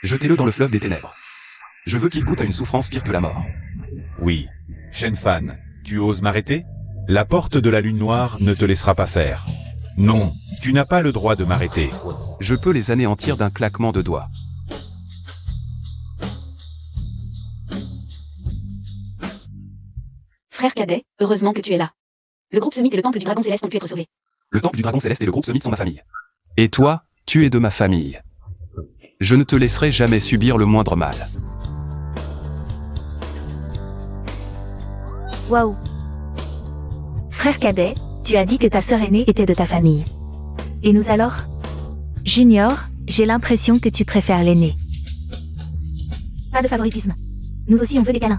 A: Jetez-le dans le fleuve des ténèbres. Je veux qu'il goûte à une souffrance pire que la mort.
C: Oui. Shen Fan, tu oses m'arrêter? La porte de la lune noire ne te laissera pas faire. Non, tu n'as pas le droit de m'arrêter.
A: Je peux les anéantir d'un claquement de doigts.
D: Frère cadet, heureusement que tu es là. Le groupe Summit et le temple du dragon céleste ont pu être sauvés.
A: Le temple du dragon céleste et le groupe Summit sont ma famille. Et toi, tu es de ma famille. Je ne te laisserai jamais subir le moindre mal.
B: Waouh. Frère cadet, tu as dit que ta sœur aînée était de ta famille. Et nous alors? Junior, j'ai l'impression que tu préfères l'aîné. Pas de favoritisme. Nous aussi on veut des câlins.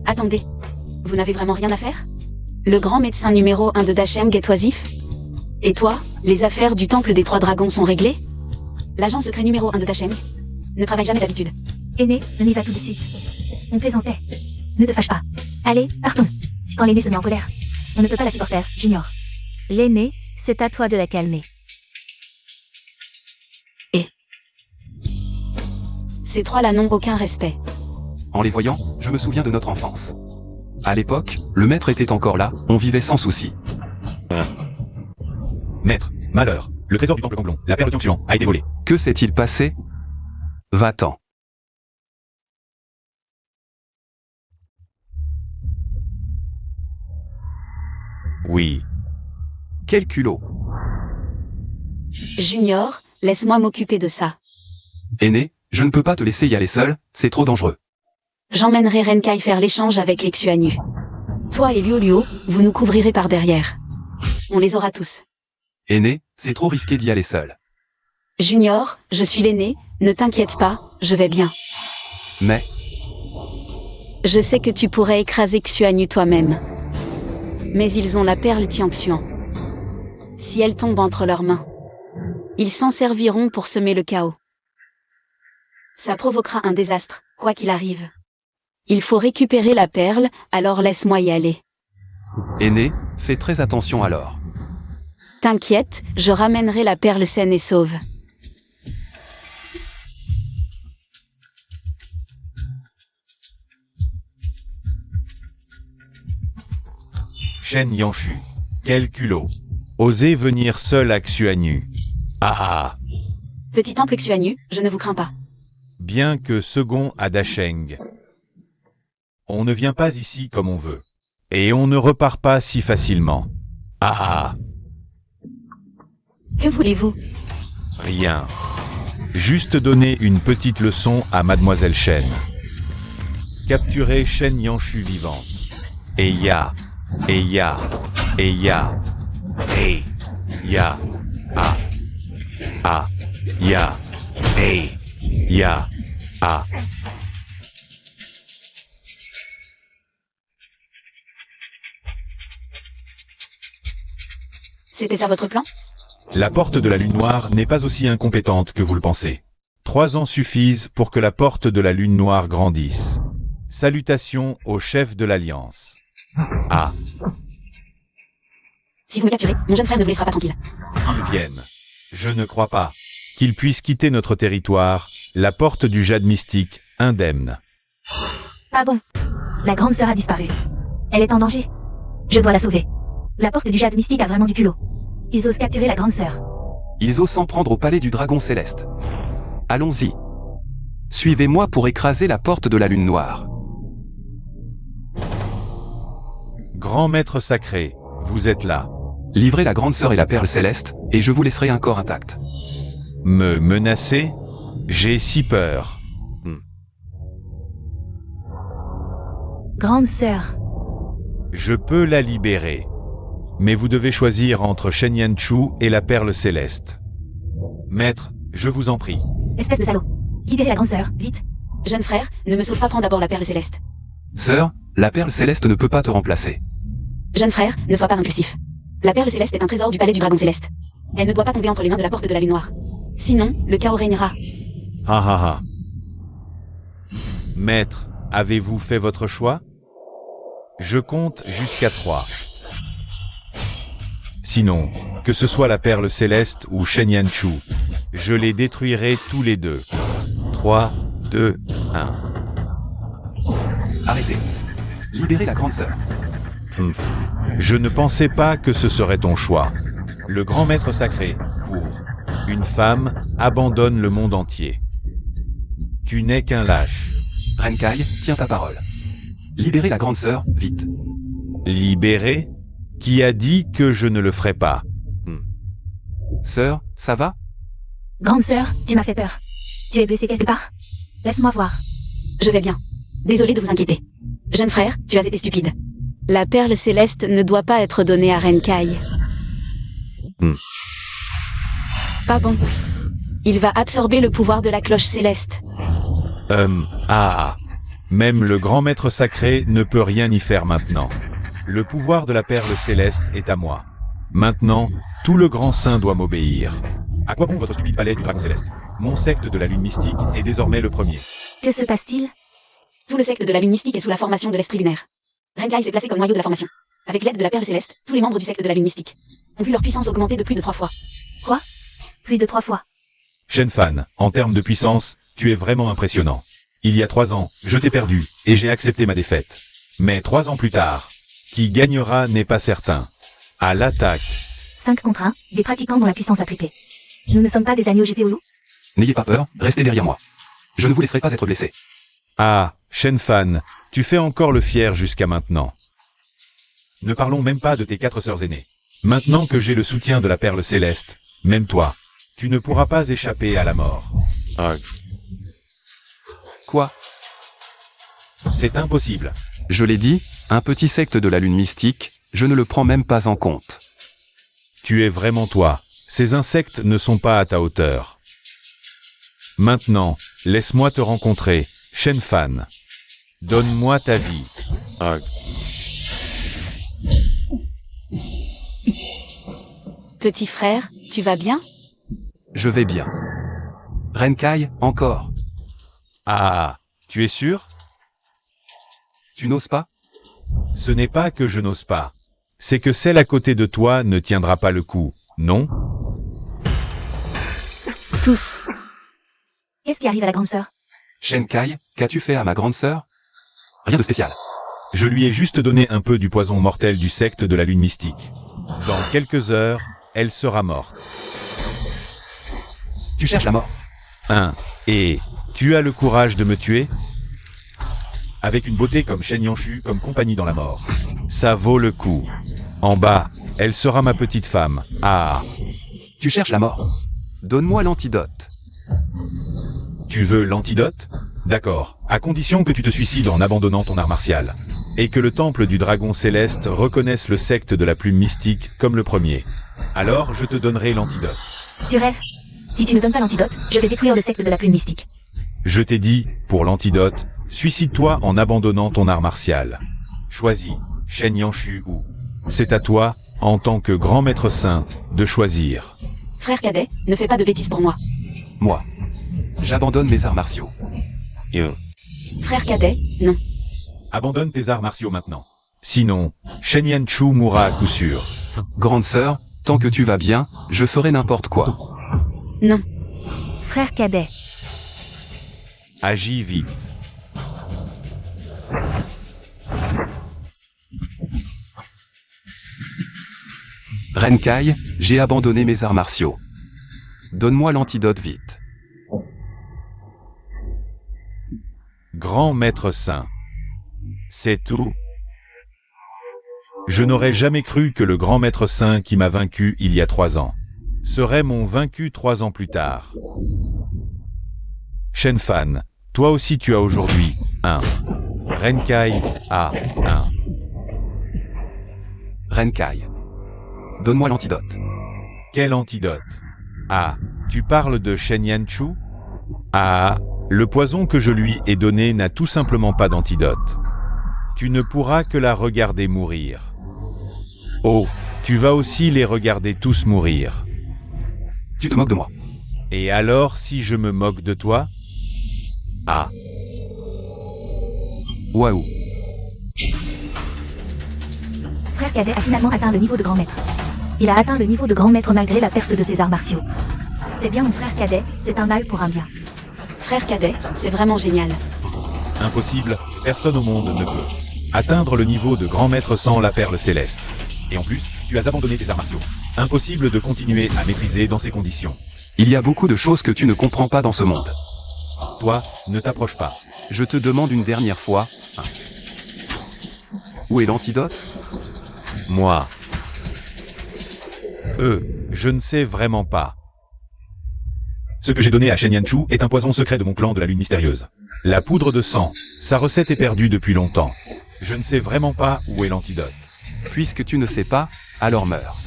D: Attendez. Vous n'avez vraiment rien à faire? Le grand médecin numéro 1 de Dasheng est oisif? Et toi, les affaires du temple des 3 dragons sont réglées? L'agent secret numéro 1 de Dasheng ne travaille jamais d'habitude.
B: Aîné, on y va tout de suite. On plaisantait. Ne te fâche pas. Allez, partons. Quand l'aîné se met en colère, on ne peut pas la supporter, Junior. L'aîné, c'est à toi de la calmer.
D: Ces 3-là n'ont aucun respect.
A: En les voyant, je me souviens de notre enfance. À l'époque, le maître était encore là, on vivait sans souci.
C: Maître, malheur, le trésor du temple Ganglon, la perle Tianxuan, a été volée.
A: Que s'est-il passé? Va-t'en.
C: Oui.
A: Quel culot.
D: Junior, laisse-moi m'occuper de ça.
A: Aîné, je ne peux pas te laisser y aller seul, c'est trop dangereux.
D: J'emmènerai Renkai faire l'échange avec les Xuanyu. Toi et Liu Liu, vous nous couvrirez par derrière. On les aura tous.
A: Aîné, c'est trop risqué d'y aller seul.
D: Junior, je suis l'aîné, ne t'inquiète pas, je vais bien.
A: Mais,
D: Je sais que tu pourrais écraser Xuanyu toi-même. Mais ils ont la perle Tianxuan. Si elle tombe entre leurs mains, ils s'en serviront pour semer le chaos. Ça provoquera un désastre, quoi qu'il arrive. Il faut récupérer la perle, alors laisse-moi y aller.
A: aîné, fais très attention alors.
D: T'inquiète, je ramènerai la perle saine et sauve.
C: Shen Yanshu. Quel culot. Osez venir seul à Xuanyu. Ah ah.
D: Petit temple Xuanyu, je ne vous crains pas.
C: Bien que second à Dasheng. On ne vient pas ici comme on veut. Et on ne repart pas si facilement. Ah ah.
D: Que voulez-vous?
C: Rien. Juste donner une petite leçon à Mademoiselle Shen. Capturer Shen Yanshu vivante. Et ya. Et ya. Et ya. Hey. Ya. Ah. Ah. Ya. Hey. Ya. Ah.
D: C'était ça votre plan?
C: La porte de la Lune Noire n'est pas aussi incompétente que vous le pensez. 3 ans suffisent pour que la porte de la Lune Noire grandisse. Salutations au chef de l'Alliance. Ah,
D: Si vous me capturez, mon jeune frère ne vous laissera pas tranquille.
C: qu'ils viennent. Je ne crois pas qu'ils puissent quitter notre territoire, la porte du jade mystique, indemne.
B: Pas bon. La grande sœur a disparu. Elle est en danger. Je dois la sauver. La porte du jade mystique a vraiment du culot. Ils osent capturer la grande sœur.
A: Ils osent s'en prendre au palais du dragon céleste. Allons-y. Suivez-moi pour écraser la porte de la Lune Noire.
C: Grand maître sacré, vous êtes là.
A: Livrez la grande sœur et la perle céleste, et je vous laisserai un corps intact.
C: Me menacer? J'ai si peur.
B: Grande sœur.
C: Je peux la libérer. Mais vous devez choisir entre Shen Yanshu et la perle céleste. Maître, je vous en prie.
B: Espèce de salaud. Libérez la grande sœur, vite.
D: Jeune frère, ne me sauve pas, prends d'abord la perle céleste.
A: Sœur, la perle céleste ne peut pas te remplacer.
D: Jeune frère, ne sois pas impulsif. La perle céleste est un trésor du palais du dragon céleste. Elle ne doit pas tomber entre les mains de la porte de la Lune Noire. Sinon, le chaos régnera.
C: Ah ah ah. Maître, avez-vous fait votre choix? Je compte jusqu'à 3. Sinon, que ce soit la perle céleste ou Shen Yanshu, je les détruirai tous les deux. 3, 2, 1.
A: Arrêtez. Libérez la grande sœur.
C: Je ne pensais pas que ce serait ton choix. Le grand maître sacré, pour une femme, abandonne le monde entier. Tu n'es qu'un lâche.
A: Renkai, tiens ta parole. Libérez la grande sœur, vite.
C: Libéré? Qui a dit que je ne le ferai pas?
A: Sœur, ça va?
B: Grande sœur, tu m'as fait peur. Tu es blessée quelque part? Laisse-moi voir.
D: Je vais bien. Désolé de vous inquiéter. Jeune frère, tu as été stupide. La perle céleste ne doit pas être donnée à Renkai. Pas bon. Il va absorber le pouvoir de la cloche céleste.
C: Même le grand maître sacré ne peut rien y faire maintenant. Le pouvoir de la perle céleste est à moi. Maintenant, tout le grand saint doit m'obéir. À quoi bon votre stupide palais du dragon céleste? Mon secte de la lune mystique est désormais le premier.
B: Que se passe-t-il?
D: Tout le secte de la lune mystique est sous la formation de l'esprit lunaire. Renkai s'est placé comme noyau de la formation. Avec l'aide de la perle céleste, tous les membres du secte de la lune mystique ont vu leur puissance augmenter de plus de 3 fois.
B: Quoi? Plus de 3 fois.
C: Shenfan, en termes de puissance, tu es vraiment impressionnant. Il y a 3 ans, je t'ai perdu, et j'ai accepté ma défaite. Mais 3 ans plus tard, qui gagnera n'est pas certain. À l'attaque.
B: 5 contre 1, des pratiquants dont la puissance a triplé. Nous ne sommes pas des agneaux jetés au loup?
A: N'ayez pas peur, restez derrière moi. Je ne vous laisserai pas être blessé.
C: Ah, Shenfan, tu fais encore le fier jusqu'à maintenant. Ne parlons même pas de tes 4 sœurs aînées. Maintenant que j'ai le soutien de la perle céleste, même toi, tu ne pourras pas échapper à la mort.
A: Quoi?
C: C'est impossible.
A: Je l'ai dit, un petit secte de la lune mystique, je ne le prends même pas en compte.
C: Tu es vraiment toi. Ces insectes ne sont pas à ta hauteur. Maintenant, laisse-moi te rencontrer, Shenfan. Donne-moi ta vie.
D: Petit frère, tu vas bien?
A: Je vais bien. Renkai, encore.
C: Ah, tu es sûr?
A: Tu n'oses pas?
C: Ce n'est pas que je n'ose pas. C'est que celle à côté de toi ne tiendra pas le coup, non?
D: Tous.
B: Qu'est-ce qui arrive à la grande sœur?
A: Shenkai, qu'as-tu fait à ma grande sœur? Rien de spécial.
C: Je lui ai juste donné un peu du poison mortel du secte de la lune mystique. Dans quelques heures, elle sera morte.
A: Tu cherches la mort.
C: Et tu as le courage de me tuer? Avec une beauté comme Shen Yanshu comme compagnie dans la mort. Ça vaut le coup. En bas, elle sera ma petite femme. Ah.
A: Tu cherches la mort. Donne-moi l'antidote.
C: Tu veux l'antidote? D'accord, à condition que tu te suicides en abandonnant ton art martial. Et que le temple du dragon céleste reconnaisse le secte de la plume mystique comme le premier. Alors je te donnerai l'antidote.
B: Tu rêves? Si tu ne donnes pas l'antidote, je vais détruire le secte de la plume mystique.
C: Je t'ai dit, pour l'antidote, suicide-toi en abandonnant ton art martial. Choisis, Shen Yanshu ou. C'est à toi, en tant que grand maître saint, de choisir.
D: Frère cadet, ne fais pas de bêtises pour moi.
A: Moi. J'abandonne mes arts martiaux.
D: Frère cadet, non.
C: Abandonne tes arts martiaux maintenant. Sinon, Shen Yanshu mourra à coup sûr.
A: Grande sœur, tant que tu vas bien, je ferai n'importe quoi.
D: Non.
B: Frère cadet.
C: Agis vite.
A: Renkai, j'ai abandonné mes arts martiaux. Donne-moi l'antidote vite.
C: Grand maître saint. C'est tout. Je n'aurais jamais cru que le grand maître saint qui m'a vaincu il y a 3 ans serait mon vaincu 3 ans plus tard. Shenfan, toi aussi tu as aujourd'hui un. Renkai a un.
A: Renkai. Donne-moi l'antidote.
C: Quel antidote? Ah, tu parles de Shen Yanshu? Ah, le poison que je lui ai donné n'a tout simplement pas d'antidote. Tu ne pourras que la regarder mourir. Oh, tu vas aussi les regarder tous mourir.
A: Tu te moques de moi.
C: Et alors si je me moque de toi? Ah.
A: Waouh.
B: Frère cadet a finalement atteint le niveau de grand maître. Il a atteint le niveau de grand maître malgré la perte de ses arts martiaux. C'est bien mon frère cadet, c'est un mal pour un bien.
D: Frère cadet, c'est vraiment génial.
C: Impossible, personne au monde ne peut atteindre le niveau de grand maître sans la perle céleste. Et en plus, tu as abandonné tes arts martiaux. Impossible de continuer à maîtriser dans ces conditions.
A: Il y a beaucoup de choses que tu ne comprends pas dans ce monde.
C: Toi, ne t'approche pas.
A: Je te demande une dernière fois. Où est l'antidote?
C: Moi. Je ne sais vraiment pas. Ce que j'ai donné à Shen Yanshu est un poison secret de mon clan de la lune mystérieuse. La poudre de sang. Sa recette est perdue depuis longtemps. Je ne sais vraiment pas où est l'antidote.
A: Puisque tu ne sais pas, alors meurs.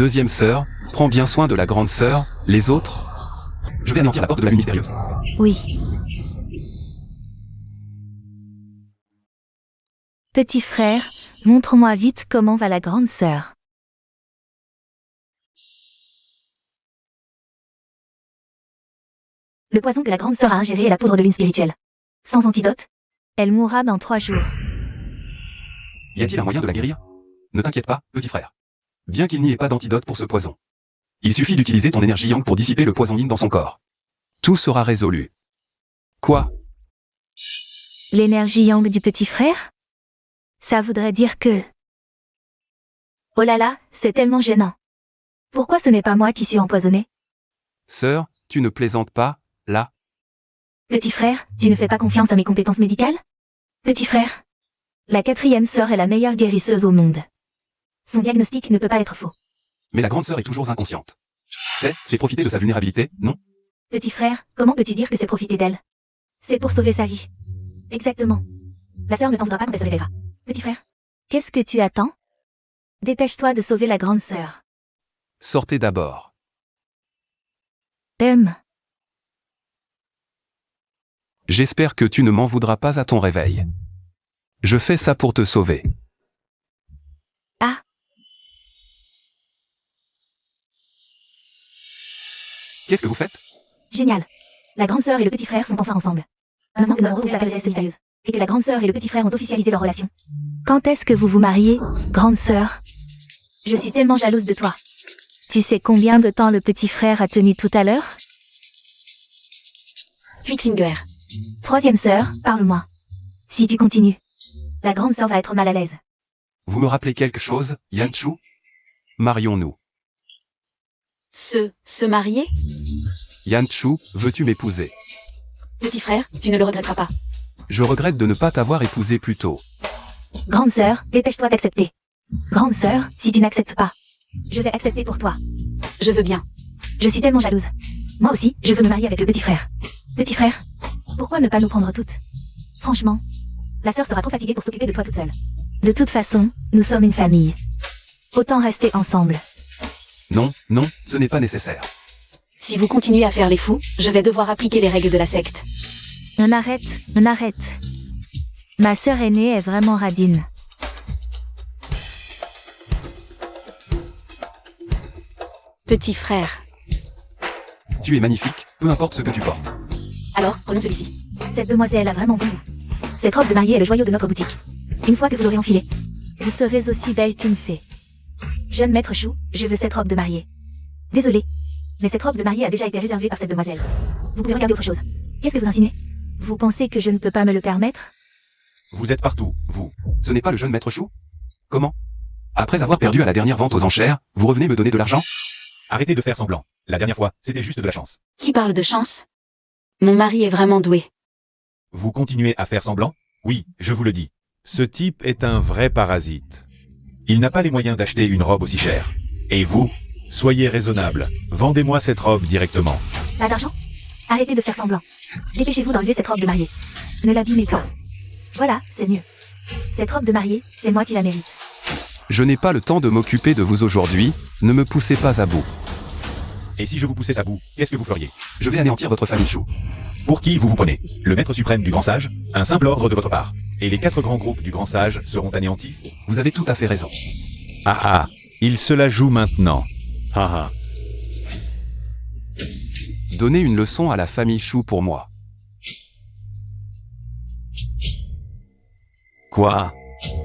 A: Deuxième sœur, prends bien soin de la grande sœur, les autres. Je vais anéantir la porte de la lune mystérieuse.
B: Oui. Petit frère, montre-moi vite comment va la grande sœur. Le poison que la grande sœur a ingéré est la poudre de lune spirituelle. Sans antidote, elle mourra dans 3 jours.
A: Y a-t-il un moyen de la guérir? Ne t'inquiète pas, petit frère. Bien qu'il n'y ait pas d'antidote pour ce poison. Il suffit d'utiliser ton énergie yang pour dissiper le poison yin dans son corps. Tout sera résolu. Quoi?
B: L'énergie yang du petit frère? Ça voudrait dire que... Oh là là, c'est tellement gênant. Pourquoi ce n'est pas moi qui suis empoisonné?
A: Sœur, tu ne plaisantes pas, là?
B: Petit frère, tu ne fais pas confiance à mes compétences médicales? Petit frère, la 4e sœur est la meilleure guérisseuse au monde. Son diagnostic ne peut pas être faux.
A: Mais la grande sœur est toujours inconsciente. C'est profiter de sa vulnérabilité, non?
B: Petit frère, comment peux-tu dire que c'est profiter d'elle? C'est pour sauver sa vie. Exactement. La sœur ne t'en voudra pas quand elle se réveillera. Petit frère, qu'est-ce que tu attends? Dépêche-toi de sauver la grande sœur.
A: Sortez d'abord. J'espère que tu ne m'en voudras pas à ton réveil. Je fais ça pour te sauver.
B: Ah.
A: Qu'est-ce que vous faites?
B: Génial. La grande sœur et le petit frère sont enfin ensemble. Maintenant que nous avons retrouvé la paix céleste mystérieuse, et que la grande sœur et le petit frère ont officialisé leur relation. Quand est-ce que vous vous mariez, grande sœur? Je suis tellement jalouse de toi. Tu sais combien de temps le petit frère a tenu tout à l'heure?
D: Quicksilver.
B: 3e sœur, parle-moi. Si tu continues, la grande sœur va être mal à l'aise.
A: Vous me rappelez quelque chose, Yanchu? Marions-nous.
D: Se marier?
A: Yanchu, veux-tu m'épouser?
D: Petit frère, tu ne le regretteras pas.
A: Je regrette de ne pas t'avoir épousé plus tôt.
B: Grande sœur, dépêche-toi d'accepter. Grande sœur, si tu n'acceptes pas, je vais accepter pour toi.
D: Je veux bien.
B: Je suis tellement jalouse. Moi aussi, je veux me marier avec le petit frère. Petit frère, pourquoi ne pas nous prendre toutes? Franchement, la sœur sera trop fatiguée pour s'occuper de toi toute seule. De toute façon, nous sommes une famille. Autant rester ensemble.
A: Non, non, ce n'est pas nécessaire.
D: Si vous continuez à faire les fous, je vais devoir appliquer les règles de la secte.
B: On arrête. Ma sœur aînée est vraiment radine.
D: Petit frère.
A: Tu es magnifique, peu importe ce que tu portes.
D: Alors, prenons celui-ci.
B: Cette demoiselle a vraiment bon goût. Cette robe de mariée est le joyau de notre boutique. Une fois que vous l'aurez enfilée, vous serez aussi belle qu'une fée. Jeune maître Chou, je veux cette robe de mariée. Désolé, mais cette robe de mariée a déjà été réservée par cette demoiselle. Vous pouvez regarder autre chose. Qu'est-ce que vous insinuez? Vous pensez que je ne peux pas me le permettre?
C: Vous êtes partout, vous.
A: Ce n'est pas le jeune maître Chou? Comment? Après avoir perdu à la dernière vente aux enchères, vous revenez me donner de l'argent?
C: Arrêtez de faire semblant. La dernière fois, c'était juste de la chance.
D: Qui parle de chance? Mon mari est vraiment doué.
C: Vous continuez à faire semblant? Oui, je vous le dis. Ce type est un vrai parasite. Il n'a pas les moyens d'acheter une robe aussi chère. Et vous? Soyez raisonnable. Vendez-moi cette robe directement.
B: Pas d'argent? Arrêtez de faire semblant. Dépêchez-vous d'enlever cette robe de mariée. Ne l'abîmez pas. Voilà, c'est mieux. Cette robe de mariée, c'est moi qui la mérite.
A: Je n'ai pas le temps de m'occuper de vous aujourd'hui, ne me poussez pas à bout.
C: Et si je vous poussais à bout, qu'est-ce que vous feriez?
A: Je vais anéantir votre famille Chou.
C: Pour qui vous vous prenez? Le maître suprême du grand sage? Un simple ordre de votre part. Et les 4 grands groupes du grand sage seront anéantis?
A: Vous avez tout à fait raison.
C: Ah ah, il se la joue maintenant. Ah ah.
A: Donnez une leçon à la famille Chou pour moi.
C: Quoi?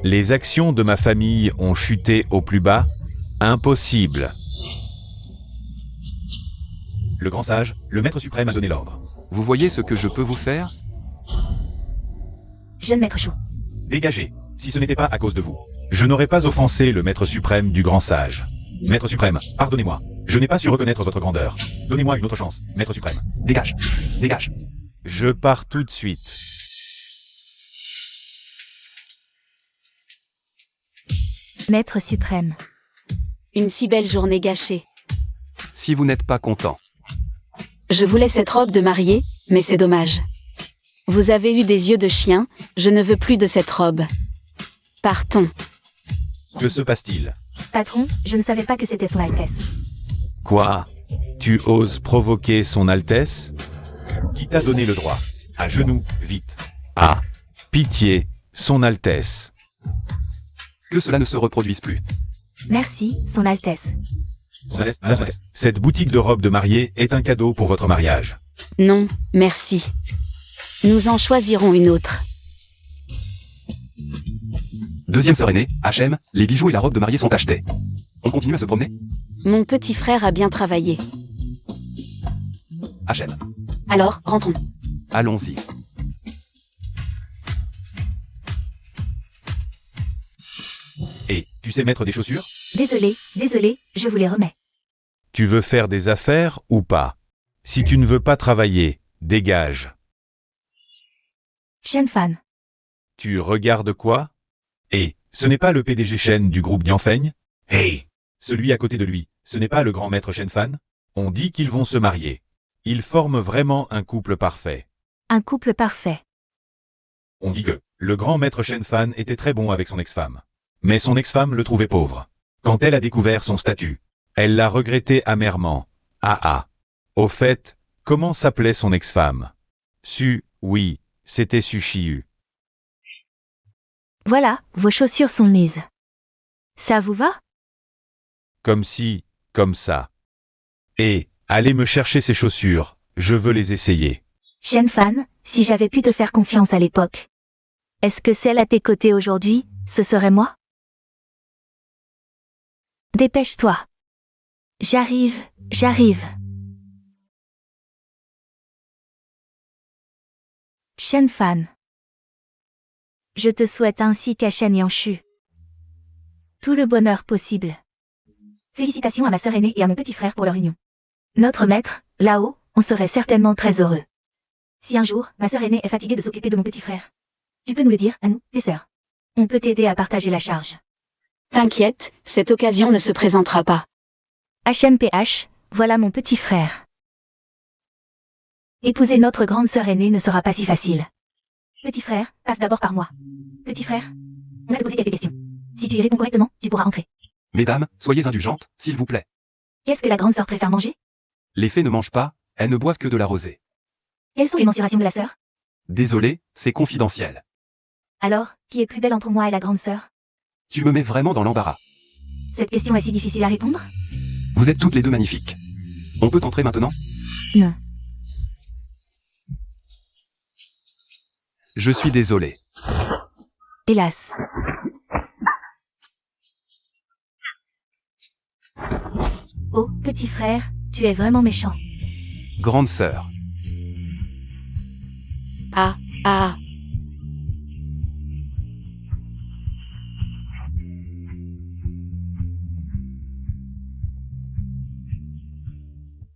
C: Les actions de ma famille ont chuté au plus bas? Impossible. Le grand sage, le maître suprême a donné l'ordre.
A: Vous voyez ce que je peux vous faire?
B: Jeune maître Chou.
C: Dégagez, si ce n'était pas à cause de vous. Je n'aurais pas offensé le maître suprême du grand sage. Maître suprême, pardonnez-moi. Je n'ai pas su reconnaître votre grandeur. Donnez-moi une autre chance, maître suprême.
A: Dégage, dégage.
C: Je pars tout de suite.
B: Maître suprême.
D: Une si belle journée gâchée.
A: Si vous n'êtes pas content.
D: Je voulais cette robe de mariée, mais c'est dommage. Vous avez eu des yeux de chien, je ne veux plus de cette robe. Partons.
C: Que se passe-t-il?
B: Patron, je ne savais pas que c'était son Altesse.
C: Quoi? Tu oses provoquer son Altesse? Qui t'a donné le droit? À genoux, vite. Ah, pitié, son Altesse.
A: Que cela ne se reproduise plus.
B: Merci, son Altesse.
C: Cette boutique de robes de mariée est un cadeau pour votre mariage.
D: Non, merci. Nous en choisirons une autre.
A: Deuxième sœur aînée, H.M., les bijoux et la robe de mariée sont achetés. On continue à se promener?
D: Mon petit frère a bien travaillé.
A: H.M.
D: Alors, rentrons.
A: Allons-y.
C: Et, tu sais mettre des chaussures?
B: Désolé, je vous les remets.
C: Tu veux faire des affaires ou pas? Si tu ne veux pas travailler, dégage.
B: Shen Fan.
C: Tu regardes quoi? Et, ce n'est pas le PDG Shen du groupe Dianfeng? Hey! Celui à côté de lui, ce n'est pas le grand maître Shen Fan? On dit qu'ils vont se marier. Ils forment vraiment un couple parfait.
B: Un couple parfait.
C: On dit que le grand maître Shen Fan était très bon avec son ex-femme. Mais son ex-femme le trouvait pauvre. Quand elle a découvert son statut, elle l'a regretté amèrement. Ah ah. Au fait, comment s'appelait son ex-femme? Oui, c'était Su Shiyu.
B: Voilà, vos chaussures sont mises. Ça vous va?
C: Comme si, comme ça. Et, allez me chercher ces chaussures, je veux les essayer.
B: Shen Fan, si j'avais pu te faire confiance à l'époque. Est-ce que celle à tes côtés aujourd'hui, ce serait moi? Dépêche-toi. J'arrive. Shen Fan. Je te souhaite ainsi qu'à Shen Yanshu tout le bonheur possible. Félicitations à ma sœur aînée et à mon petit frère pour leur union. Notre maître, là-haut, on serait certainement très heureux. Si un jour, ma sœur aînée est fatiguée de s'occuper de mon petit frère, tu peux nous le dire, à nous, tes sœurs. On peut t'aider à partager la charge.
D: T'inquiète, cette occasion ne se présentera pas.
B: HMPH, voilà mon petit frère. Épouser notre grande sœur aînée ne sera pas si facile. Petit frère, passe d'abord par moi. Petit frère, on va te poser quelques questions. Si tu y réponds correctement, tu pourras entrer.
A: Mesdames, soyez indulgentes, s'il vous plaît.
B: Qu'est-ce que la grande sœur préfère manger?
A: Les fées ne mangent pas, elles ne boivent que de la rosée.
B: Quelles sont les mensurations de la sœur?
A: Désolé, c'est confidentiel.
B: Alors, qui est plus belle entre moi et la grande sœur?
A: Tu me mets vraiment dans l'embarras.
B: Cette question est si difficile à répondre?
A: Vous êtes toutes les deux magnifiques. On peut entrer maintenant?
B: Non.
A: Je suis désolé.
B: Hélas. Oh, petit frère, tu es vraiment méchant.
A: Grande sœur.
D: Ah,